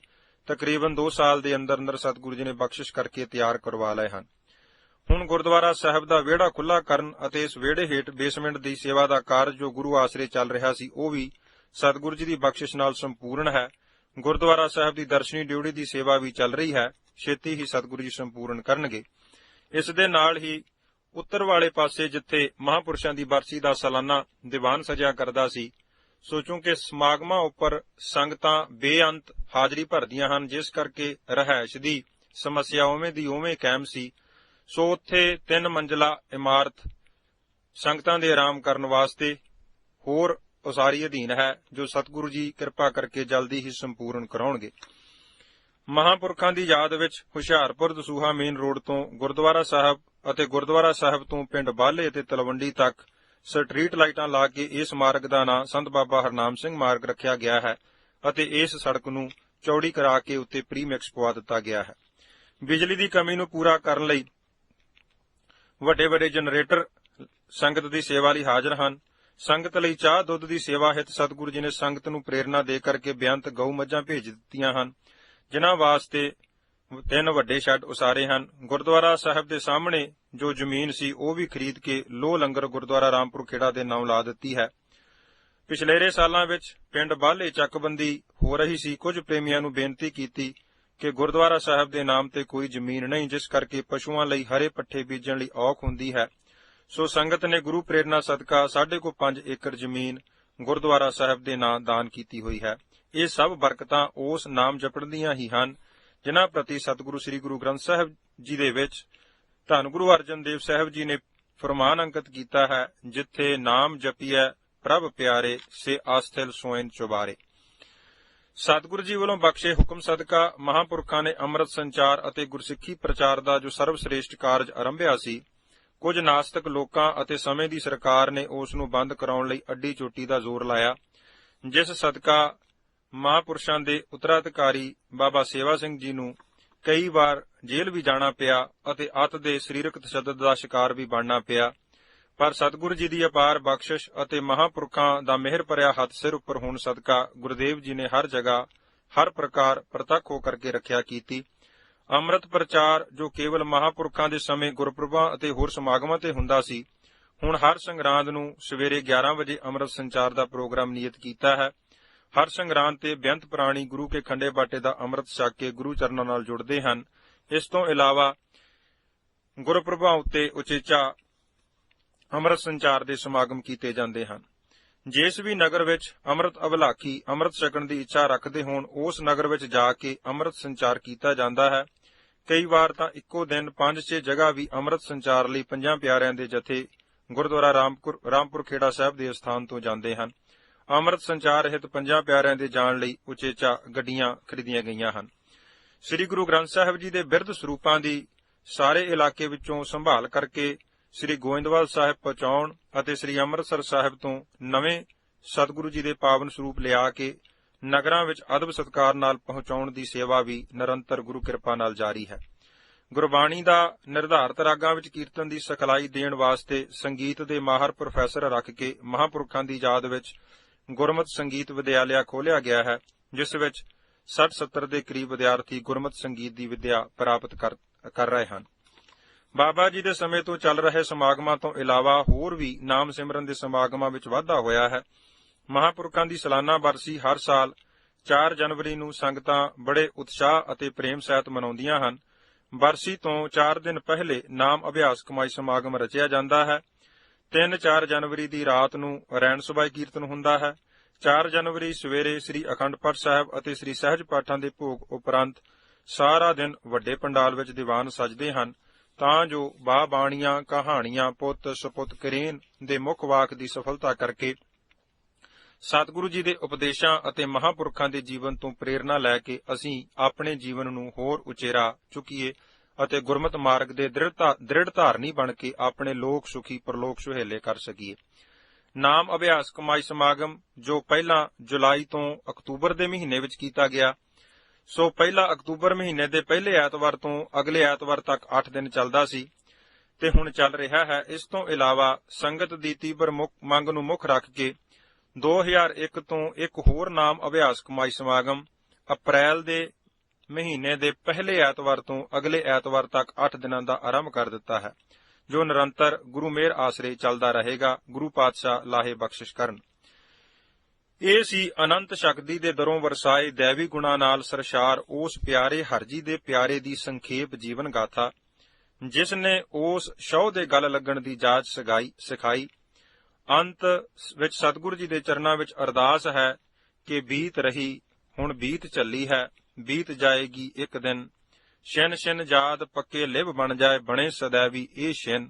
Speaker 1: ਤਕਰੀਬਨ 2 ਸਾਲ ਦੇ ਅੰਦਰ ਸਤਿਗੁਰੂ ਜੀ ਨੇ ਬਖਸ਼ਿਸ਼ ਕਰਕੇ ਤਿਆਰ ਕਰਵਾ ਲਏ ਹਨ। ਹੁਣ ਗੁਰਦੁਆਰਾ ਸਾਹਿਬ ਦਾ ਵਿਹੜਾ ਖੁੱਲ੍ਹਾ ਕਰਨ ਅਤੇ ਇਸ ਵਿਹੜੇ ਹੇਠ ਬੇਸਮੈਂਟ ਦੀ ਸੇਵਾ ਦਾ ਕਾਰਜ ਜੋ ਗੁਰੂ ਆਸਰੇ ਚੱਲ ਰਿਹਾ ਸੀ, ਉਹ ਵੀ ਸਤਿਗੁਰੂ ਜੀ ਦੀ ਬਖਸ਼ਿਸ਼ ਨਾਲ ਸੰਪੂਰਨ ਹੈ। ਗੁਰਦੁਆਰਾ ਸਾਹਿਬ ਦੀ ਦਰਸ਼ਨੀ ਡਿਊਟੀ ਦੀ ਸੇਵਾ ਵੀ ਚੱਲ ਰਹੀ ਹੈ, ਛੇਤੀ ਹੀ ਸਤਿਗੁਰੂ ਜੀ ਸੰਪੂਰਨ ਕਰਨਗੇ। ਇਸ ਦੇ ਨਾਲ ਹੀ ਉੱਤਰ ਵਾਲੇ ਪਾਸੇ ਜਿੱਥੇ ਮਹਾਂਪੁਰਸ਼ਾਂ ਦੀ ਬਰਸੀ ਦਾ ਸਾਲਾਨਾ ਦੀਵਾਨ ਸਜਿਆ ਕਰਦਾ ਸੀ, ਸੋ ਚੂੰਕਿ ਸਮਾਗਮਾਂ ਉੱਪਰ ਸੰਗਤਾਂ ਬੇਅੰਤ ਹਾਜ਼ਰੀ ਭਰਦੀਆਂ ਹਨ, ਜਿਸ ਕਰਕੇ ਰਿਹਾਇਸ਼ ਦੀ ਸਮੱਸਿਆ ਉਵੇਂ ਦੀ ਉਵੇਂ ਕਾਇਮ ਸੀ। ਸੋ ਉੱਥੇ 3 ਮੰਜ਼ਲਾ ਇਮਾਰਤ ਸੰਗਤਾਂ ਦੇ ਆਰਾਮ ਕਰਨ ਵਾਸਤੇ ਹੋਰ ਉਸਾਰੀ ਅਧੀਨ ਹੈ, ਜੋ ਸਤਿਗੁਰੂ ਜੀ ਕਿਰਪਾ ਕਰਕੇ ਜਲਦੀ ਹੀ ਸੰਪੂਰਨ ਕਰਾਉਣਗੇ। ਮਹਾਂਪੁਰਖਾਂ ਦੀ ਯਾਦ ਵਿੱਚ ਹੁਸ਼ਿਆਰਪੁਰ ਦਸੂਹਾ ਮੇਨ ਰੋਡ ਤੋਂ ਗੁਰਦੁਆਰਾ ਸਾਹਿਬ ਅਤੇ ਗੁਰਦੁਆਰਾ ਸਾਹਿਬ ਤੋਂ ਪਿੰਡ ਬਾਲੇ ਅਤੇ ਤਲਵੰਡੀ ਤੱਕ ਸਟਰੀਟ ਲਾਈਟਾਂ ਲਾ ਕੇ ਇਸ ਮਾਰਗ ਦਾ ਨਾਂ ਸੰਤ ਬਾਬਾ ਹਰਨਾਮ ਸਿੰਘ ਮਾਰਗ ਰੱਖਿਆ ਗਿਆ ਹੈ ਅਤੇ ਇਸ ਸੜਕ ਨੂੰ ਚੌੜੀ ਕਰਾ ਕੇ ਉੱਤੇ ਪ੍ਰੀਮਿਕਸ ਪਵਾ ਦਿੱਤਾ ਗਿਆ ਹੈ। ਬਿਜਲੀ ਦੀ ਕਮੀ ਨੂੰ ਪੂਰਾ ਕਰਨ ਲਈ ਵੱਡੇ ਜਨਰੇਟਰ ਸੰਗਤ ਦੀ ਸੇਵਾ ਲਈ ਹਾਜ਼ਰ ਹਨ। ਸੰਗਤ ਲਈ ਚਾਹ ਦੁੱਧ ਦੀ ਸੇਵਾ ਹਿਤ ਸਤਿਗੁਰੂ ਜੀ ਨੇ ਸੰਗਤ ਨੂੰ ਪ੍ਰੇਰਨਾ ਦੇ ਕਰਕੇ ਬੇਅੰਤ ਗਊ ਮੱਝਾਂ ਭੇਜ ਦਿੱਤੀਆਂ ਹਨ, ਜਿਨ੍ਹਾਂ ਵਾਸਤੇ 3 ਵੱਡੇ ਸ਼ੈੱਡ ਉਸਾਰੇ ਹਨ। ਗੁਰਦੁਆਰਾ ਸਾਹਿਬ ਦੇ ਸਾਹਮਣੇ ਜੋ ਜ਼ਮੀਨ ਸੀ ਉਹ ਵੀ ਖਰੀਦ ਕੇ ਲੋਹ ਲੰਗਰ ਗੁਰਦੁਆਰਾ ਰਾਮਪੁਰ ਖੇੜਾ ਦੇ ਨਾਮ ਲਾ ਦਿੱਤੀ ਹੈ। ਪਿਛਲੇਰੇ ਸਾਲਾਂ ਵਿੱਚ ਪਿੰਡ ਬਾਲੇ ਚੱਕਬੰਦੀ ਹੋ ਰਹੀ ਸੀ। ਕੁਝ ਪ੍ਰੇਮੀਆਂ ਨੂੰ ਬੇਨਤੀ ਕੀਤੀ ਕਿ ਗੁਰਦੁਆਰਾ ਸਾਹਿਬ ਦੇ ਨਾਮ ਤੇ ਕੋਈ ਜ਼ਮੀਨ ਨਹੀਂ, ਜਿਸ ਕਰਕੇ ਪਸ਼ੂਆਂ ਲਈ ਹਰੇ ਪੱਠੇ ਬੀਜਣ ਲਈ ਔਖ ਹੁੰਦੀ ਹੈ। ਸੋ ਸੰਗਤ ਨੇ ਗੁਰੂ ਪ੍ਰੇਰਨਾ ਸਦਕਾ 5.5 ਏਕੜ ਜ਼ਮੀਨ ਗੁਰਦੁਆਰਾ ਸਾਹਿਬ ਦੇ ਨਾਂ ਦਾਨ ਕੀਤੀ ਹੋਈ ਹੈ। ਇਹ ਸਭ ਬਰਕਤਾਂ ਉਸ ਨਾਮ ਜਪਣ ਦੀਆਂ ਹੀ ਹਨ, ਜਿਨ੍ਹਾਂ ਪ੍ਰਤੀ ਸਤਿਗੁਰੂ ਸ੍ਰੀ ਗੁਰੂ ਗ੍ਰੰਥ ਸਾਹਿਬ ਜੀ ਦੇ ਵਿੱਚ ਧੰਨ ਗੁਰੂ ਅਰਜਨ ਦੇਵ ਸਾਹਿਬ ਜੀ ਨੇ ਫਰਮਾਨ ਅੰਕਿਤ ਕੀਤਾ ਹੈ, ਜਿੱਥੇ ਨਾਮ ਜਪੀਐ ਪ੍ਰਭ ਪਿਆਰੇ ਸੇ ਆਸਥਿਲ ਸੋਇਨ ਚੁਬਾਰੇ। ਸਤਿਗੁਰੂ ਜੀ ਵੱਲੋਂ ਬਖਸ਼ੇ ਹੁਕਮ ਸਦਕਾ ਮਹਾਂਪੁਰਖਾਂ ਨੇ ਅੰਮ੍ਰਿਤ ਸੰਚਾਰ ਅਤੇ ਗੁਰਸਿੱਖੀ ਪ੍ਰਚਾਰ ਦਾ ਜੋ ਸਰਵਸ੍ਰੇਸ਼ਟ ਕਾਰਜ ਆਰੰਭਿਆ ਸੀ, ਕੁਝ ਨਾਸਤਕ ਲੋਕਾਂ ਅਤੇ ਸਮੇਂ ਦੀ ਸਰਕਾਰ ਨੇ ਉਸ ਨੂੰ ਬੰਦ ਕਰਾਉਣ ਲਈ ਅੱਡੀ ਚੋਟੀ ਦਾ ਜ਼ੋਰ ਲਾਇਆ, ਜਿਸ ਸਦਕਾ ਮਹਾਂਪੁਰਸ਼ਾਂ ਦੇ ਉੱਤਰਾਧਿਕਾਰੀ ਬਾਬਾ ਸੇਵਾ ਸਿੰਘ ਜੀ ਨੂੰ ਕਈ ਵਾਰ ਜੇਲ੍ਹ ਵੀ ਜਾਣਾ ਪਿਆ ਅਤੇ ਅੱਤ ਦੇ ਸਰੀਰਕ ਤਸ਼ੱਦਦ ਦਾ ਸ਼ਿਕਾਰ ਵੀ ਬਣਨਾ ਪਿਆ। ਪਰ ਸਤਿਗੁਰੂ ਜੀ ਦੀ ਅਪਾਰ ਬਖਸ਼ਿਸ਼ ਅਤੇ ਮਹਾਂਪੁਰਖਾਂ ਦਾ ਮਿਹਰ ਭਰਿਆ ਹੱਥ ਸਿਰ ਉੱਪਰ ਹੋਣ ਸਦਕਾ ਗੁਰਦੇਵ ਜੀ ਨੇ ਹਰ ਜਗ੍ਹਾ ਹਰ ਪ੍ਰਕਾਰ ਪ੍ਰਤੱਖ ਹੋ ਕਰਕੇ ਰੱਖਿਆ ਕੀਤੀ। ਅੰਮ੍ਰਿਤ ਪ੍ਰਚਾਰ ਜੋ ਕੇਵਲ ਮਹਾਂਪੁਰਖਾਂ ਦੇ ਸਮੇਂ ਗੁਰਪੁਰਬਾਂ ਅਤੇ ਹੋਰ ਸਮਾਗਮਾਂ ਤੇ ਹੁੰਦਾ ਸੀ, ਹੁਣ ਹਰ ਸੰਗਰਾਂਦ ਨੂੰ ਸਵੇਰੇ 11 ਵਜੇ ਅੰਮ੍ਰਿਤ ਸੰਚਾਰ ਦਾ ਪ੍ਰੋਗਰਾਮ ਨਿਯਤ ਕੀਤਾ ਹੈ। ਹਰ ਸੰਗਰਾਂਦ ਤੇ ਬੇਅੰਤ ਪ੍ਰਾਣੀ ਗੁਰੂ ਕੇ ਖੰਡੇ ਬਾਟੇ ਦਾ ਅੰਮ੍ਰਿਤ ਛਕ ਕੇ ਗੁਰੂ ਚਰਨਾਂ ਨਾਲ ਜੁੜਦੇ ਹਨ। ਇਸ ਤੋਂ ਇਲਾਵਾ ਗੁਰਪੁਰਬਾਂ ਉੱਤੇ ਉਚੇਚਾ ਅੰਮ੍ਰਿਤ ਸੰਚਾਰ ਦੇ ਸਮਾਗਮ ਕੀਤੇ ਜਾਂਦੇ ਹਨ। ਜਿਸ ਵੀ ਨਗਰ ਵਿੱਚ ਅੰਮ੍ਰਿਤ ਅਭਿਲਾਖੀ ਅੰਮ੍ਰਿਤ ਛਕਣ ਦੀ ਇੱਛਾ ਰੱਖਦੇ ਹੋਣ, ਉਸ ਨਗਰ ਵਿੱਚ ਜਾ ਕੇ ਅੰਮ੍ਰਿਤ ਸੰਚਾਰ ਕੀਤਾ ਜਾਂਦਾ ਹੈ। ਕਈ ਵਾਰ ਤਾਂ ਇੱਕੋ ਦਿਨ 5-6 ਜਗ੍ਹਾ ਵੀ ਅੰਮ੍ਰਿਤ ਸੰਚਾਰ ਲਈ 5 ਪਿਆਰਿਆਂ ਦੇ ਜਥੇ ਗੁਰਦੁਆਰਾ ਰਾਮਪੁਰ ਖੇੜਾ ਸਾਹਿਬ ਦੇ ਸਥਾਨ ਤੋਂ ਜਾਂਦੇ ਹਨ। ਅੰਮ੍ਰਿਤ ਸੰਚਾਰ ਰਹਿਤ 5 ਪਿਆਰਿਆਂ ਦੇ ਜਾਣ ਲਈ ਉਚੇਚਾ ਗੱਡੀਆਂ ਖਰੀਦੀਆਂ ਗਈਆਂ ਹਨ। ਸ੍ਰੀ ਗੁਰੂ ਗ੍ਰੰਥ ਸਾਹਿਬ ਜੀ ਦੇ ਬਿਰਧ ਸਰੂਪਾਂ ਦੀ ਸਾਰੇ ਇਲਾਕੇ ਵਿੱਚੋਂ ਸੰਭਾਲ ਕਰਕੇ ਸ੍ਰੀ ਗੋਇੰਦਵਾਲ ਸਾਹਿਬ ਪਹੁੰਚਾਉਣ ਅਤੇ ਸ੍ਰੀ ਅੰਮ੍ਰਿਤਸਰ ਸਾਹਿਬ ਤੋਂ ਨਵੇਂ ਸਤਿਗੁਰੂ ਜੀ ਦੇ ਪਾਵਨ ਸਰੂਪ ਲਿਆ ਕੇ ਨਗਰਾਂ ਵਿੱਚ ਅਦਬ ਸਤਿਕਾਰ ਨਾਲ ਪਹੁੰਚਾਉਣ ਦੀ ਸੇਵਾ ਵੀ ਨਿਰੰਤਰ ਗੁਰੂ ਕਿਰਪਾ ਨਾਲ ਜਾਰੀ ਹੈ। ਗੁਰਬਾਣੀ ਦਾ ਨਿਰਧਾਰਤ ਰਾਗਾਂ ਵਿੱਚ ਕੀਰਤਨ ਦੀ ਸਿਖਲਾਈ ਦੇਣ ਵਾਸਤੇ ਸੰਗੀਤ ਦੇ ਮਾਹਰ ਪ੍ਰੋਫੈਸਰ ਰੱਖ ਕੇ ਮਹਾਂਪੁਰਖਾਂ ਦੀ ਯਾਦ ਵਿੱਚ ਗੁਰਮਤਿ ਸੰਗੀਤ ਵਿਦਿਆਲਿਆ ਖੋਲ੍ਹਿਆ ਗਿਆ ਹੈ, ਜਿਸ ਵਿੱਚ 60-70 ਦੇ ਕਰੀਬ ਵਿਦਿਆਰਥੀ ਗੁਰਮਤਿ ਸੰਗੀਤ ਦੀ ਵਿੱਦਿਆ ਪ੍ਰਾਪਤ ਕਰ ਰਹੇ ਹਨ। ਬਾਬਾ ਜੀ ਦੇ ਸਮੇਂ ਤੋਂ ਚੱਲ ਰਹੇ ਸਮਾਗਮਾਂ ਤੋਂ ਇਲਾਵਾ ਹੋਰ ਵੀ ਨਾਮ ਸਿਮਰਨ ਦੇ ਸਮਾਗਮਾਂ ਵਿੱਚ ਵਾਧਾ ਹੋਇਆ ਹੈ। ਮਹਾਂਪੁਰਖਾਂ ਦੀ ਸਾਲਾਨਾ ਬਰਸੀ ਹਰ ਸਾਲ 4 ਜਨਵਰੀ ਨੂੰ ਸੰਗਤਾਂ ਬੜੇ ਉਤਸ਼ਾਹ ਅਤੇ ਪ੍ਰੇਮ ਸਹਿਤ ਮਨਾਉਂਦੀਆਂ ਹਨ। ਬਰਸੀ ਤੋਂ 4 ਦਿਨ ਪਹਿਲੇ ਨਾਮ ਅਭਿਆਸ ਕਮਾਈ ਸਮਾਗਮ ਰਚਿਆ ਜਾਂਦਾ ਹੈ। 3-4 ਜਨਵਰੀ ਦੀ ਰਾਤ ਨੂੰ ਰੈਣ ਸੁਬਾਈ ਕੀਰਤਨ ਹੁੰਦਾ ਹੈ। 4 ਜਨਵਰੀ ਸਵੇਰੇ ਸ੍ਰੀ ਅਖੰਡ ਪਾਠ ਸਾਹਿਬ ਅਤੇ ਸ੍ਰੀ ਸਹਿਜ ਪਾਠਾਂ ਦੇ ਭੋਗ ਉਪਰੰਤ ਸਾਰਾ ਦਿਨ ਵੱਡੇ ਪੰਡਾਲ ਵਿੱਚ ਦੀਵਾਨ ਸਜਦੇ ਹਨ, ਤਾਂ ਜੋ ਬਾਣੀਆਂ, ਕਹਾਣੀਆਂ, ਪੁੱਤ ਸਪੁੱਤ ਕਰੇਨ ਦੇ ਮੁੱਖ ਵਾਕ ਦੀ ਸਫਲਤਾ ਕਰਕੇ ਸਤਿਗੁਰੂ ਜੀ ਦੇ ਉਪਦੇਸ਼ਾਂ ਅਤੇ ਮਹਾਂਪੁਰਖਾਂ ਦੇ ਜੀਵਨ ਤੋਂ ਪ੍ਰੇਰਨਾ ਲੈ ਕੇ ਅਸੀਂ ਆਪਣੇ ਜੀਵਨ ਨੂੰ ਹੋਰ ਉਚੇਰਾ ਚੁੱਕੀਏ ਅਤੇ ਗੁਰਮਤਿ ਮਾਰਗ ਦੇ ਦ੍ਰਿੜ ਧਾਰਨੀ ਬਣ ਕੇ ਆਪਣੇ ਲੋਕ ਸੁਖੀ ਪਰਲੋਕ ਸੁਹੇਲੇ ਕਰ ਸਕੀਏ। ਨਾਮ ਅਭਿਆਸ ਕਮਾਈ ਸਮਾਗਮ ਜੋ ਪਹਿਲਾਂ ਜੁਲਾਈ ਤੋਂ ਅਕਤੂਬਰ ਦੇ ਮਹੀਨੇ ਵਿੱਚ ਕੀਤਾ ਗਿਆ, ਸੋ ਪਹਿਲਾ ਅਕਤੂਬਰ ਮਹੀਨੇ ਦੇ ਪਹਿਲੇ ਐਤਵਾਰ ਤੋਂ ਅਗਲੇ ਐਤਵਾਰ ਤੱਕ 8 ਦਿਨ ਚੱਲਦਾ ਸੀ ਤੇ ਹੁਣ ਚੱਲ ਰਿਹਾ ਹੈ। ਇਸ ਤੋਂ ਇਲਾਵਾ ਸੰਗਤ ਦੀ ਤੀਬਰ ਮੰਗ ਨੂੰ ਮੁੱਖ ਰੱਖ ਕੇ 2001 ਤੋਂ ਇੱਕ ਹੋਰ ਨਾਮ ਅਭਿਆਸ ਕਮਾਈ ਸਮਾਗਮ ਅਪ੍ਰੈਲ ਦੇ ਮਹੀਨੇ ਦੇ ਪਹਿਲੇ ਐਤਵਾਰ ਤੋਂ ਅਗਲੇ ਐਤਵਾਰ ਤੱਕ 8 ਦਿਨਾਂ ਦਾ ਆਰੰਭ ਕਰ ਦਿੱਤਾ ਹੈ, ਜੋ ਨਿਰੰਤਰ ਗੁਰੂ ਮਿਹਰ ਆਸਰੇ ਚੱਲਦਾ ਰਹੇਗਾ। ਗੁਰੂ ਪਾਤਸ਼ਾਹ ਲਾਹੇ ਬਖਸ਼ਿਸ਼ ਕਰਨ। ਇਹ ਸੀ ਅਨੰਤ ਸ਼ਕਤੀ ਦੇ ਦਰੋਂ ਵਰਸਾਏ ਦੈਵੀ ਗੁਣਾ ਨਾਲ ਸਰਸ਼ਾਰ ਉਸ ਪਿਆਰੇ ਹਰਜੀ ਦੇ ਪਿਆਰੇ ਦੀ ਸੰਖੇਪ ਜੀਵਨ ਗਾਥਾ, ਜਿਸ ਨੇ ਉਸ ਸ਼ੌਹ ਦੇ ਗਲ ਲੱਗਣ ਦੀ ਜਾਚ ਸਿਖਾਈ। ਅੰਤ ਵਿੱਚ ਸਤਿਗੁਰੂ ਜੀ ਦੇ ਚਰਨਾਂ ਵਿੱਚ ਅਰਦਾਸ ਹੈ ਕਿ ਬੀਤ ਰਹੀ ਹੁਣ ਬੀਤ ਚੱਲੀ ਹੈ, ਬੀਤ ਜਾਏਗੀ ਇੱਕ ਦਿਨ, ਛਿਨ ਛਿਨ ਜਾਦ ਪੱਕੇ ਲਿਵ ਬਣ ਜਾਏ ਬਣੇ ਸदैवी ਇਹ ਛਿਨ,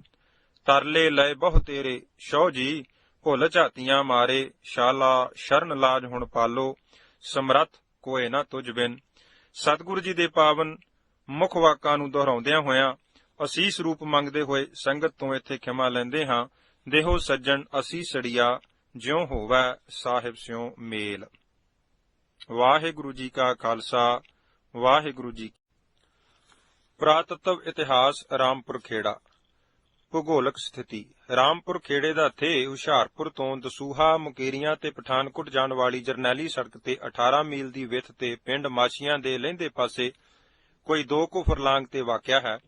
Speaker 1: ਤਰਲੇ ਲਏ ਬਹੁ ਤੇਰੇ ਸ਼ੌਹ ਜੀ ਭੁੱਲ ਝਾਤੀਆਂ ਮਾਰੇ, ਸ਼ਾਲਾ ਸ਼ਰਨ ਲਾਜ ਹੁਣ ਪਾਲੋ, ਸਮਰੱਥ ਕੋਏ ਨਾ ਤੁਝ ਬਿਨ। ਸਤਿਗੁਰੂ ਜੀ ਦੇ ਪਾਵਨ ਮੁੱਖ ਵਾਕਾਂ ਨੂੰ ਦੁਹਰਾਉਂਦਿਆਂ ਹੋਇਆਂ ਅਸੀਸ ਰੂਪ ਮੰਗਦੇ ਹੋਏ ਸੰਗਤ ਤੋਂ ਇੱਥੇ ਖਿਮਾ ਲੈਂਦੇ ਹਾਂ। ਦੇਹੋ ਸੱਜਣ ਅਸੀਸੜੀਆ, ਜਿਉ ਹੋਵੈ ਸਾਹਿਬ ਸਿਉ ਮੇਲ। ਵਾਹਿਗੁਰੂ ਜੀ ਕਾ ਖਾਲਸਾ, ਵਾਹਿਗੁਰੂ ਜੀ। ਪੁਰਾਤਤਵ ਇਤਿਹਾਸ ਰਾਮਪੁਰ ਖੇੜਾ। ਭੂਗੋਲਕ ਸਥਿਤੀ। ਰਾਮਪੁਰ ਖੇੜੇ ਦਾ ਥੇ ਹੁਸ਼ਿਆਰਪੁਰ ਤੋਂ ਦਸੂਹਾ, ਮੁਕੇਰੀਆਂ ਤੇ ਪਠਾਨਕੋਟ ਜਾਣ ਵਾਲੀ ਜਰਨੈਲੀ ਸੜਕ ਤੇ 18 ਮੀਲ ਦੀ ਵਿੱਥ ਤੇ ਪਿੰਡ ਮਾਛੀਆਂ ਦੇ ਲਹਿੰਦੇ ਪਾਸੇ ਕੋਈ 2 ਕੁ ਫਰਲਾਂਗ ਤੇ ਵਾਕਿਆ ਹੈ,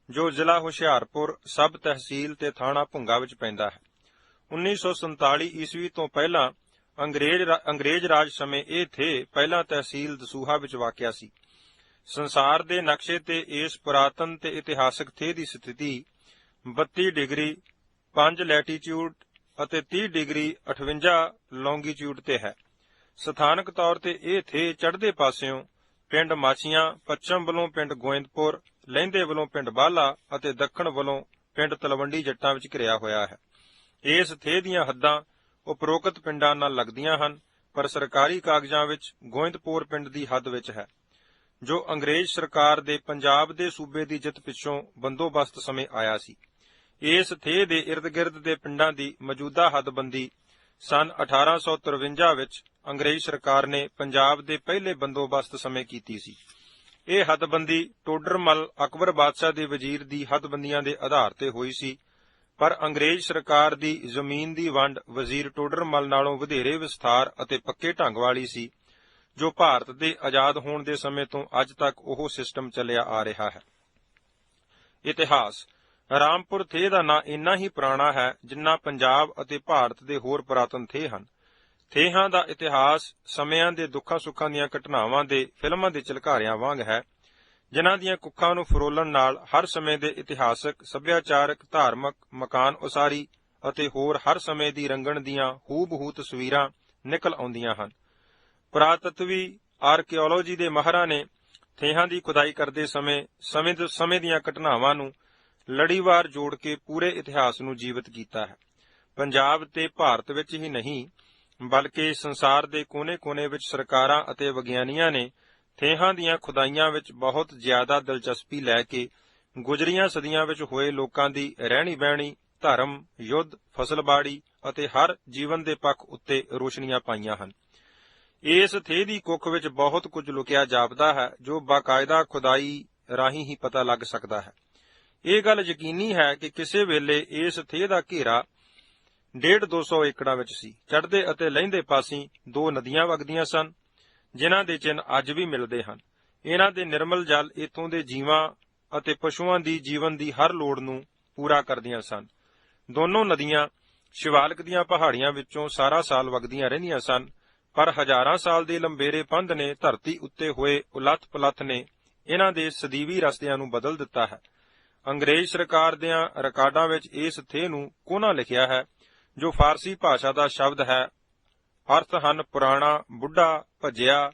Speaker 1: ਜੋ ਜ਼ਿਲ੍ਹਾ ਹੁਸ਼ਿਆਰਪੁਰ, ਸਬ ਤਹਿਸੀਲ ਤੇ ਥਾਣਾ ਭੁੰਗਾ ਵਿੱਚ ਪੈਂਦਾ ਹੈ। 1947 ਈਸਵੀ ਤੋਂ ਪਹਿਲਾਂ ਅੰਗਰੇਜ਼ ਰਾਜ ਸਮੇਂ ਇਹ ਥੇ ਪਹਿਲਾਂ ਤਹਿਸੀਲ ਦਸੂਹਾ ਵਿੱਚ ਵਾਕਿਆ ਸੀ। ਸੰਸਾਰ ਦੇ ਨਕਸ਼ੇ ਤੇ ਇਸ ਪੁਰਾਤਨ ਤੇ ਇਤਿਹਾਸਕ ਥੇ ਦੀ ਸਥਿਤੀ 32 ਡਿਗਰੀ 5 ਲੈਟੀਟਿਊਡ ਅਤੇ 30 ਡਿਗਰੀ 58 ਲੌਂਗੀਟਿਊਡ ਤੇ ਹੈ। ਸਥਾਨਕ ਤੌਰ ਤੇ ਇਹ ਥੇ ਚੜ੍ਹਦੇ ਪਾਸਿਓਂ ਪਿੰਡ ਮਾਛੀਆਂ, ਪੱਛਮ ਵੱਲੋਂ ਪਿੰਡ ਗੋਇੰਦਪੁਰ, ਲਹਿੰਦੇ ਵੱਲੋਂ ਪਿੰਡ ਬਾਲਾ ਅਤੇ ਦੱਖਣ ਵੱਲੋਂ ਪਿੰਡ ਤਲਵੰਡੀ ਜੱਟਾਂ ਵਿੱਚ ਘਿਰਿਆ ਹੋਇਆ ਹੈ। ਇਸ ਥੇ ਦੀਆਂ ਹੱਦਾਂ ਉਪਰੋਕਤ ਪਿੰਡਾਂ ਨਾਲ ਲੱਗਦੀਆਂ ਹਨ, ਪਰ ਸਰਕਾਰੀ ਕਾਗਜ਼ਾਂ ਵਿੱਚ ਗੋਇੰਦਪੁਰ ਪਿੰਡ ਦੀ ਹੱਦ ਵਿੱਚ ਹੈ, ਜੋ ਅੰਗਰੇਜ਼ ਸਰਕਾਰ ਦੇ ਪੰਜਾਬ ਦੇ ਸੂਬੇ ਦੀ ਜਿੱਤ ਪਿੱਛੋਂ ਬੰਦੋਬਸਤ ਸਮੇਂ ਆਇਆ ਸੀ। ਇਸ ਥੇ ਦੇ ਇਰਦ-ਗਿਰਦ ਦੇ ਪਿੰਡਾਂ ਦੀ ਮੌਜੂਦਾ ਹੱਦਬੰਦੀ ਸਨ 1853 ਵਿੱਚ ਅੰਗਰੇਜ਼ ਸਰਕਾਰ ਨੇ ਪੰਜਾਬ ਦੇ ਪਹਿਲੇ ਬੰਦੋਬਸਤ ਸਮੇਂ ਕੀਤੀ ਸੀ। ਇਹ ਹੱਦਬੰਦੀ ਟੋਡਰਮਲ ਅਕਬਰ ਬਾਦਸ਼ਾਹ ਦੇ ਵਜ਼ੀਰ ਦੀ ਹੱਦਬੰਦੀਆਂ ਦੇ ਆਧਾਰ ਤੇ ਹੋਈ ਸੀ, ਪਰ ਅੰਗਰੇਜ਼ ਸਰਕਾਰ ਦੀ ਜ਼ਮੀਨ ਦੀ ਵੰਡ ਵਜ਼ੀਰ ਟੋਡਰਮਲ ਨਾਲੋਂ ਵਧੇਰੇ ਵਿਸਥਾਰ ਅਤੇ ਪੱਕੇ ਢੰਗ ਵਾਲੀ ਸੀ, ਜੋ ਭਾਰਤ ਦੇ ਆਜ਼ਾਦ ਹੋਣ ਦੇ ਸਮੇਂ ਤੋਂ ਅੱਜ ਤੱਕ ਉਹ ਸਿਸਟਮ ਚੱਲਿਆ ਆ ਰਿਹਾ ਹੈ। ਇਤਿਹਾਸ। ਰਾਮਪੁਰ ਥੇ ਦਾ ਨਾਂ ਇੰਨਾ ਹੀ ਪੁਰਾਣਾ ਹੈ ਜਿੰਨਾ ਪੰਜਾਬ ਅਤੇ ਭਾਰਤ ਦੇ ਹੋਰ ਪੁਰਾਤਨ ਥੇ ਹਨ। ਥੇਹਾਂ ਦਾ ਇਤਿਹਾਸ ਸਮਿਆਂ ਦੇ ਦੁੱਖਾਂ ਸੁੱਖਾਂ ਦੀਆਂ ਘਟਨਾਵਾਂ ਦੇ ਫਿਲਮਾਂ ਦੇ ਝਲਕਾਰਿਆਂ ਵਾਂਗ ਹੈ, ਜਿਨ੍ਹਾਂ ਦੀਆਂ ਕੁੱਖਾਂ ਨੂੰ ਫਰੋਲਣ ਨਾਲ ਹਰ ਸਮੇਂ ਦੇ ਇਤਿਹਾਸਕ, ਸੱਭਿਆਚਾਰਕ, ਧਾਰਮਿਕ, ਮਕਾਨ ਉਸਾਰੀ ਅਤੇ ਹੋਰ ਹਰ ਸਮੇਂ ਦੀ ਰੰਗਣ ਦੀਆਂ ਹੂਬਹੂ ਤਸਵੀਰਾਂ ਨਿਕਲ ਆਉਂਦੀਆਂ ਹਨ। ਪੁਰਾਤਤਵੀ ਆਰਕੀਓਲੋਜੀ ਦੇ ਮਾਹਰਾਂ ਨੇ ਥੇਹਾਂ ਦੀ ਖੁਦਾਈ ਕਰਦੇ ਸਮੇਂ ਦੀਆਂ ਘਟਨਾਵਾਂ ਨੂੰ ਲੜੀਵਾਰ ਜੋੜ ਕੇ ਪੂਰੇ ਇਤਿਹਾਸ ਨੂੰ ਜੀਵਤ ਕੀਤਾ ਹੈ। ਪੰਜਾਬ ਤੇ ਭਾਰਤ ਵਿੱਚ ਹੀ ਨਹੀਂ ਬਲਕਿ ਸੰਸਾਰ ਦੇ ਕੋਨੇ-ਕੋਨੇ ਵਿੱਚ ਸਰਕਾਰਾਂ ਅਤੇ ਵਿਗਿਆਨੀਆਂ ਨੇ ਥੇਹਾਂ ਦੀਆਂ ਖੁਦਾਈਆਂ ਵਿੱਚ ਬਹੁਤ ਜ਼ਿਆਦਾ ਦਿਲਚਸਪੀ ਲੈ ਕੇ ਗੁਜ਼ਰੀਆਂ ਸਦੀਆਂ ਵਿੱਚ ਹੋਏ ਲੋਕਾਂ ਦੀ ਰਹਿਣੀ-ਬਹਿਣੀ, ਧਰਮ, ਯੁੱਧ, ਫਸਲਬਾੜੀ ਅਤੇ ਹਰ ਜੀਵਨ ਦੇ ਪੱਖ ਉੱਤੇ ਰੋਸ਼ਨੀਆਂ ਪਾਈਆਂ ਹਨ। ਇਸ ਥੇਹ ਦੀ ਕੁੱਖ ਵਿੱਚ ਬਹੁਤ ਕੁਝ ਲੁਕਿਆ ਜਾਪਦਾ ਹੈ ਜੋ ਬਾਕਾਇਦਾ ਖੁਦਾਈ ਰਾਹੀਂ ਹੀ ਪਤਾ ਲੱਗ ਸਕਦਾ ਹੈ। ਇਹ ਗੱਲ ਯਕੀਨੀ ਹੈ ਕਿ ਕਿਸੇ ਵੇਲੇ ਇਸ ਥੇਹ ਦਾ ਘੇਰਾ 150-200 ਏਕੜਾਂ ਵਿੱਚ ਸੀ। ਚੜ੍ਹਦੇ ਅਤੇ ਲਹਿੰਦੇ ਪਾਸੀਂ ਦੋ ਨਦੀਆਂ ਵਗਦੀਆਂ ਸਨ, ਜਿਨ੍ਹਾਂ ਦੇ ਚਿੰਨ੍ਹ ਅੱਜ ਵੀ ਮਿਲਦੇ ਹਨ। ਇਹਨਾਂ ਦੇ ਨਿਰਮਲ ਜਲ ਇੱਥੋਂ ਦੇ ਜੀਵਾਂ ਅਤੇ ਪਸ਼ੂਆਂ ਦੀ ਜੀਵਨ ਦੀ ਹਰ ਲੋੜ ਨੂੰ ਪੂਰਾ ਕਰਦੀਆਂ ਸਨ। ਦੋਨੋਂ ਨਦੀਆਂ ਸ਼ਿਵਾਲਿਕ ਦੀਆਂ ਪਹਾੜੀਆਂ ਵਿੱਚੋਂ ਸਾਰਾ ਸਾਲ ਵਗਦੀਆਂ ਰਹਿੰਦੀਆਂ ਸਨ, ਪਰ ਹਜ਼ਾਰਾਂ ਸਾਲ ਦੇ ਲੰਬੇਰੇ ਪੰਧ ਨੇ ਧਰਤੀ ਉੱਤੇ ਹੋਏ ਉਲੱਥ-ਪੁਲੱਥ ਨੇ ਇਹਨਾਂ ਦੇ ਸਦੀਵੀ ਰਸਤਿਆਂ ਨੂੰ ਬਦਲ ਦਿੱਤਾ ਹੈ। ਅੰਗਰੇਜ਼ ਸਰਕਾਰ ਦੀਆਂ ਰਿਕਾਰਡਾਂ ਵਿੱਚ ਇਸ ਥੇਹ ਨੂੰ ਕੋਨਾ ਲਿਖਿਆ ਹੈ, ਜੋ ਫਾਰਸੀ ਭਾਸ਼ਾ ਦਾ ਸ਼ਬਦ ਹੈ। ਅਰਥ ਹਨ ਪੁਰਾਣਾ, ਬੁੱਢਾ, ਭੱਜਿਆ,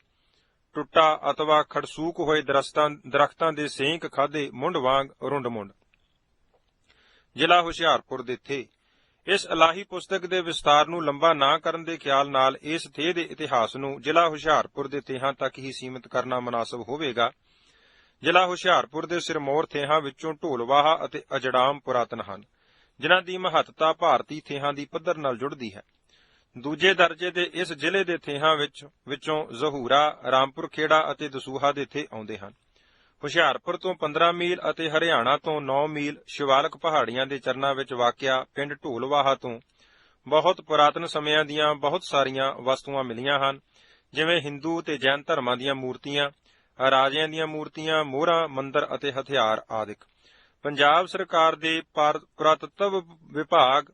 Speaker 1: ਟੁੱਟਾ ਅਥਵਾ ਖੜਸੂਕ ਹੋਏ ਦਰਖਤਾਂ ਦੇ ਸੇਂਕ ਖਾਧੇ ਮੁੰਡ ਵਾਂਗ ਰੁੰਡ-ਮੁੰਡ। ਜ਼ਿਲ੍ਹਾ ਹੁਸ਼ਿਆਰਪੁਰ ਦੇ ਥੇਹ। ਇਸ ਇਲਾਹੀ ਪੁਸਤਕ ਦੇ ਵਿਸਤਾਰ ਨੂੰ ਲੰਬਾ ਨਾ ਕਰਨ ਦੇ ਖਿਆਲ ਨਾਲ ਇਸ ਥੇਹ ਦੇ ਇਤਿਹਾਸ ਨੂੰ ਜ਼ਿਲ੍ਹਾ ਹੁਸ਼ਿਆਰਪੁਰ ਦੇ ਥੇਹਾਂ ਤੱਕ ਹੀ ਸੀਮਿਤ ਕਰਨਾ ਮੁਨਾਸਬ ਹੋਵੇਗਾ। ਜ਼ਿਲ੍ਹਾ ਹੁਸ਼ਿਆਰਪੁਰ ਦੇ ਸਿਰਮੌਰ ਥੇਹਾਂ ਵਿੱਚੋਂ ਢੋਲਵਾਹਾ ਅਤੇ ਅਜੜਾਮ ਪੁਰਾਤਨ ਹਨ, ਜਿਨ੍ਹਾਂ ਦੀ ਮਹੱਤਤਾ ਭਾਰਤੀ ਥੇਹਾਂ ਦੀ ਪੱਧਰ ਨਾਲ ਜੁੜਦੀ ਹੈ। ਦੂਜੇ ਦਰਜੇ ਦੇ ਇਸ ਜ਼ਿਲ੍ਹੇ ਦੇ ਥੇਹਾਂ ਵਿੱਚੋਂ ਜ਼ਹੂਰਾ, ਰਾਮਪੁਰ ਖੇੜਾ ਅਤੇ ਦਸੂਹਾ ਦੇ ਥੇਹ ਆਉਂਦੇ ਹਨ। ਹੁਸ਼ਿਆਰਪੁਰ ਤੋਂ 15 ਮੀਲ ਅਤੇ ਹਰਿਆਣਾ ਤੋਂ 9 ਮੀਲ ਸ਼ਿਵਾਲਿਕ ਪਹਾੜੀਆਂ ਦੇ ਚਰਨਾਂ ਵਿੱਚ ਵਾਕਿਆ ਪਿੰਡ ਢੋਲਵਾਹਾ ਤੋਂ ਬਹੁਤ ਪੁਰਾਤਨ ਸਮਿਆਂ ਦੀਆਂ ਬਹੁਤ ਸਾਰੀਆਂ ਵਸਤੂਆਂ ਮਿਲੀਆਂ ਹਨ, ਜਿਵੇਂ ਹਿੰਦੂ ਤੇ ਜੈਨ ਧਰਮਾਂ ਦੀਆਂ ਮੂਰਤੀਆਂ, ਰਾਜਿਆਂ ਦੀਆਂ ਮੂਰਤੀਆਂ, ਮੋਹਰਾਂ, ਮੰਦਰ ਅਤੇ ਹਥਿਆਰ ਆਦਿਕ। ਪੰਜਾਬ ਸਰਕਾਰ ਦੇ ਪੁਰਾਤੱਤਵ ਵਿਭਾਗ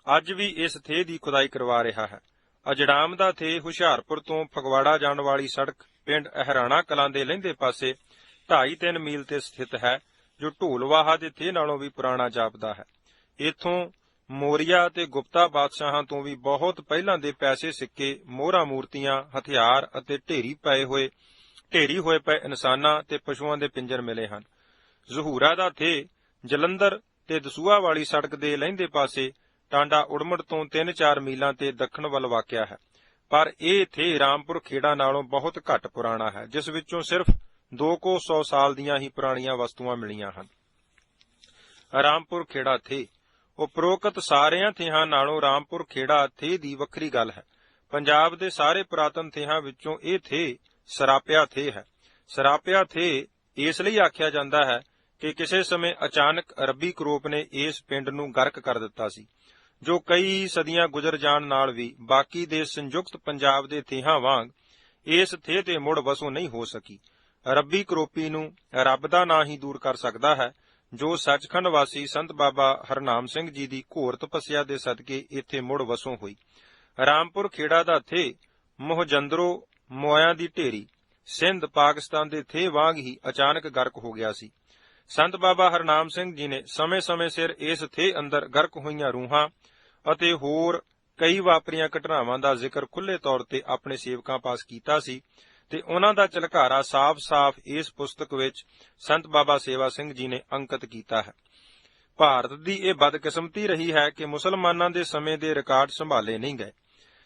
Speaker 1: ਅੱਜ ਵੀ ਇਸ ਥੇਹ ਦੀ ਖੁਦਾਈ ਕਰਵਾ ਰਿਹਾ ਹੈ। ਅਜੜਾਮ ਦਾ ਥੇਹ ਹੁਸ਼ਿਆਰਪੁਰ ਤੋਂ ਫਗਵਾੜਾ ਜਾਣ ਵਾਲੀ ਸੜਕ ਪਿੰਡ ਅਹਿਰਾਣਾ ਕਲਾਂ ਦੇ ਲਹਿੰਦੇ ਪਾਸੇ 2.5-3 ਮੀਲ ਤੇ ਸਥਿਤ ਹੈ, ਜੋ ਢੋਲਵਾਹਾ ਦੇ ਥੇਹ ਨਾਲੋਂ ਵੀ ਪੁਰਾਣਾ ਜਾਪਦਾ ਹੈ। ਇੱਥੋਂ ਮੌਰੀਆ ਤੇ ਗੁਪਤਾ ਬਾਦਸ਼ਾਹਾਂ ਤੋਂ ਵੀ ਬਹੁਤ ਪਹਿਲਾਂ ਦੇ ਪੈਸੇ, ਸਿੱਕੇ, ਮੋਹਰਾਂ, ਮੂਰਤੀਆਂ, ਹਥਿਆਰ ਅਤੇ ਢੇਰੀ ਹੋਏ ਪਏ ਇਨਸਾਨਾਂ ਤੇ ਪਸ਼ੂਆਂ ਦੇ ਪਿੰਜਰ ਮਿਲੇ ਹਨ। ਜ਼ਹੂਰਾ ਦਾ ਥੇਹ ਜਲੰਧਰ ਤੇ ਦਸੂਹਾ ਵਾਲੀ ਸੜਕ ਦੇ ਲਹਿੰਦੇ ਪਾਸੇ ਟਾਂਡਾ ਉੜਮੜ ਤੋਂ 3-4 ਮੀਲਾਂ ਤੇ ਦੱਖਣ ਵੱਲ ਵਾਕਿਆ ਹੈ, ਪਰ ਇਹ ਥੇਹ ਰਾਮਪੁਰ ਖੇੜਾ ਨਾਲੋਂ ਬਹੁਤ ਘੱਟ ਪੁਰਾਣਾ ਹੈ, ਜਿਸ ਵਿੱਚੋਂ ਸਿਰਫ 200 ਸਾਲ ਦੀਆਂ ਹੀ ਪੁਰਾਣੀਆਂ ਵਸਤੂਆਂ ਮਿਲੀਆਂ ਹਨ। ਰਾਮਪੁਰ ਖੇੜਾ ਥੇਹ। ਉਪਰੋਕਤ ਸਾਰਿਆਂ ਥੇਹਾਂ ਨਾਲੋਂ ਰਾਮਪੁਰ ਖੇੜਾ ਥੇਹ ਦੀ ਵੱਖਰੀ ਗੱਲ ਹੈ। ਪੰਜਾਬ ਦੇ ਸਾਰੇ ਪੁਰਾਤਨ ਥੇਹਾਂ ਵਿੱਚੋਂ ਇਹ ਥੇਹ ਸਰਾਪਿਆ ਥੇਹ ਹੈ। ਸਰਾਪਿਆ ਥੇਹ ਇਸ ਲਈ ਆਖਿਆ ਜਾਂਦਾ ਹੈ ਕਿ ਕਿਸੇ ਸਮੇਂ ਅਚਾਨਕ ਰੱਬੀ ਕਰੋਪ ਨੇ ਇਸ ਪਿੰਡ ਨੂੰ ਗਰਕ ਕਰ ਦਿੱਤਾ ਸੀ, ਜੋ ਕਈ ਸਦੀਆਂ ਗੁਜ਼ਰ ਜਾਣ ਨਾਲ ਵੀ ਬਾਕੀ ਦੇ ਸੰਯੁਕਤ ਪੰਜਾਬ ਦੇ ਥੇਹਾਂ ਵਾਂਗ ਇਸ ਥੇਹ ਤੇ ਮੁੜ ਵਸੋਂ ਨਹੀਂ ਹੋ ਸਕੀ। ਰੱਬੀ ਕਰੋਪੀ ਨੂੰ ਰੱਬ ਦਾ ਨਾਂ ਹੀ ਦੂਰ ਕਰ ਸਕਦਾ ਹੈ, ਜੋ ਸੱਚਖੰਡ ਵਾਸੀ ਸੰਤ ਬਾਬਾ ਹਰਨਾਮ ਸਿੰਘ ਜੀ ਦੀ ਘੋਰ ਤਪੱਸਿਆ ਦੇ ਸਦਕੇ ਇੱਥੇ ਮੁੜ ਵਸੋਂ ਹੋਈ। ਰਾਮਪੁਰ ਖੇੜਾ ਦਾ ਥੇਹ ਮੋਹਜੰਦਰੋ ਮੋਇਆਂ ਦੀ ਢੇਰੀ, ਸਿੰਧ, ਪਾਕਿਸਤਾਨ ਦੇ ਥੇਹ ਵਾਂਗ ਹੀ ਅਚਾਨਕ ਗਰਕ ਹੋ ਗਿਆ ਸੀ। ਸੰਤ ਬਾਬਾ ਹਰਨਾਮ ਸਿੰਘ ਜੀ ਨੇ ਸਮੇਂ-ਸਮੇਂ ਸਿਰ ਇਸ ਥੇਹ ਅੰਦਰ ਗਰਕ ਹੋਈਆਂ ਰੂਹਾਂ ਅਤੇ ਹੋਰ ਕਈ ਵਾਪਰੀਆਂ ਘਟਨਾਵਾਂ ਦਾ ਜ਼ਿਕਰ ਖੁੱਲ੍ਹੇ ਤੌਰ ਤੇ ਆਪਣੇ ਸੇਵਕਾਂ ਪਾਸ ਕੀਤਾ ਸੀ, ਤੇ ਉਹਨਾਂ ਦਾ ਝਲਕਾਰਾ ਸਾਫ਼-ਸਾਫ਼ ਇਸ ਪੁਸਤਕ ਵਿੱਚ ਸੰਤ ਬਾਬਾ ਸੇਵਾ ਸਿੰਘ ਜੀ ਨੇ ਅੰਕਿਤ ਕੀਤਾ ਹੈ। ਭਾਰਤ ਦੀ ਇਹ ਬਦਕਿਸਮਤੀ ਰਹੀ ਹੈ ਕਿ ਮੁਸਲਮਾਨਾਂ ਦੇ ਸਮੇਂ ਦੇ ਰਿਕਾਰਡ ਸੰਭਾਲੇ ਨਹੀਂ ਗਏ।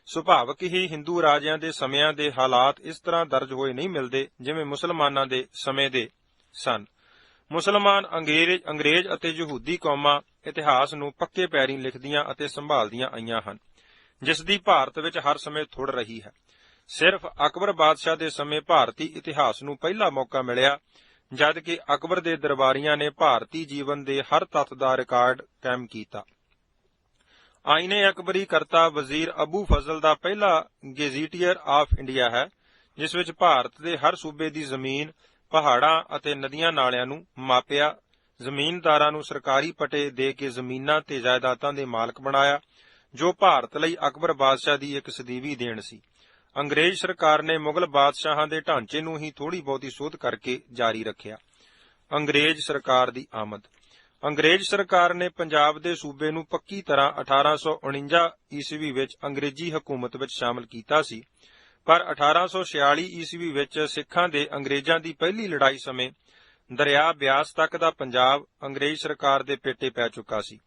Speaker 1: ਸੁਭਾਵਕ ਹੀ ਹਿੰਦੂ ਰਾਜਿਆਂ ਦੇ ਸਮਿਆਂ ਦੇ ਹਾਲਾਤ ਇਸ ਤਰ੍ਹਾਂ ਦਰਜ ਹੋਏ ਨਹੀਂ ਮਿਲਦੇ ਜਿਵੇਂ ਮੁਸਲਮਾਨਾਂ ਦੇ ਸਮੇਂ ਦੇ ਸਨ। ਮੁਸਲਮਾਨ, ਅੰਗਰੇਜ਼ ਅਤੇ ਯਹੂਦੀ ਕੌਮਾਂ ਇਤਿਹਾਸ ਨੂੰ ਪੱਕੇ ਪੈਰੀਂ ਲਿਖਦੀਆਂ ਅਤੇ ਸੰਭਾਲਦੀਆਂ ਆਈਆਂ ਹਨ, ਜਿਸ ਦੀ ਭਾਰਤ ਵਿੱਚ ਹਰ ਸਮੇਂ ਥੁੜ ਰਹੀ ਹੈ। ਸਿਰਫ ਅਕਬਰ ਬਾਦਸ਼ਾਹ ਦੇ ਸਮੇਂ ਭਾਰਤੀ ਇਤਿਹਾਸ ਨੂੰ ਪਹਿਲਾ ਮੌਕਾ ਮਿਲਿਆ, ਜਦ ਕਿ ਅਕਬਰ ਦੇ ਦਰਬਾਰੀਆਂ ਨੇ ਭਾਰਤੀ ਜੀਵਨ ਦੇ ਹਰ ਤੱਥ ਦਾ ਰਿਕਾਰਡ ਕਾਇਮ ਕੀਤਾ। ਆਇਨੇ ਅਕਬਰੀ ਕਰਤਾ ਵਜ਼ੀਰ ਅਬੂ ਫਜ਼ਲ ਦਾ ਪਹਿਲਾ ਗੇਜ਼ੀਟੀਅਰ ਆਫ ਇੰਡੀਆ ਹੈ, ਜਿਸ ਵਿੱਚ ਭਾਰਤ ਦੇ ਹਰ ਸੂਬੇ ਦੀ ਜ਼ਮੀਨ, ਪਹਾੜਾਂ ਅਤੇ ਨਦੀਆਂ ਨਾਲਿਆਂ ਨੂੰ ਮਾਪਿਆ, ਜ਼ਮੀਨਦਾਰਾਂ ਨੂੰ ਸਰਕਾਰੀ ਪਟੇ ਦੇ ਕੇ ਜ਼ਮੀਨਾਂ ਤੇ ਜਾਇਦਾਦਾਂ ਦੇ ਮਾਲਕ ਬਣਾਇਆ, ਜੋ ਭਾਰਤ ਲਈ ਅਕਬਰ ਬਾਦਸ਼ਾਹ ਦੀ ਇੱਕ ਸਦੀਵੀ ਦੇਣ ਸੀ। ਅੰਗਰੇਜ਼ ਸਰਕਾਰ ਨੇ ਮੁਗਲ ਬਾਦਸ਼ਾਹਾਂ ਦੇ ਢਾਂਚੇ ਨੂੰ ਹੀ ਥੋੜ੍ਹੀ ਬਹੁਤੀ ਸੋਧ ਕਰਕੇ ਜਾਰੀ ਰੱਖਿਆ। ਅੰਗਰੇਜ਼ ਸਰਕਾਰ ਦੀ ਆਮਦ। ਅੰਗਰੇਜ਼ ਸਰਕਾਰ ਨੇ ਪੰਜਾਬ ਦੇ ਸੂਬੇ ਨੂੰ ਪੱਕੀ ਤਰ੍ਹਾਂ 1849 ਈਸਵੀ ਵਿੱਚ ਅੰਗਰੇਜ਼ੀ ਹਕੂਮਤ ਵਿੱਚ ਸ਼ਾਮਲ ਕੀਤਾ ਸੀ, ਪਰ 1846 ਈਸਵੀ ਵਿੱਚ ਸਿੱਖਾਂ ਦੇ ਅੰਗਰੇਜ਼ਾਂ ਦੀ ਪਹਿਲੀ ਲੜਾਈ ਸਮੇਂ ਦਰਿਆ ਬਿਆਸ ਤੱਕ ਦਾ ਪੰਜਾਬ ਅੰਗਰੇਜ਼ ਸਰਕਾਰ ਦੇ ਪੇਟੇ ਪੈ ਚੁੱਕਾ ਸੀ।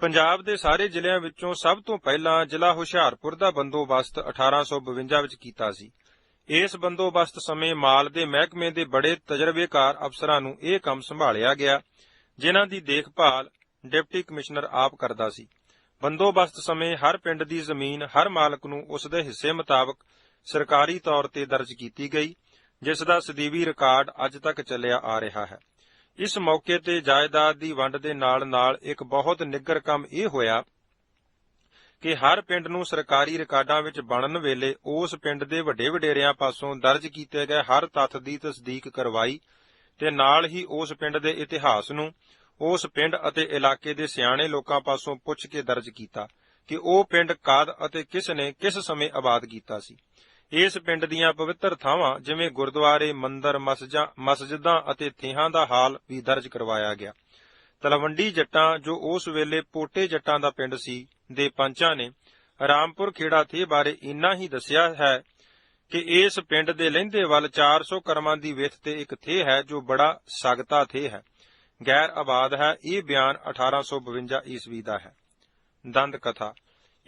Speaker 1: ਪੰਜਾਬ ਦੇ ਸਾਰੇ ਜ਼ਿਲ੍ਹਿਆਂ ਵਿੱਚੋਂ ਸਭ ਤੋਂ ਪਹਿਲਾਂ ਜ਼ਿਲ੍ਹਾ ਹੁਸ਼ਿਆਰਪੁਰ ਦਾ ਬੰਦੋਬਸਤ 1852 ਵਿੱਚ ਕੀਤਾ ਸੀ। ਇਸ ਬੰਦੋਬਸਤ ਸਮੇਂ ਮਾਲ ਦੇ ਮਹਿਕਮੇ ਦੇ ਬੜੇ ਤਜਰਬੇਕਾਰ ਅਫਸਰਾਂ ਨੂੰ ਇਹ ਕੰਮ ਸੰਭਾਲਿਆ ਗਿਆ, ਜਿਨ੍ਹਾਂ ਦੀ ਦੇਖਭਾਲ ਡਿਪਟੀ ਕਮਿਸ਼ਨਰ ਆਪ ਕਰਦਾ ਸੀ। ਬੰਦੋਬਸਤ ਸਮੇਂ ਹਰ ਪਿੰਡ ਦੀ ਜ਼ਮੀਨ ਹਰ ਮਾਲਕ ਨੂੰ ਉਸ ਦੇ ਹਿੱਸੇ ਮੁਤਾਬਕ ਸਰਕਾਰੀ ਤੌਰ ਤੇ ਦਰਜ ਕੀਤੀ ਗਈ, ਜਿਸ ਦਾ ਸਦੀਵੀ ਰਿਕਾਰਡ ਅੱਜ ਤੱਕ ਚੱਲਿਆ ਆ ਰਿਹਾ ਹੈ। ਇਸ ਮੌਕੇ ਤੇ ਜਾਇਦਾਦ ਦੀ ਵੰਡ ਦੇ ਨਾਲ-ਨਾਲ ਇੱਕ ਬਹੁਤ ਨਿੱਘਰ ਕੰਮ ਇਹ ਹੋਇਆ ਕਿ ਹਰ ਪਿੰਡ ਨੂੰ ਸਰਕਾਰੀ ਰਿਕਾਰਡਾਂ ਵਿੱਚ ਬਣਨ ਵੇਲੇ ਉਸ ਪਿੰਡ ਦੇ ਵੱਡੇ ਵਡੇਰਿਆਂ ਪਾਸੋਂ ਦਰਜ ਕੀਤੇ ਗਏ ਹਰ ਤੱਥ ਦੀ ਤਸਦੀਕ ਕਰਵਾਈ ਤੇ ਨਾਲ ਹੀ ਉਸ ਪਿੰਡ ਦੇ ਇਤਿਹਾਸ ਨੂੰ ਉਸ ਪਿੰਡ ਅਤੇ ਇਲਾਕੇ ਦੇ ਸਿਆਣੇ ਲੋਕਾਂ ਪਾਸੋਂ ਪੁੱਛ ਕੇ ਦਰਜ ਕੀਤਾ ਕਿ ਉਹ ਪਿੰਡ ਕਦ ਅਤੇ ਕਿਸ ਨੇ ਕਿਸ ਸਮੇਂ ਆਬਾਦ ਕੀਤਾ ਸੀ। ਇਸ ਪਿੰਡ ਦੀਆਂ ਪਵਿੱਤਰ ਥਾਵਾਂ ਜਿਵੇਂ ਗੁਰਦੁਆਰੇ, ਮੰਦਰ, ਮਸਜਿਦਾਂ ਅਤੇ ਥੇਹਾਂ ਦਾ ਹਾਲ ਵੀ ਦਰਜ ਕਰਵਾਇਆ ਗਿਆ। ਤਲਵੰਡੀ ਜੱਟਾਂ, ਜੋ ਉਸ ਵੇਲੇ ਪੋਟੇ ਜੱਟਾਂ ਦਾ ਪਿੰਡ ਸੀ, ਦੇ ਪੰਚਾਂ ਨੇ ਰਾਮਪੁਰ ਖੇੜਾ ਥੇ ਬਾਰੇ ਇੰਨਾ ਹੀ ਦੱਸਿਆ ਹੈ ਕਿ ਇਸ ਪਿੰਡ ਦੇ ਲਹਿੰਦੇ ਵੱਲ 400 ਕਰਮਾਂ ਦੀ ਵਿੱਥ ਤੇ ਇੱਕ ਥੇ ਹੈ ਜੋ ਬੜਾ ਸਗਤਾ ਥੇ ਹੈ, ਗੈਰ ਆਬਾਦ ਹੈ। ਇਹ ਬਿਆਨ 1852 ਈਸਵੀ ਦਾ ਹੈ। ਦੰਦ ਕਥਾ।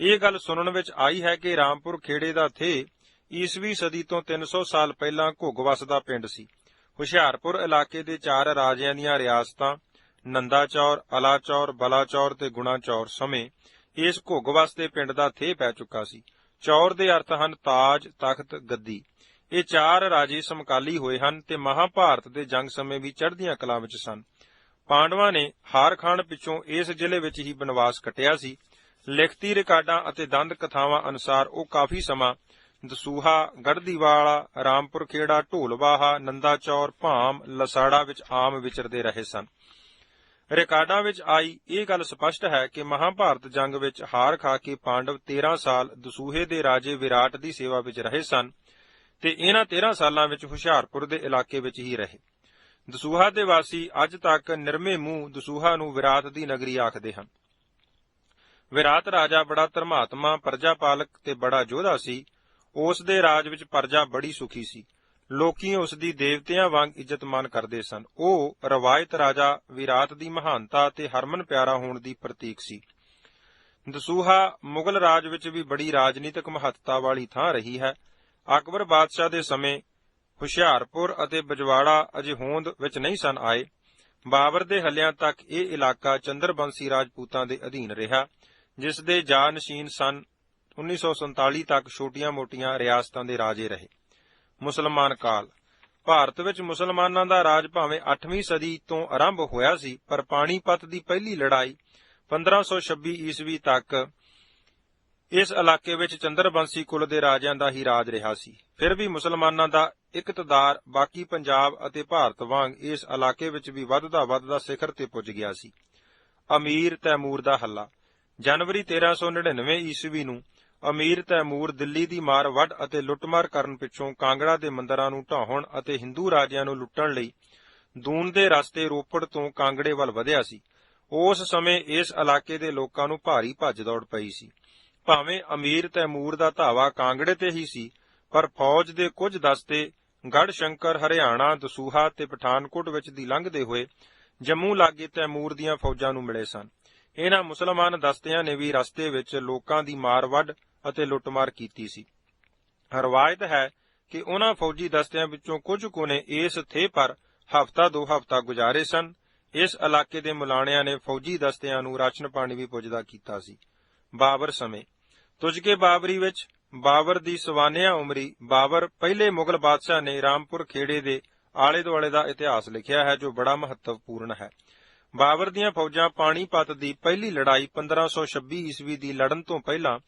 Speaker 1: ਇਹ ਗੱਲ ਸੁਣਨ ਵਿੱਚ ਆਈ ਹੈ ਕਿ ਰਾਮਪੁਰ ਖੇੜੇ ਦਾ ਥੇ ਈਸਵੀ ਸਦੀ ਤੋਂ 300 ਸਾਲ ਪਹਿਲਾਂ ਘੁੱਗ ਵਸਦਾ ਪਿੰਡ ਸੀ। ਹੁਸ਼ਿਆਰਪੁਰ ਇਲਾਕੇ ਦੇ 4 ਰਾਜਿਆਂ ਦੀਆਂ ਰਿਆਸਤਾਂ ਨੰਦਾਚੌਰ, ਅਲਾਚੌਰ, ਬਲਾਚੌਰ ਤੇ ਗੁਣਾਚੌਰ ਸਮੇਂ ਇਸ ਘੁੱਗ ਵਸਦੇ ਪਿੰਡ ਦਾ ਥੇ ਪੈ ਚੁੱਕਾ ਸੀ। ਚੌਰ ਦੇ ਅਰਥ ਹਨ ਤਾਜ, ਤਖਤ, ਗੱਦੀ। ਇਹ 4 ਰਾਜੇ ਸਮਕਾਲੀ ਹੋਏ ਹਨ ਤੇ ਮਹਾਭਾਰਤ ਦੇ ਜੰਗ ਸਮੇਂ ਵੀ ਚੜ੍ਹਦੀਆਂ ਕਲਾਂ ਵਿੱਚ ਸਨ। ਪਾਂਡਵਾਂ ਨੇ ਹਾਰ ਖਾਣ ਪਿੱਛੋਂ ਇਸ ਜ਼ਿਲ੍ਹੇ ਵਿੱਚ ਹੀ ਬਨਵਾਸ ਕੱਟਿਆ ਸੀ। ਲਿਖਤੀ ਰਿਕਾਰਡਾਂ ਅਤੇ ਦੰਦ ਕਥਾਵਾਂ ਅਨੁਸਾਰ ਉਹ ਕਾਫੀ ਸਮਾਂ ਦਸੂਹਾ, ਗੜ੍ਹਦੀਵਾਲਾ, ਰਾਮਪੁਰ ਖੇੜਾ, ਢੋਲਵਾਹਾ, ਨੰਦਾਚੌਰ, ਭਾਮ, ਲਸਾੜਾ ਵਿੱਚ ਆਮ ਵਿਚਰਦੇ ਰਹੇ ਸਨ। ਰਿਕਾਰਡਾਂ ਵਿੱਚ ਆਈ ਇਹ ਗੱਲ ਸਪਸ਼ਟ ਹੈ ਕਿ ਮਹਾਭਾਰਤ ਜੰਗ ਵਿੱਚ ਹਾਰ ਖਾ ਕੇ ਪਾਂਡਵ 13 ਸਾਲ ਦਸੂਹੇ ਦੇ ਰਾਜੇ ਵਿਰਾਟ ਦੀ ਸੇਵਾ ਵਿੱਚ ਰਹੇ ਸਨ ਤੇ ਇਹਨਾਂ 13 ਸਾਲਾਂ ਵਿੱਚ ਹੁਸ਼ਿਆਰਪੁਰ ਦੇ ਇਲਾਕੇ ਵਿੱਚ ਹੀ ਰਹੇ। ਦਸੂਹਾ ਦੇ ਵਾਸੀ ਅੱਜ ਤੱਕ ਨਿਰਮੇ ਮੂੰਹ ਦਸੂਹਾ ਨੂੰ ਵਿਰਾਟ ਦੀ ਨਗਰੀ ਆਖਦੇ ਹਨ। ਵਿਰਾਟ ਰਾਜਾ ਬੜਾ ਧਰਮਾਤਮਾ, ਪ੍ਰਜਾ ਪਾਲਕ ਤੇ ਬੜਾ ਯੋਧਾ ਸੀ। ਉਸ ਦੇ ਰਾਜ ਵਿੱਚ ਪ੍ਰਜਾ ਬੜੀ ਸੁਖੀ ਸੀ। ਲੋਕੀ ਉਸ ਦੀ ਦੇਵਤਿਆਂ ਵਾਂਗ ਇੱਜ਼ਤ ਮਾਨ ਕਰਦੇ ਸਨ। ਉਹ ਰਵਾਇਤ ਰਾਜਾ ਵਿਰਾਟ ਦੀ ਮਹਾਨਤਾ ਤੇ ਹਰਮਨ ਪਿਆਰਾ ਹੋਣ ਦੀ ਪ੍ਰਤੀਕ ਸੀ। ਦਸੂਹਾ ਮੁਗਲ ਰਾਜ ਵਿੱਚ ਵੀ ਬੜੀ ਰਾਜਨੀਤਿਕ ਮਹੱਤਤਾ ਵਾਲੀ ਥਾਂ ਰਹੀ ਹੈ। ਅਕਬਰ ਬਾਦਸ਼ਾਹ ਦੇ ਸਮੇਂ ਹੁਸ਼ਿਆਰਪੁਰ ਅਤੇ ਬਜਵਾੜਾ ਅਜੇ ਹੋਂਦ ਵਿੱਚ ਨਹੀਂ ਸਨ ਆਏ। ਬਾਬਰ ਦੇ ਹੱਲਿਆਂ ਤੱਕ ਇਹ ਇਲਾਕਾ ਚੰਦਰਬੰਸੀ ਰਾਜਪੂਤਾਂ ਦੇ ਅਧੀਨ ਰਿਹਾ, ਜਿਸ ਦੇ ਜਾਨਸ਼ੀਨ ਸਨ 1947 ਤੱਕ ਛੋਟੀਆਂ-ਮੋਟੀਆਂ ਰਿਆਸਤਾਂ ਦੇ ਰਾਜੇ ਰਹੇ। ਮੁਸਲਮਾਨ ਕਾਲ। ਭਾਰਤ ਵਿੱਚ ਮੁਸਲਮਾਨਾਂ ਦਾ ਰਾਜ ਭਾਵੇਂ 8ਵੀਂ ਸਦੀ ਤੋਂ ਆਰੰਭ ਹੋਇਆ ਸੀ, ਪਰ ਪਾਣੀਪਤ ਦੀ ਪਹਿਲੀ ਲੜਾਈ 1526 ਈਸਵੀ ਤੱਕ ਇਸ ਇਲਾਕੇ ਵਿੱਚ ਚੰਦਰਬੰਸੀ ਕੁਲ ਦੇ ਰਾਜਿਆਂ ਦਾ ਹੀ ਰਾਜ ਰਿਹਾ ਸੀ। ਫਿਰ ਵੀ ਮੁਸਲਮਾਨਾਂ ਦਾ ਇਕਤਦਾਰ ਬਾਕੀ ਪੰਜਾਬ ਅਤੇ ਭਾਰਤ ਵਾਂਗ ਇਸ ਇਲਾਕੇ ਵਿੱਚ ਵੀ ਵੱਧਦਾ ਸਿਖਰ ਤੇ ਪੁੱਜ ਗਿਆ ਸੀ। ਅਮੀਰ ਤੈਮੂਰ ਦਾ ਹੱਲਾ। ਜਨਵਰੀ 1399 ਈਸਵੀ ਨੂੰ ਅਮੀਰ ਤੈਮੂਰ ਦਿੱਲੀ ਦੀ ਮਾਰ ਵੱਢ ਅਤੇ ਲੁੱਟਮਾਰ ਕਰਨ ਪਿੱਛੋਂ ਕਾਂਗੜਾ ਦੇ ਮੰਦਰਾਂ ਨੂੰ ਢਾਹੁਣ ਅਤੇ ਹਿੰਦੂ ਰਾਜਿਆਂ ਨੂੰ ਲੁੱਟਣ ਲਈ ਦੂਨ ਦੇ ਰਸਤੇ ਰੋਪੜ ਤੋਂ ਕਾਂਗੜੇ ਵੱਲ ਵਧਿਆ ਸੀ। ਉਸ ਸਮੇਂ ਇਸ ਇਲਾਕੇ ਦੇ ਲੋਕਾਂ ਨੂੰ ਭਾਰੀ ਭੱਜ ਦੌੜ ਪਈ ਸੀ। ਭਾਵੇਂ ਅਮੀਰ ਤੈਮੂਰ ਦਾ ਧਾਵਾ ਕਾਂਗੜੇ ਤੇ ਹੀ ਸੀ, ਪਰ ਫੌਜ ਦੇ ਕੁਝ ਦਸਤੇ ਗੜ੍ਹ ਸ਼ੰਕਰ, ਹਰਿਆਣਾ, ਦਸੂਹਾ ਤੇ ਪਠਾਨਕੋਟ ਵਿੱਚ ਦੀ ਲੰਘਦੇ ਹੋਏ ਜੰਮੂ ਲਾਗੇ ਤੈਮੂਰ ਦੀਆਂ ਫੌਜਾਂ ਨੂੰ ਮਿਲੇ ਸਨ। ਇਹਨਾਂ ਮੁਸਲਮਾਨ ਦਸਤਿਆਂ ਨੇ ਵੀ ਰਸਤੇ ਵਿੱਚ ਲੋਕਾਂ ਦੀ ਮਾਰ ਵੱਢ ਅਤੇ ਲੁੱਟਮਾਰ ਕੀਤੀ ਸੀ। ਰਵਾਇਤ ਹੈ ਕਿ ਉਹਨਾਂ ਫੌਜੀ ਦਸਤਿਆਂ ਵਿੱਚੋਂ ਕੁਝ ਕੁ ਨੇ ਇਸ ਥੇ ਪਰ ਹਫ਼ਤਾ 2 ਹਫ਼ਤਾ ਗੁਜ਼ਾਰੇ ਸਨ। ਇਸ ਇਲਾਕੇ ਦੇ ਮੁਲਾਣਿਆਂ ਨੇ ਫੌਜੀ ਦਸਤਿਆਂ ਨੂੰ ਰਾਸ਼ਨ ਪਾਣੀ ਵੀ ਪੁੱਜਦਾ ਕੀਤਾ ਸੀ। ਬਾਬਰ ਸਮੇਂ। ਤੁਜ਼ਕੇ ਬਾਬਰੀ ਵਿੱਚ ਬਾਬਰ ਦੀ ਸਵਾਨਿਆ ਉਮਰੀ ਬਾਬਰ ਪਹਿਲੇ ਮੁਗਲ ਬਾਦਸ਼ਾਹ ਨੇ ਰਾਮਪੁਰ ਖੇੜੇ ਦੇ ਆਲੇ ਦੁਆਲੇ ਦਾ ਇਤਿਹਾਸ ਲਿਖਿਆ ਹੈ, ਜੋ ਬੜਾ ਮਹੱਤਵਪੂਰਨ ਹੈ। ਬਾਬਰ ਦੀਆਂ ਫੌਜਾਂ ਪਾਣੀਪਤ ਦੀ ਪਹਿਲੀ ਲੜਾਈ 1526 ਈਸਵੀ ਦੀ ਲੜਨ ਤੋਂ ਪਹਿਲਾਂ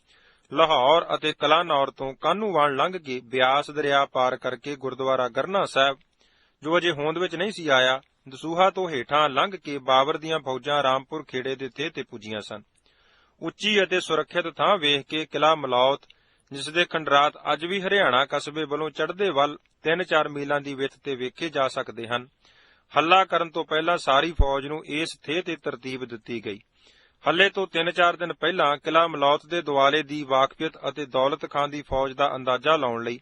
Speaker 1: ਲਾਹੌਰ ਅਤੇ ਕਲਾਨੌਰ ਤੋਂ ਕਾਹਨੂੰਵਾਨ ਲੰਘ ਕੇ ਬਿਆਸ ਦਰਿਆ ਪਾਰ ਕਰਕੇ ਗੁਰਦੁਆਰਾ ਗਰਨਾ ਸਾਹਿਬ, ਜੋ ਅਜੇ ਹੋਂਦ ਵਿੱਚ ਨਹੀਂ ਸੀ ਆਇਆ, ਦਸੂਹਾ ਤੋਂ ਹੇਠਾਂ ਲੰਘ ਕੇ ਬਾਬਰ ਦੀਆਂ ਫੌਜਾਂ ਰਾਮਪੁਰ ਖੇੜੇ ਦੇ ਥੇ ਤੇ ਪੁੱਜੀਆਂ ਸਨ। ਉੱਚੀ ਅਤੇ ਸੁਰੱਖਿਅਤ ਥਾਂ ਵੇਖ ਕੇ ਕਿਲ੍ਹਾ ਮਲੌਤ, ਜਿਸ ਦੇ ਖੰਡਰਾਤ ਅੱਜ ਵੀ ਹਰਿਆਣਾ ਕਸਬੇ ਵੱਲੋਂ ਚੜ੍ਹਦੇ ਵੱਲ 3-4 ਮੀਲਾਂ ਦੀ ਵਿੱਥ ਤੇ ਵੇਖੇ ਜਾ ਸਕਦੇ ਹਨ, ਹੱਲਾ ਕਰਨ ਤੋਂ ਪਹਿਲਾਂ ਸਾਰੀ ਫੌਜ ਨੂੰ ਇਸ ਥੇਹ ਤੇ ਤਰਤੀਬ ਦਿੱਤੀ ਗਈ। ਹੱਲੇ ਤੋਂ 3-4 ਦਿਨ ਪਹਿਲਾਂ ਕਿਲ੍ਹਾ ਮਲੌਤ ਦੇ ਦੁਆਲੇ ਦੀ ਵਾਕਫੀਅਤ ਅਤੇ ਦੌਲਤ ਖਾਂ ਦੀ ਫੌਜ ਦਾ ਅੰਦਾਜ਼ਾ ਲਾਉਣ ਲਈ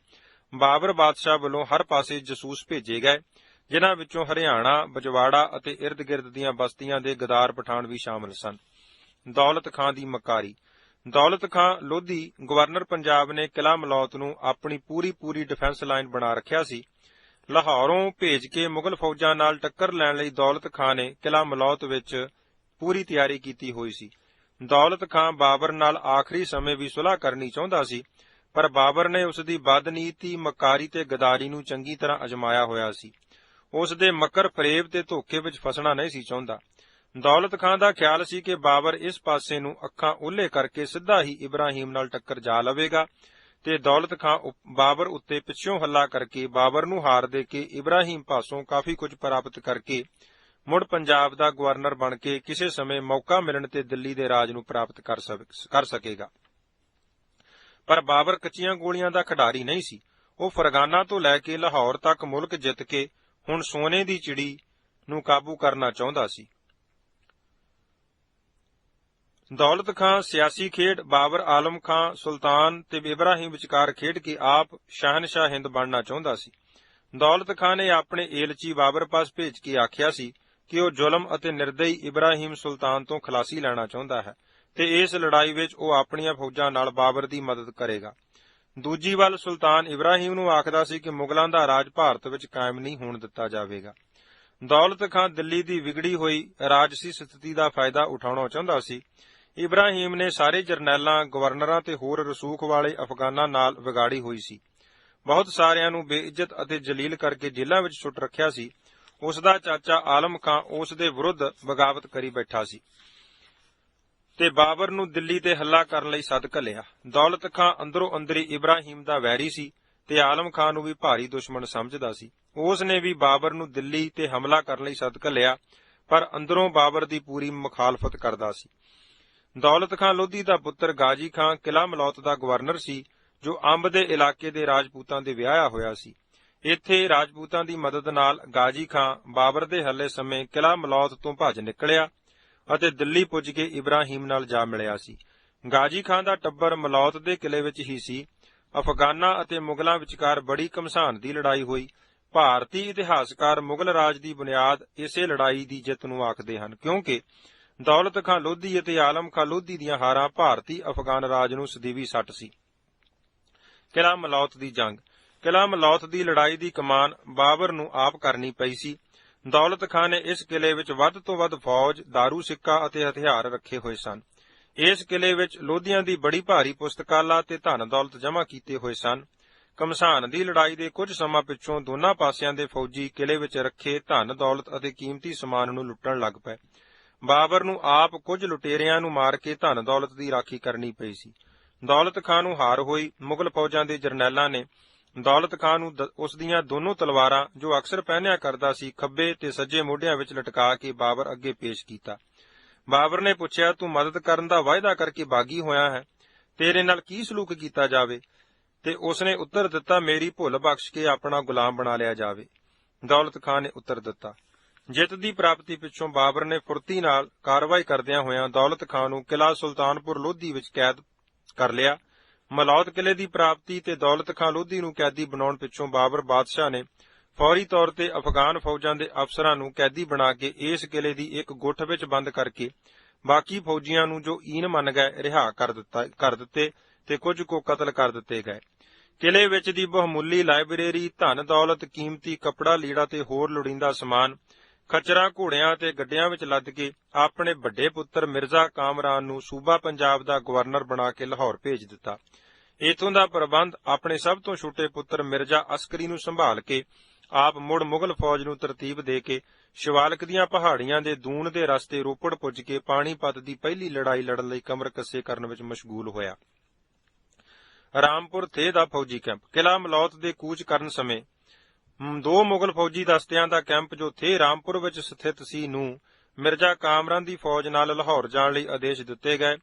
Speaker 1: ਬਾਬਰ ਬਾਦਸ਼ਾਹ ਵੱਲੋਂ ਹਰ ਪਾਸੇ ਜਸੂਸ ਭੇਜੇ ਗਏ, ਜਿਨ੍ਹਾਂ ਵਿੱਚੋਂ ਹਰਿਆਣਾ, ਬਜਵਾੜਾ ਅਤੇ ਇਰਦ-ਗਿਰਦ ਦੀਆਂ ਬਸਤੀਆਂ ਦੇ ਗਦਾਰ ਪਠਾਨ ਵੀ ਸ਼ਾਮਲ ਸਨ। ਦੌਲਤ ਖਾਂ ਦੀ ਮਕਾਰੀ। ਦੌਲਤ ਖਾਂ ਲੋਧੀ ਗਵਰਨਰ ਪੰਜਾਬ ਨੇ ਕਿਲ੍ਹਾ ਮਲੌਤ ਨੂੰ ਆਪਣੀ ਪੂਰੀ ਡਿਫੈਂਸ ਲਾਈਨ ਬਣਾ ਰੱਖਿਆ ਸੀ। ਲਾਹੌਰੋਂ ਭੇਜ ਕੇ ਮੁਗਲ ਫੌਜਾਂ ਨਾਲ ਟੱਕਰ ਲੈਣ ਲਈ ਦੌਲਤ ਖਾਂ ਨੇ ਕਿਲ੍ਹਾ ਮਲੌਤ ਵਿੱਚ ਪੂਰੀ ਤਿਆਰੀ ਕੀਤੀ ਹੋਈ ਸੀ। ਦੌਲਤ ਖਾਂ ਬਾਬਰ ਨਾਲ ਆਖਰੀ ਸਮੇਂ ਵੀ ਸੁਲ੍ਹਾ ਕਰਨੀ ਚਾਹੁੰਦਾ ਸੀ, ਪਰ ਬਾਬਰ ਨੇ ਉਸ ਦੀ ਬਦਨੀਤੀ, ਮਕਾਰੀ ਤੇ ਗਦਾਰੀ ਨੂੰ ਚੰਗੀ ਤਰ੍ਹਾਂ ਅਜਮਾਇਆ ਹੋਇਆ ਸੀ। ਉਸ ਦੇ ਮਕਰ ਫਰੇਬ ਤੇ ਧੋਖੇ ਵਿੱਚ ਫਸਣਾ ਨਹੀਂ ਸੀ ਚਾਹੁੰਦਾ। ਦੌਲਤ ਖਾਂ ਦਾ ਖਿਆਲ ਸੀ ਕਿ ਬਾਬਰ ਇਸ ਪਾਸੇ ਨੂੰ ਅੱਖਾਂ ਓਹਲੇ ਕਰਕੇ ਸਿੱਧਾ ਹੀ ਇਬਰਾਹੀਮ ਨਾਲ ਟੱਕਰ ਜਾ ਲਵੇਗਾ ਤੇ ਦੌਲਤ ਖਾਂ ਬਾਬਰ ਉੱਤੇ ਪਿੱਛੋਂ ਹੱਲਾ ਕਰਕੇ ਬਾਬਰ ਨੂੰ ਹਾਰ ਦੇ ਕੇ ਇਬਰਾਹੀਮ ਪਾਸੋਂ ਕਾਫੀ ਕੁਝ ਪ੍ਰਾਪਤ ਕਰਕੇ ਮੁੜ ਪੰਜਾਬ ਦਾ ਗਵਰਨਰ ਬਣ ਕੇ ਕਿਸੇ ਸਮੇਂ ਮੌਕਾ ਮਿਲਣ ਤੇ ਦਿੱਲੀ ਦੇ ਰਾਜ ਨੂੰ ਪ੍ਰਾਪਤ ਕਰ ਸਕੇਗਾ। ਪਰ ਬਾਬਰ ਕੱਚੀਆਂ ਗੋਲੀਆਂ ਦਾ ਖਿਡਾਰੀ ਨਹੀਂ ਸੀ। ਉਹ ਫਰਗਾਨਾ ਤੋਂ ਲੈ ਕੇ ਲਾਹੌਰ ਤੱਕ ਮੁਲਕ ਜਿੱਤ ਕੇ ਹੁਣ ਸੋਨੇ ਦੀ ਚਿੜੀ ਨੂੰ ਕਾਬੂ ਕਰਨਾ ਚਾਹੁੰਦਾ ਸੀ। ਦੌਲਤ ਖਾਂ ਸਿਆਸੀ ਖੇਡ ਬਾਬਰ ਆਲਮ ਖਾਂ ਸੁਲਤਾਨ ਤੇ ਇਬਰਾਹੀਮ ਵਿਚਕਾਰ ਖੇਡ ਕੇ ਆਪ ਸ਼ਹਿਨਸ਼ਾਹ ਹਿੰਦ ਬਣਨਾ ਚਾਹੁੰਦਾ ਸੀ। ਦੌਲਤ ਖਾਂ ਨੇ ਆਪਣੇ ਏਲਚੀ ਬਾਬਰ ਪਾਸ ਭੇਜ ਕੇ ਆਖਿਆ ਸੀ ਕਿ ਉਹ ਜ਼ੁਲਮ ਅਤੇ ਨਿਰਦਈ ਇਬਰਾਹੀਮ ਸੁਲਤਾਨ ਤੋਂ ਖਲਾਸੀ ਲੈਣਾ ਚਾਹੁੰਦਾ ਹੈ ਤੇ ਇਸ ਲੜਾਈ ਵਿੱਚ ਉਹ ਆਪਣੀਆਂ ਫੌਜਾਂ ਨਾਲ ਬਾਬਰ ਦੀ ਮਦਦ ਕਰੇਗਾ। ਦੂਜੀ ਵੱਲ ਸੁਲਤਾਨ ਇਬਰਾਹੀਮ ਨੂੰ ਆਖਦਾ ਸੀ ਕਿ ਮੁਗਲਾਂ ਦਾ ਰਾਜ ਭਾਰਤ ਵਿੱਚ ਕਾਇਮ ਨਹੀਂ ਹੋਣ ਦਿੱਤਾ ਜਾਵੇਗਾ। ਦੌਲਤ ਖਾਂ ਦਿੱਲੀ ਦੀ ਵਿਗੜੀ ਹੋਈ ਰਾਜਸੀ ਸਥਿਤੀ ਦਾ ਫਾਇਦਾ ਉਠਾਉਣਾ ਚਾਹੁੰਦਾ ਸੀ। ਇਬਰਾਹੀਮ ਨੇ ਸਾਰੇ ਜਰਨੈਲਾਂ, ਗਵਰਨਰਾਂ ਤੇ ਹੋਰ ਰਸੂਖ ਵਾਲੇ ਅਫਗਾਨਾਂ ਨਾਲ ਵਿਗਾੜੀ ਹੋਈ ਸੀ। ਬਹੁਤ ਸਾਰਿਆਂ ਨੂੰ ਬੇਇੱਜ਼ਤ ਅਤੇ ਜਲੀਲ ਕਰਕੇ ਜੇਲ੍ਹਾਂ ਵਿੱਚ ਸੁੱਟ ਰੱਖਿਆ ਸੀ। ਉਸ ਦਾ ਚਾਚਾ ਆਲਮ ਖਾਂ ਉਸ ਦੇ ਵਿਰੁੱਧ ਬਗਾਵਤ ਕਰੀ ਬੈਠਾ ਸੀ ਤੇ ਬਾਬਰ ਨੂੰ ਦਿੱਲੀ ਤੇ ਹੱਲਾ ਕਰਨ ਲਈ ਸੱਦ ਘੱਲਿਆ। ਦੌਲਤ ਖਾਂ ਅੰਦਰੋਂ ਅੰਦਰੀ ਇਬਰਾਹੀਮ ਦਾ ਵੈਰੀ ਸੀ ਤੇ ਆਲਮ ਖਾਂ ਨੂੰ ਵੀ ਭਾਰੀ ਦੁਸ਼ਮਣ ਸਮਝਦਾ ਸੀ। ਉਸ ਨੇ ਵੀ ਬਾਬਰ ਨੂੰ ਦਿੱਲੀ ਤੇ ਹਮਲਾ ਕਰਨ ਲਈ ਸੱਦ ਘੱਲਿਆ, ਪਰ ਅੰਦਰੋਂ ਬਾਬਰ ਦੀ ਪੂਰੀ ਮੁਖਾਲਫਤ ਕਰਦਾ ਸੀ। ਦੌਲਤ ਖਾਂ ਲੋਧੀ ਦਾ ਪੁੱਤਰ ਗਾਜੀ ਖਾਂ ਕਿਲ੍ਹਾ ਮਲੌਤ ਦਾ ਗਵਰਨਰ ਸੀ, ਜੋ ਅੰਬ ਦੇ ਇਲਾਕੇ ਦੇ ਰਾਜਪੂਤਾਂ ਦੇ ਵਿਆਹਿਆ ਹੋਇਆ ਸੀ। ਇੱਥੇ ਰਾਜਪੂਤਾਂ ਦੀ ਮਦਦ ਨਾਲ ਗਾਜੀ ਖਾਂ ਬਾਬਰ ਦੇ ਹੱਲੇ ਸਮੇਂ ਕਿਲ੍ਹਾ ਮਲੌਤ ਤੋਂ ਭੱਜ ਨਿਕਲਿਆ ਅਤੇ ਦਿੱਲੀ ਪੁੱਜ ਕੇ ਇਬਰਾਹੀਮ ਨਾਲ ਜਾ ਮਿਲਿਆ ਸੀ। ਗਾਜੀ ਖਾਂ ਦਾ ਟੱਬਰ ਮਲੌਤ ਦੇ ਕਿਲੇ ਵਿੱਚ ਹੀ ਸੀ। ਅਫਗਾਨਾਂ ਅਤੇ ਮੁਗਲਾਂ ਵਿਚਕਾਰ ਬੜੀ ਘਮਸਾਨ ਦੀ ਲੜਾਈ ਹੋਈ। ਭਾਰਤੀ ਇਤਿਹਾਸਕਾਰ ਮੁਗਲ ਰਾਜ ਦੀ ਬੁਨਿਆਦ ਇਸੇ ਲੜਾਈ ਦੀ ਜਿੱਤ ਨੂੰ ਆਖਦੇ ਹਨ, ਕਿਉਂਕਿ ਦੌਲਤ ਖਾਂ ਲੋਧੀ ਅਤੇ ਆਲਮ ਖਾਂ ਲੋਧੀ ਦੀਆਂ ਹਾਰਾਂ ਭਾਰਤੀ ਅਫਗਾਨ ਰਾਜ ਨੂੰ ਸਦੀਵੀ ਸੱਟ ਸੀ। ਕਿਲ੍ਹਾ ਮਲੌਤ ਦੀ ਜੰਗ। ਕਿਲ੍ਹਾ ਮਲੌਤ ਦੀ ਲੜਾਈ ਦੀ ਕਮਾਨ ਬਾਬਰ ਨੂੰ ਆਪ ਕਰਨੀ ਪਈ ਸੀ। ਦੌਲਤ ਖਾਂ ਨੇ ਇਸ ਕਿਲੇ ਵਿੱਚ ਵੱਧ ਤੋਂ ਵੱਧ ਫੌਜ, ਦਾਰੂ ਸਿੱਕਾ ਅਤੇ ਹਥਿਆਰ ਰੱਖੇ ਹੋਏ ਸਨ। ਇਸ ਕਿਲੇ ਵਿੱਚ ਲੋਧੀਆਂ ਦੀ ਬੜੀ ਭਾਰੀ ਪੁਸਤਕਾਲਾ ਤੇ ਧਨ ਦੌਲਤ ਜਮ੍ਹਾਂ ਕੀਤੇ ਹੋਏ ਸਨ। ਘਮਸਾਨ ਦੀ ਲੜਾਈ ਦੇ ਕੁਝ ਸਮਾਂ ਪਿੱਛੋਂ ਦੋਨਾਂ ਪਾਸਿਆਂ ਦੇ ਫੌਜੀ ਕਿਲੇ ਵਿੱਚ ਰੱਖੇ ਧਨ ਦੌਲਤ ਅਤੇ ਕੀਮਤੀ ਸਮਾਨ ਨੂੰ ਲੁੱਟਣ ਲੱਗ ਪਏ। ਬਾਬਰ ਨੂੰ ਆਪ ਕੁਝ ਲੁਟੇਰਿਆਂ ਨੂੰ ਮਾਰ ਕੇ ਧਨ ਦੌਲਤ ਦੀ ਰਾਖੀ ਕਰਨੀ ਪਈ ਸੀ। ਦੌਲਤ ਖਾਂ ਨੂੰ ਹਾਰ ਹੋਈ। ਮੁਗਲ ਫੌਜਾਂ ਦੇ ਜਰਨੈਲਾਂ ਨੇ ਦੌਲਤ ਖਾਂ ਨੂੰ ਉਸ ਦੀਆਂ ਦੋਨੋਂ ਤਲਵਾਰਾਂ, ਜੋ ਅਕਸਰ ਪਹਿਨਿਆ ਕਰਦਾ ਸੀ, ਖੱਬੇ ਤੇ ਸੱਜੇ ਮੋਢਿਆਂ ਵਿੱਚ ਲਟਕਾ ਕੇ ਬਾਬਰ ਅੱਗੇ ਪੇਸ਼ ਕੀਤਾ। ਬਾਬਰ ਨੇ ਪੁੱਛਿਆ, ਤੂੰ ਮਦਦ ਕਰਨ ਦਾ ਵਾਅਦਾ ਕਰਕੇ ਬਾਗੀ ਹੋਇਆ ਹੈ, ਤੇਰੇ ਨਾਲ ਕੀ ਸਲੂਕ ਕੀਤਾ ਜਾਵੇ? ਤੇ ਉਸਨੇ ਉੱਤਰ ਦਿੱਤਾ, ਮੇਰੀ ਭੁੱਲ ਬਖਸ਼ ਕੇ ਆਪਣਾ ਗੁਲਾਮ ਬਣਾ ਲਿਆ ਜਾਵੇ। ਦੌਲਤ ਖਾਂ ਨੇ ਉੱਤਰ ਦਿੱਤਾ। ਜਿੱਤ ਦੀ ਪ੍ਰਾਪਤੀ ਪਿੱਛੋਂ ਬਾਬਰ ਨੇ ਫੁਰਤੀ ਨਾਲ ਕਾਰਵਾਈ ਕਰਦਿਆਂ ਹੋਇਆਂ ਦੌਲਤ ਖਾਂ ਨੂੰ ਕਿਲ੍ਹਾ ਸੁਲਤਾਨਪੁਰ ਲੋਧੀ ਵਿੱਚ ਕੈਦ ਕਰ ਲਿਆ। ਮਲੌਤ ਕਿਲੇ ਦੀ ਪ੍ਰਾਪਤੀ ਤੇ ਦੌਲਤ ਖਾਂ ਲੋਧੀ ਨੂੰ ਕੈਦੀ ਬਣਾਉਣ ਪਿੱਛੋਂ ਬਾਬਰ ਬਾਦਸ਼ਾਹ ਨੇ ਫੌਰੀ ਤੌਰ ਤੇ ਅਫਗਾਨ ਫੌਜਾਂ ਦੇ ਅਫਸਰਾਂ ਨੂੰ ਕੈਦੀ ਬਣਾ ਕੇ ਇਸ ਕਿਲੇ ਦੀ ਇੱਕ ਗੁੱਠ ਵਿੱਚ ਬੰਦ ਕਰਕੇ ਬਾਕੀ ਫੌਜੀਆਂ ਨੂੰ, ਜੋ ਈਨ ਮੰਨ ਗਏ, ਰਿਹਾ ਕਰ ਦਿੱਤੇ ਤੇ ਕੁਝ ਕੋ ਕਤਲ ਕਰ ਦਿੱਤੇ ਗਏ। ਕਿਲੇ ਵਿੱਚ ਦੀ ਬਹੁਮੁੱਲੀ ਲਾਇਬ੍ਰੇਰੀ, ਧਨ ਦੌਲਤ, ਕੀਮਤੀ ਕੱਪੜਾ ਲੀੜਾ ਤੇ ਹੋਰ ਲੋੜੀਂਦਾ ਸਮਾਨ ਖੱਚਰਾਂ, ਘੋੜਿਆਂ ਤੇ ਗੱਡਿਆਂ ਵਿੱਚ ਲੱਦ ਕੇ ਆਪਣੇ ਵੱਡੇ ਪੁੱਤਰ ਮਿਰਜ਼ਾ ਕਾਮਰਾਨ ਨੂੰ ਸੂਬਾ ਪੰਜਾਬ ਦਾ ਗਵਰਨਰ ਬਣਾ ਕੇ ਲਾਹੌਰ ਭੇਜ ਦਿੱਤਾ। ਇਥੋਂ ਦਾ ਪ੍ਰਬੰਧ ਆਪਣੇ ਸਭ ਤੋਂ ਛੋਟੇ ਪੁੱਤਰ ਮਿਰਜ਼ਾ ਅਸਕਰੀ ਨੂੰ ਸੰਭਾਲ ਕੇ ਆਪ ਮੁੜ ਮੁਗਲ ਫੌਜ ਨੂੰ ਤਰਤੀਬ ਦੇ ਕੇ ਸ਼ਿਵਾਲਕ ਦੀਆਂ ਪਹਾੜੀਆਂ ਦੇ ਦੂਣ ਦੇ ਰਸਤੇ ਰੋਪੜ ਪੁੱਜ ਕੇ ਪਾਣੀਪਤ ਦੀ ਪਹਿਲੀ ਲੜਾਈ ਲੜਨ ਲਈ ਕਮਰ ਕੱਸੇ ਕਰਨ ਵਿੱਚ ਮਸ਼ਗੂਲ ਹੋਇਆ। ਰਾਮਪੁਰ ਥੇ ਦਾ ਫੌਜੀ ਕੈਂਪ। ਕਿਲ੍ਹਾ ਮਲੌਤ ਦੇ ਕੂਚ ਕਰਨ ਸਮੇਂ ਦੋ ਮੁਗਲ ਫੌਜੀ ਦਸਤਿਆਂ ਦਾ ਕੈਂਪ, ਜੋ ਥੇ ਰਾਮਪੁਰ ਵਿੱਚ ਸਥਿਤ ਸੀ, ਨੂੰ ਮਿਰਜ਼ਾ ਕਾਮਰਾਨ ਦੀ ਫੌਜ ਨਾਲ ਲਾਹੌਰ ਜਾਣ ਲਈ ਆਦੇਸ਼ ਦਿੱਤੇ ਗਏ।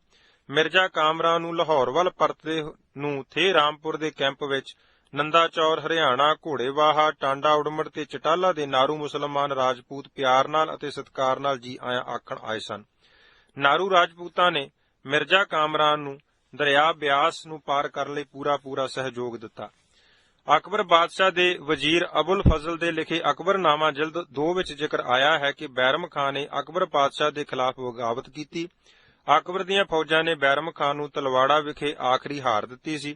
Speaker 1: ਮਿਰਜ਼ਾ ਕਾਮਰਾਨ ਨੂੰ ਲਾਹੌਰ ਵੱਲ ਪਰਤਦੇ ਨੂੰ ਥੇ ਰਾਮਪੁਰ ਦੇ ਕੈਂਪ ਵਿੱਚ ਨੰਦਾ ਚੌਰ ਹਰਿਆਣਾ, ਘੋੜੇਵਾਹਾ, ਟਾਂਡਾ ਉੜਮੜ ਤੇ ਚਟਾਲਾ ਦੇ ਨਾਰੂ ਮੁਸਲਮਾਨ ਰਾਜਪੂਤ ਪਿਆਰ ਨਾਲ ਅਤੇ ਸਤਿਕਾਰ ਨਾਲ ਜੀ ਆਇਆਂ ਆਖਣ ਆਏ ਸਨ। ਨਾਰੂ ਰਾਜਪੂਤਾਂ ਨੇ ਮਿਰਜ਼ਾ ਕਾਮਰਾਨ ਨੂੰ ਦਰਿਆ ਬਿਆਸ ਨੂੰ ਪਾਰ ਕਰਨ ਲਈ ਪੂਰਾ ਸਹਿਯੋਗ ਦਿੱਤਾ। ਅਕਬਰ ਬਾਦਸ਼ਾਹ ਦੇ ਵਜ਼ੀਰ ਅਬੁਲ ਫਜ਼ਲ ਦੇ ਲਿਖੇ ਅਕਬਰਨਾਮਾ ਜਿਲਦ 2 ਵਿੱਚ ਜ਼ਿਕਰ ਆਇਆ ਹੈ ਕਿ ਬੈਰਮ ਖਾਨ ਨੇ ਅਕਬਰ ਬਾਦਸ਼ਾਹ ਦੇ ਖਿਲਾਫ ਬਗਾਵਤ ਕੀਤੀ। ਅਕਬਰ ਦੀਆਂ ਫੌਜਾਂ ਨੇ ਬੈਰਮ ਖਾਨ ਨੂੰ ਤਲਵਾੜਾ ਵਿਖੇ ਆਖਰੀ ਹਾਰ ਦਿੱਤੀ ਸੀ।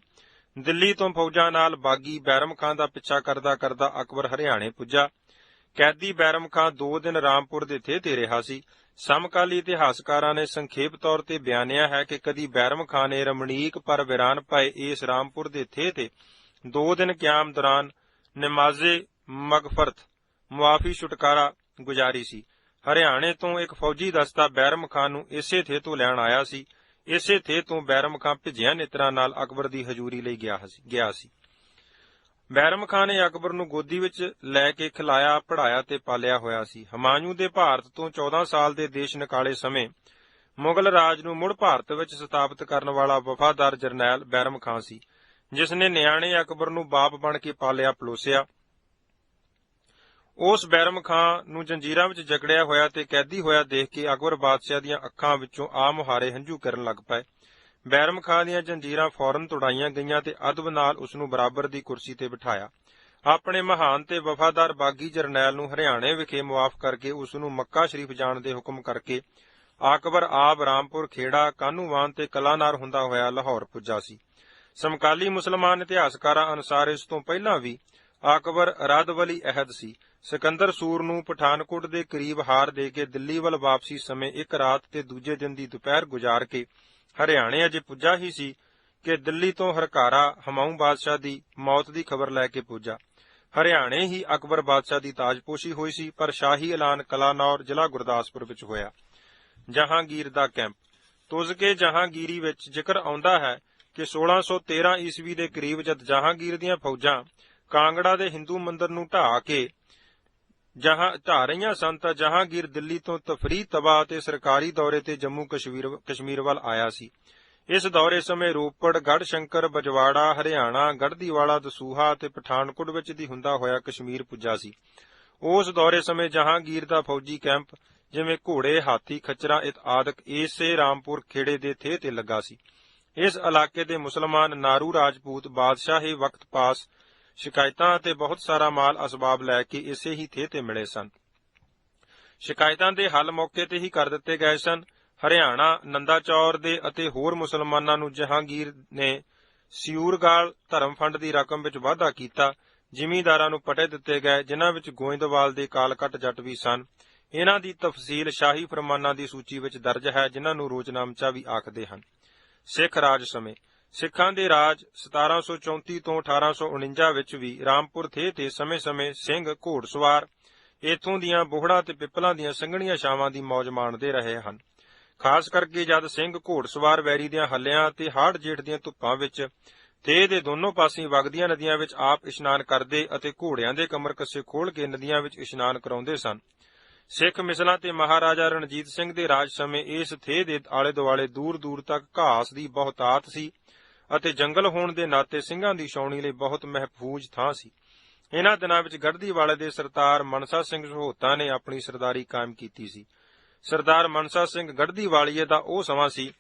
Speaker 1: ਦਿੱਲੀ ਤੋਂ ਫੌਜਾਂ ਨਾਲ ਬਾਗੀ ਬੈਰਮ ਖਾਨ ਦਾ ਪਿੱਛਾ ਕਰਦਾ ਕਰਦਾ ਅਕਬਰ ਹਰਿਆਣੇ ਪੁੱਜਾ। ਕੈਦੀ ਬੈਰਮ ਖਾਨ 2 ਦਿਨ ਰਾਮਪੁਰ ਦੇ ਥੇਹ ਤੇ ਰਿਹਾ ਸੀ। ਸਮਕਾਲੀ ਇਤਿਹਾਸਕਾਰਾਂ ਨੇ ਸੰਖੇਪ ਤੌਰ ਤੇ ਬਿਆਨਿਆ ਹੈ ਕਿ ਕਦੀ ਬੈਰਮ ਖਾਨ ਨੇ ਰਮਣੀਕ ਪਰ ਵੀਰਾਨ ਪਏ ਇਸ ਰਾਮਪੁਰ ਦੇ ਥੇਹ ਤੇ 2 ਦਿਨ ਕਿਆਮ ਦੌਰਾਨ ਨਮਾਜ਼ੇ ਮਗਫਰਤ ਮੁਆਫੀ ਛੁਟਕਾਰਾ ਗੁਜ਼ਾਰੀ ਸੀ। ਹਰਿਆਣੇ ਤੋਂ ਇੱਕ ਫੌਜੀ ਦਸਤਾ ਬੈਰਮ ਖਾਨ ਨੂੰ ਇਸੇ ਥੇਹ ਤੋਂ ਲੈਣ ਆਇਆ ਸੀ। ਇਸੇ ਥੇਹ ਤੋਂ ਬੈਰਮ ਖਾਨ ਭਿੱਜਿਆ ਨੇਤਰਾਂ ਨਾਲ ਅਕਬਰ ਦੀ ਹਜ਼ੂਰੀ ਲਈ ਗਿਆ ਸੀ। ਬੈਰਮ ਖਾਨ ਨੇ ਅਕਬਰ ਨੂੰ ਗੋਦੀ ਵਿੱਚ ਲੈ ਕੇ ਖਿਲਾਇਆ, ਪੜ੍ਹਾਇਆ ਤੇ ਪਾਲਿਆ ਹੋਇਆ ਸੀ। ਹਮਾਯੂ ਦੇ ਭਾਰਤ ਤੋਂ 14 ਸਾਲ ਦੇ ਦੇਸ਼ ਨਿਕਾਲੇ ਸਮੇਂ ਮੁਗਲ ਰਾਜ ਨੂੰ ਮੁੜ ਭਾਰਤ ਵਿੱਚ ਸਥਾਪਿਤ ਕਰਨ ਵਾਲਾ ਵਫਾਦਾਰ ਜਰਨੈਲ ਬੈਰਮ ਖਾਨ ਸੀ, ਜਿਸ ਨੇ ਨਿਆਣੇ ਅਕਬਰ ਨੂੰ ਬਾਪ ਬਣ ਕੇ ਪਾਲਿਆ ਪਲੋਸਿਆ। ਉਸ ਬੈਰਮ ਖਾਨ ਨੂੰ ਜੰਜੀਰਾਂ ਵਿੱਚ ਜਕੜਿਆ ਹੋਇਆ ਤੇ ਕੈਦੀ ਹੋਇਆ ਦੇਖ ਕੇ ਅਕਬਰ ਬਾਦਸ਼ਾਹ ਦੀਆਂ ਅੱਖਾਂ ਵਿੱਚੋਂ ਆ ਮੁਹਾਰੇ ਹੰਝੂ ਕਰਨ ਲੱਗ ਪਏ। ਬੈਰਮ ਖਾਨ ਦੀਆਂ ਜੰਜੀਰਾਂ ਫੌਰਨ ਤੁੜਾਈਆਂ ਗਈਆਂ ਤੇ ਅਦਬ ਨਾਲ ਉਸ ਨੂੰ ਬਰਾਬਰ ਦੀ ਕੁਰਸੀ ਤੇ ਬਿਠਾਇਆ। ਆਪਣੇ ਮਹਾਨ ਤੇ ਵਫਾਦਾਰ ਬਾਗੀ ਜਰਨੈਲ ਨੂੰ ਹਰਿਆਣੇ ਵਿਖੇ ਮੁਆਫ ਕਰਕੇ ਉਸ ਨੂੰ ਮੱਕਾ ਸ਼ਰੀਫ ਜਾਣ ਦੇ ਹੁਕਮ ਕਰਕੇ ਅਕਬਰ ਆਪ ਰਾਮਪੁਰ, ਖੇੜਾ, ਕਾਹਨੂੰਵਾਨ ਤੇ ਕਲਾਨਾਰ ਹੁੰਦਾ ਹੋਇਆ ਲਾਹੌਰ ਪੁੱਜਾ ਸੀ। ਸਮਕਾਲੀ ਮੁਸਲਮਾਨ ਇਤਿਹਾਸਕਾਰਾਂ ਅਨੁਸਾਰ ਇਸ ਤੋਂ ਪਹਿਲਾਂ ਵੀ ਅਕਬਰ ਰਦ-ਵਲੀ ਅਹਿਦ ਸੀ। ਸਿਕੰਦਰ ਸੂਰ ਨੂੰ ਪਠਾਨਕੋਟ ਦੇ ਕਰੀਬ ਹਾਰ ਦੇ ਕੇ ਦਿੱਲੀ ਵੱਲ ਵਾਪਸੀ ਸਮੇਂ ਇੱਕ ਰਾਤ ਤੇ ਦੂਜੇ ਦਿਨ ਦੀ ਦੁਪਹਿਰ ਗੁਜ਼ਾਰ ਕੇ ਹਰਿਆਣੇ ਅਜੇ ਪੁੱਜਾ ਹੀ ਸੀ ਕਿ ਦਿੱਲੀ ਤੋਂ ਹਰਕਾਰਾ ਹਮਾਊਂ ਬਾਦਸ਼ਾਹ ਦੀ ਮੌਤ ਦੀ ਖਬਰ ਲੈ ਕੇ ਪੁੱਜਾ। ਹਰਿਆਣੇ ਹੀ ਅਕਬਰ ਬਾਦਸ਼ਾਹ ਦੀ ਤਾਜਪੋਸ਼ੀ ਹੋਈ ਸੀ, ਪਰ ਸ਼ਾਹੀ ਐਲਾਨ ਕਲਾਨੌਰ, ਜ਼ਿਲ੍ਹਾ ਗੁਰਦਾਸਪੁਰ ਵਿੱਚ ਹੋਇਆ। ਜਹਾਂਗੀਰ ਦਾ ਕੈਂਪ। ਤੁਜ਼ਕੇ ਜਹਾਂਗੀਰੀ ਵਿੱਚ ਜ਼ਿਕਰ ਆਉਂਦਾ ਹੈ ਕਿ 1613 ਈਸਵੀ ਦੇ ਕਰੀਬ ਜਦ ਜਹਾਂਗੀਰ ਦੀਆਂ ਫੌਜਾਂ ਕਾਂਗੜਾ ਦੇ ਹਿੰਦੂ ਮੰਦਰ ਨੂੰ ਢਾਹ ਰਹੀਆਂ ਸਨ ਤਾਂ ਜਹਾਂਗੀਰ ਦਿੱਲੀ ਤੋਂ ਤਫਰੀਹ ਤਬਾਹ ਤੇ ਸਰਕਾਰੀ ਦੌਰੇ ਤੇ ਜੰਮੂ ਕਸ਼ਮੀਰ ਵੱਲ ਆਇਆ ਸੀ। ਇਸ ਦੌਰੇ ਸਮੇਂ ਰੋਪੜ, ਗੜ੍ਹਸ਼ੰਕਰ, ਬਜਵਾੜਾ, ਹਰਿਆਣਾ, ਗੜ੍ਹਦੀਵਾਲਾ, ਦਸੂਹਾ ਤੇ ਪਠਾਨਕੋਟ ਵਿੱਚ ਦੀ ਹੁੰਦਾ ਹੋਇਆ ਕਸ਼ਮੀਰ ਪੁੱਜਾ ਸੀ। ਉਸ ਦੌਰੇ ਸਮੇਂ ਜਹਾਂਗੀਰ ਦਾ ਫੌਜੀ ਕੈਂਪ ਜਿਵੇਂ ਘੋੜੇ, ਹਾਥੀ, ਖੱਚਰਾਂ ਆਦਿਕ ਇਸੇ ਰਾਮਪੁਰ ਖੇੜੇ ਦੇ ਥੇਹ ਤੇ ਲੱਗਾ ਸੀ। ਇਸ ਇਲਾਕੇ ਦੇ ਮੁਸਲਮਾਨ ਨਾਰੂ ਰਾਜਪੂਤ ਬਾਦਸ਼ਾਹੀ ਵਕਤ ਪਾਸ ਸ਼ਿਕਾਇਤਾਂ ਅਤੇ ਬਹੁਤ ਸਾਰਾ ਮਾਲ ਅਸਬਾਬ ਲੈ ਕੇ ਇਸੇ ਹੀ ਥੇਹ ਤੇ ਮਿਲੇ ਸਨ। ਸ਼ਿਕਾਇਤਾਂ ਦੇ ਹੱਲ ਮੌਕੇ ਤੇ ਹੀ ਕਰ ਦਿੱਤੇ ਗਏ ਸਨ। ਹਰਿਆਣਾ, ਨੰਦਾ ਚੌਰ ਦੇ ਅਤੇ ਹੋਰ ਮੁਸਲਮਾਨਾਂ ਨੂੰ ਜਹਾਂਗੀਰ ਨੇ ਸਿਊਰਗਾਲ ਧਰਮ ਫੰਡ ਦੀ ਰਕਮ ਵਿੱਚ ਵਾਧਾ ਕੀਤਾ। ਜ਼ਿਮੀਂਦਾਰਾਂ ਨੂੰ ਪਟੇ ਦਿੱਤੇ ਗਏ, ਜਿਨ੍ਹਾਂ ਵਿੱਚ ਗੋਇੰਦਵਾਲ ਦੇ ਕਾਲਕੱਟ ਜੱਟ ਵੀ ਸਨ। ਇਹਨਾਂ ਦੀ ਤਫਸੀਲ ਸ਼ਾਹੀ ਫਰਮਾਨਾਂ ਦੀ ਸੂਚੀ ਵਿੱਚ ਦਰਜ ਹੈ, ਜਿਨ੍ਹਾਂ ਨੂੰ ਰੋਜ਼ਨਾਮਚਾ ਵੀ ਆਖਦੇ ਹਨ। ਸਿੱਖ ਰਾਜ ਸਮੇਂ। ਸਿੱਖਾਂ ਦੇ ਰਾਜ 1734 ਤੋਂ 1849 ਵਿੱਚ ਵੀ ਰਾਮਪੁਰ ਥੇਹ ਤੇ ਸਮੇਂ-ਸਮੇਂ ਸਿੰਘ, ਘੋੜਸਵਾਰ ਇੱਥੋਂ ਦੀਆਂ ਬੋਹੜਾਂ ਤੇ ਪਿੱਪਲਾਂ ਦੀਆਂ ਸੰਘਣੀਆਂ ਛਾਵਾਂ ਦੀ ਮੌਜ ਮਾਣਦੇ ਰਹੇ ਹਨ। ਖਾਸ ਕਰਕੇ ਜਦ ਸਿੰਘ ਘੋੜਸਵਾਰ ਵੈਰੀ ਦੀਆਂ ਹੱਲਿਆਂ ਤੇ ਹਾੜ ਜੇਠ ਦੀਆਂ ਧੁੱਪਾਂ ਵਿੱਚ ਥੇਹ ਦੇ ਦੋਨੋਂ ਪਾਸੇ ਵਗਦੀਆਂ ਨਦੀਆਂ ਵਿੱਚ ਆਪ ਇਸ਼ਨਾਨ ਕਰਦੇ ਅਤੇ ਘੋੜਿਆਂ ਦੇ ਕਮਰ ਕੱਸੇ ਖੋਲ੍ਹ ਕੇ ਨਦੀਆਂ ਵਿੱਚ ਇਸ਼ਨਾਨ ਕਰਾਉਂਦੇ ਸਨ। ਸਿੱਖ ਮਿਸਲਾਂ ਤੇ ਮਹਾਰਾਜਾ ਰਣਜੀਤ ਸਿੰਘ ਦੇ ਰਾਜ ਸਮੇਂ ਇਸ ਥੇਹ ਦੇ ਆਲੇ-ਦੁਆਲੇ ਦੂਰ-ਦੂਰ ਤੱਕ ਘਾਸ ਦੀ ਬਹੁਤਾਤ ਸੀ ਅਤੇ ਜੰਗਲ ਹੋਣ ਦੇ ਨਾਤੇ ਸਿੰਘਾਂ ਦੀ ਛਾਉਣੀ ਲਈ ਬਹੁਤ ਮਹਿਫੂਜ਼ ਥਾਂ ਸੀ। ਇਹਨਾਂ ਦਿਨਾਂ ਵਿੱਚ ਗੜ੍ਹਦੀਵਾਲੇ ਦੇ ਸਰਦਾਰ ਮਨਸਾ ਸਿੰਘ ਸਹੋਤਾ ਨੇ ਆਪਣੀ ਸਰਦਾਰੀ ਕਾਇਮ ਕੀਤੀ ਸੀ। ਸਰਦਾਰ ਮਨਸਾ ਸਿੰਘ ਗੜ੍ਹਦੀਵਾਲੀਏ ਦਾ ਉਹ ਸਮਾਂ ਸੀ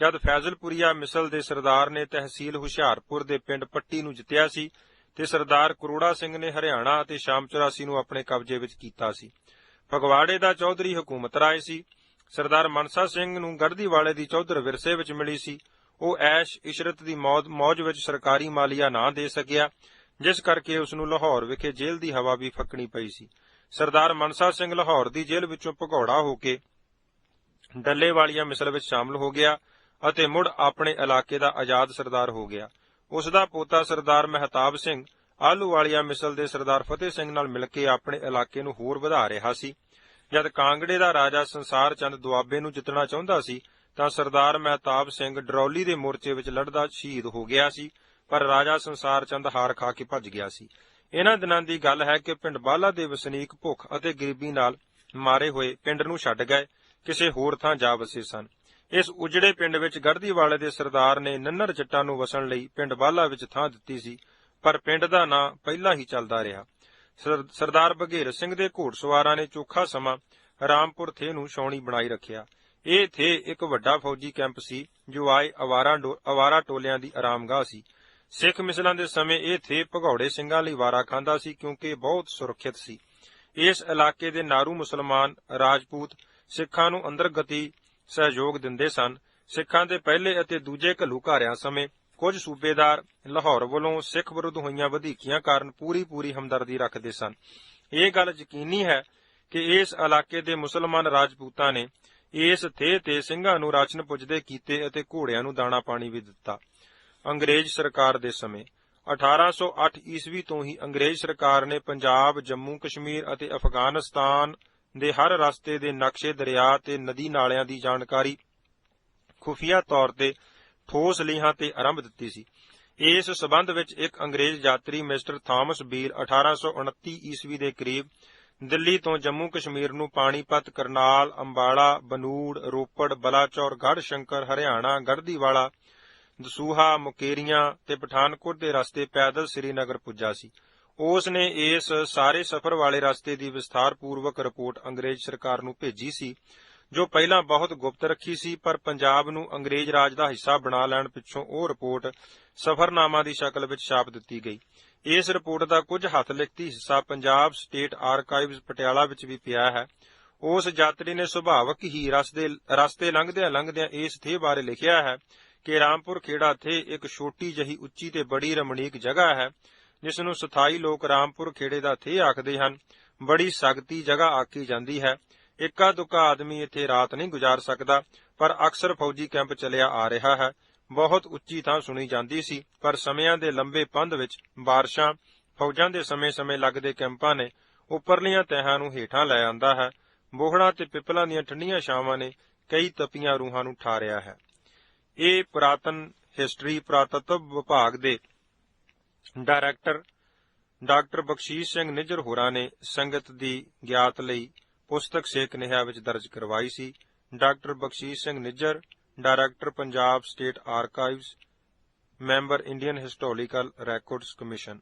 Speaker 1: ਜਦ ਫੈਜ਼ਲਪੁਰੀਆ ਮਿਸਲ ਦੇ ਸਰਦਾਰ ਨੇ ਤਹਿਸੀਲ ਹੁਸ਼ਿਆਰਪੁਰ ਦੇ ਪਿੰਡ ਪੱਟੀ ਨੂੰ ਜਿੱਤਿਆ ਸੀ ਤੇ ਸਰਦਾਰ ਕਰੋੜਾ ਸਿੰਘ ਨੇ ਹਰਿਆਣਾ ਅਤੇ ਸ਼ਾਮ 84 ਨੂੰ ਆਪਣੇ ਕਬਜ਼ੇ ਵਿੱਚ ਕੀਤਾ ਸੀ। ਫਗਵਾੜੇ ਦਾ ਚੌਧਰੀ ਹਕੂਮਤ ਰਾਏ ਸੀ। ਸਰਦਾਰ ਮਨਸਾ ਸਿੰਘ ਨੂੰ ਗੜ੍ਹਦੀਵਾਲੇ ਦੀ ਚੌਧਰ ਵਿਰਸੇ ਵਿੱਚ ਮਿਲੀ ਸੀ। ਉਹ ਐਸ਼ ਇਸ਼ਰਤ ਦੀ ਮੌਜ ਵਿੱਚ ਸਰਕਾਰੀ ਮਾਲੀਆ ਨਾ ਦੇ ਸਕਿਆ, ਜਿਸ ਕਰਕੇ ਉਸ ਨੂੰ ਲਾਹੌਰ ਵਿਖੇ ਜੇਲ੍ਹ ਦੀ ਹਵਾ ਵੀ ਫੱਕਣੀ ਪਈ ਸੀ। ਸਰਦਾਰ ਮਨਸਾ ਸਿੰਘ ਲਾਹੌਰ ਦੀ ਜੇਲ੍ਹ ਵਿੱਚੋਂ ਭਗੌੜਾ ਹੋ ਕੇ ਡੱਲੇਵਾਲੀਆ ਮਿਸਲ ਵਿੱਚ ਸ਼ਾਮਲ ਹੋ ਗਿਆ ਅਤੇ ਮੁੜ ਆਪਣੇ ਇਲਾਕੇ ਦਾ ਆਜ਼ਾਦ ਸਰਦਾਰ ਹੋ ਗਿਆ। ਉਸ ਦਾ ਪੋਤਾ ਸਰਦਾਰ ਮਹਿਤਾਬ ਸਿੰਘ ਆਹਲੂਵਾਲੀਆ ਮਿਸਲ ਦੇ ਸਰਦਾਰ ਫਤਿਹ ਸਿੰਘ ਨਾਲ ਮਿਲ ਕੇ ਆਪਣੇ ਇਲਾਕੇ ਨੂੰ ਹੋਰ ਵਧਾ ਰਿਹਾ ਸੀ। ਜਦ ਕਾਂਗੜੇ ਦਾ ਰਾਜਾ ਸੰਸਾਰ ਚੰਦ ਦੁਆਬੇ ਨੂੰ ਜਿੱਤਣਾ ਚਾਹੁੰਦਾ ਸੀ ਤਾਂ ਸਰਦਾਰ ਮਹਿਤਾਬ ਸਿੰਘ ਡਰੌਲੀ ਦੇ ਮੋਰਚੇ ਵਿੱਚ ਲੜਦਾ ਸ਼ਹੀਦ ਹੋ ਗਿਆ ਸੀ, ਪਰ ਰਾਜਾ ਸੰਸਾਰ ਚੰਦ ਹਾਰ ਖਾ ਕੇ ਭੱਜ ਗਿਆ ਸੀ। ਇਹਨਾਂ ਦਿਨਾਂ ਦੀ ਗੱਲ ਹੈ ਕਿ ਪਿੰਡ ਬਾਲਾ ਦੇ ਵਸਨੀਕ ਭੁੱਖ ਅਤੇ ਗਰੀਬੀ ਨਾਲ ਮਾਰੇ ਹੋਏ ਪਿੰਡ ਨੂੰ ਛੱਡ ਗਏ, ਕਿਸੇ ਹੋਰ ਥਾਂ ਜਾ ਵਸੇ ਸਨ। ਇਸ ਉਜੜੇ ਪਿੰਡ ਵਿੱਚ ਗੜ੍ਹਦੀਵਾਲੇ ਦੇ ਸਰਦਾਰ ਨੇ ਨੰਨਰ ਜੱਟਾਂ ਨੂੰ ਵਸਣ ਲਈ ਪਿੰਡ ਬਾਲਾ ਵਿੱਚ ਥਾਂ ਦਿੱਤੀ ਸੀ। ਪਰ ਪਿੰਡ ਦਾ ਨਾਂ ਪਹਿਲਾਂ ਹੀ ਚੱਲਦਾ ਰਿਹਾ। ਸਰਦਾਰ ਬਘੇਲ ਸਿੰਘ ਦੇ ਘੋੜਸਵਾਰਾਂ ਨੇ ਚੋਖਾ ਸਮਾਂ ਰਾਮਪੁਰ ਥੇ ਨੂੰ ਛਾਉਣੀ ਬਣਾਈ ਰੱਖਿਆ। ਇਹ ਥੇ ਇੱਕ ਵੱਡਾ ਫੌਜੀ ਕੈਂਪ ਸੀ ਜੋ ਆਏ ਅਵਾਰਾ ਟੋਲਿਆਂ ਦੀ ਆਰਾਮਗਾਹ ਸੀ। ਸਿੱਖ ਮਿਸਲਾਂ ਦੇ ਸਮੇਂ ਇਹ ਥੇ ਭਗੌੜੇ ਸਿੰਘਾਂ ਲਈ ਵਾਰਾ ਖਾਂਦਾ ਸੀ, ਕਿਉਂਕਿ ਬਹੁਤ ਸੁਰੱਖਿਅਤ ਸੀ। ਇਸ ਇਲਾਕੇ ਦੇ ਨਾਰੂ ਮੁਸਲਮਾਨ ਰਾਜਪੂਤ ਸਿੱਖਾਂ ਨੂੰ ਅੰਦਰਗਤੀ ਸਹਿਯੋਗ ਦਿੰਦੇ ਸਨ। ਸਿੱਖਾਂ ਦੇ ਪਹਿਲੇ ਅਤੇ ਦੂਜੇ ਘੱਲੂਘਾਰਿਆਂ ਸਮੇਂ ਕੁਝ ਸੂਬੇਦਾਰ ਲਾਹੌਰ ਵੱਲੋਂ ਸਿੱਖ ਵਿਰੁੱਧ ਹੋਈਆਂ ਵਧੀਕੀਆਂ ਕਾਰਨ ਪੂਰੀ ਹਮਦਰਦੀ ਰੱਖਦੇ ਸਨ। ਇਹ ਗੱਲ ਯਕੀਨੀ ਹੈ ਕਿ ਇਸ ਇਲਾਕੇ ਦੇ ਮੁਸਲਮਾਨ ਰਾਜਪੂਤਾਂ ਨੇ ਇਸ ਥੇ ਤੇ ਸਿੰਘਾਂ ਨੂੰ ਰਾਸ਼ਨ ਪੁੱਜਦੇ ਕੀਤੇ ਅਤੇ ਘੋੜਿਆਂ ਨੂੰ ਦਾਣਾ ਪਾਣੀ ਵੀ ਦਿੱਤਾ। ਅੰਗਰੇਜ਼ ਸਰਕਾਰ ਦੇ ਸਮੇਂ 1808 ਈਸਵੀ ਤੋਂ ਹੀ ਅੰਗਰੇਜ਼ ਸਰਕਾਰ ਨੇ ਪੰਜਾਬ, ਜੰਮੂ ਕਸ਼ਮੀਰ ਅਤੇ ਅਫਗਾਨਿਸਤਾਨ ਦੇ ਹਰ ਰਸਤੇ ਦੇ ਨਕਸ਼ੇ, ਦਰਿਆ ਤੇ ਨਦੀ ਨਾਲਿਆਂ ਦੀ ਜਾਣਕਾਰੀ ਖੁਫੀਆ ਤੌਰ ਤੇ ਠੋਸ ਲੀਹਾਂ ਤੇ ਆਰੰਭ ਦਿੱਤੀ ਸੀ। ਇਸ ਸਬੰਧ ਵਿੱਚ ਇੱਕ ਅੰਗਰੇਜ਼ ਯਾਤਰੀ ਮਿਸਟਰ ਥਾਮਸ ਬੀਲ 1829 ਈਸਵੀ ਦੇ ਕਰੀਬ ਦਿੱਲੀ ਤੋਂ ਜੰਮੂ ਕਸ਼ਮੀਰ ਨੂੰ ਪਾਣੀਪਤ, ਕਰਨਾਲ, ਅੰਬਾਲਾ, ਬਨੂੜ, ਰੋਪੜ, ਬਲਾਚੌਰ, ਗੜ੍ਹ ਸ਼ੰਕਰ, ਹਰਿਆਣਾ, ਗੜ੍ਹਦੀਵਾਲਾ, ਦਸੂਹਾ, ਮੁਕੇਰੀਆਂ ਤੇ ਪਠਾਨਕੋਟ ਦੇ ਰਸਤੇ ਪੈਦਲ ਸ੍ਰੀਨਗਰ ਪੁੱਜਾ ਸੀ। ਉਸ ਨੇ ਇਸ ਸਾਰੇ ਸਫ਼ਰ ਵਾਲੇ ਰਸਤੇ ਦੀ ਵਿਸਥਾਰਪੂਰਵਕ ਰਿਪੋਰਟ ਅੰਗਰੇਜ਼ ਸਰਕਾਰ ਨੂੰ ਭੇਜੀ ਸੀ, ਜੋ ਪਹਿਲਾਂ ਬਹੁਤ ਗੁਪਤ ਰੱਖੀ ਸੀ, ਪਰ ਪੰਜਾਬ ਨੂੰ ਅੰਗਰੇਜ਼ ਰਾਜ ਦਾ ਹਿੱਸਾ ਬਣਾ ਲੈਣ ਪਿੱਛੋਂ ਉਹ ਰਿਪੋਰਟ ਸਫ਼ਰਨਾਮਾ ਦੀ ਸ਼ਕਲ ਵਿੱਚ ਛਾਪ ਦਿੱਤੀ ਗਈ। ਇਸ ਰਿਪੋਰਟ ਦਾ ਕੁਝ ਹੱਥ ਲਿਖਤੀ ਹਿੱਸਾ ਪੰਜਾਬ ਸਟੇਟ ਆਰਕਾਈਵਜ਼ ਪਟਿਆਲਾ ਵਿੱਚ ਵੀ ਪਿਆ ਹੈ। ਉਸ ਯਾਤਰੀ ਨੇ ਸੁਭਾਵਕ ਹੀ ਰਸਤੇ ਲੰਘਦਿਆਂ ਇਸ ਥੇ ਬਾਰੇ ਲਿਖਿਆ ਹੈ ਕਿ ਰਾਮਪੁਰ ਖੇੜਾ ਥੇ ਇੱਕ ਛੋਟੀ ਜਿਹੀ ਉੱਚੀ ਤੇ ਬੜੀ ਰਮਣੀਕ ਜਗ੍ਹਾ ਹੈ, ਜਿਸ ਨੂੰ ਸਥਾਈ ਲੋਕ ਰਾਮਪੁਰ ਖੇੜੇ ਦਾ ਥੇ ਆਖਦੇ ਹਨ। ਬੜੀ ਸਖਤੀ ਜਗ੍ਹਾ ਆਖੀ ਜਾਂਦੀ ਹੈ। ਇੱਕਾ ਦੁੱਕਾ ਆਦਮੀ ਇੱਥੇ ਰਾਤ ਨਹੀਂ ਗੁਜ਼ਾਰ ਸਕਦਾ, ਪਰ ਅਕਸਰ ਫੌਜੀ ਕੈਂਪ ਚੱਲਿਆ ਆ ਰਿਹਾ ਹੈ। ਬਹੁਤ ਉੱਚੀ ਥਾਂ ਸੁਣੀ ਜਾਂਦੀ ਸੀ, ਪਰ ਸਮਿਆਂ ਦੇ ਲੰਬੇ ਪੰਧ ਵਿੱਚ ਬਾਰਿਸ਼ਾਂ, ਫੌਜਾਂ ਦੇ ਸਮੇਂ-ਸਮੇਂ ਲੱਗਦੇ ਕੈਂਪਾਂ ਨੇ ਉੱਪਰਲੀਆਂ ਤਹਿਾਂ ਨੂੰ ਹੇਠਾਂ ਲੈ ਆਂਦਾ ਹੈ। ਬੋਹੜਾਂ ਤੇ ਪਿੱਪਲਾਂ ਦੀਆਂ ਠੰਡੀਆਂ ਛਾਵਾਂ ਨੇ ਕਈ ਤਪੀਆਂ ਰੂਹਾਂ ਨੂੰ ਠਾਰਿਆ ਹੈ। ਇਹ ਪੁਰਾਤਨ ਹਿਸਟਰੀ ਪੁਰਾਤਤਵ ਵਿਭਾਗ ਦੇ ਡਾਇਰੈਕਟਰ ਡਾਕਟਰ ਬਖਸ਼ੀਸ਼ ਸਿੰਘ ਨਿੱਜਰ ਹੋਰਾਂ ਨੇ ਸੰਗਤ ਦੀ ਗਿਆਤ ਲਈ ਪੁਸਤਕ ਸੇਕ ਨਿਹਾ ਵਿੱਚ ਦਰਜ ਕਰਵਾਈ ਸੀ। Doctor Bakhshish Singh Nijjar, director Punjab State Archives, member Indian Historical Records commission.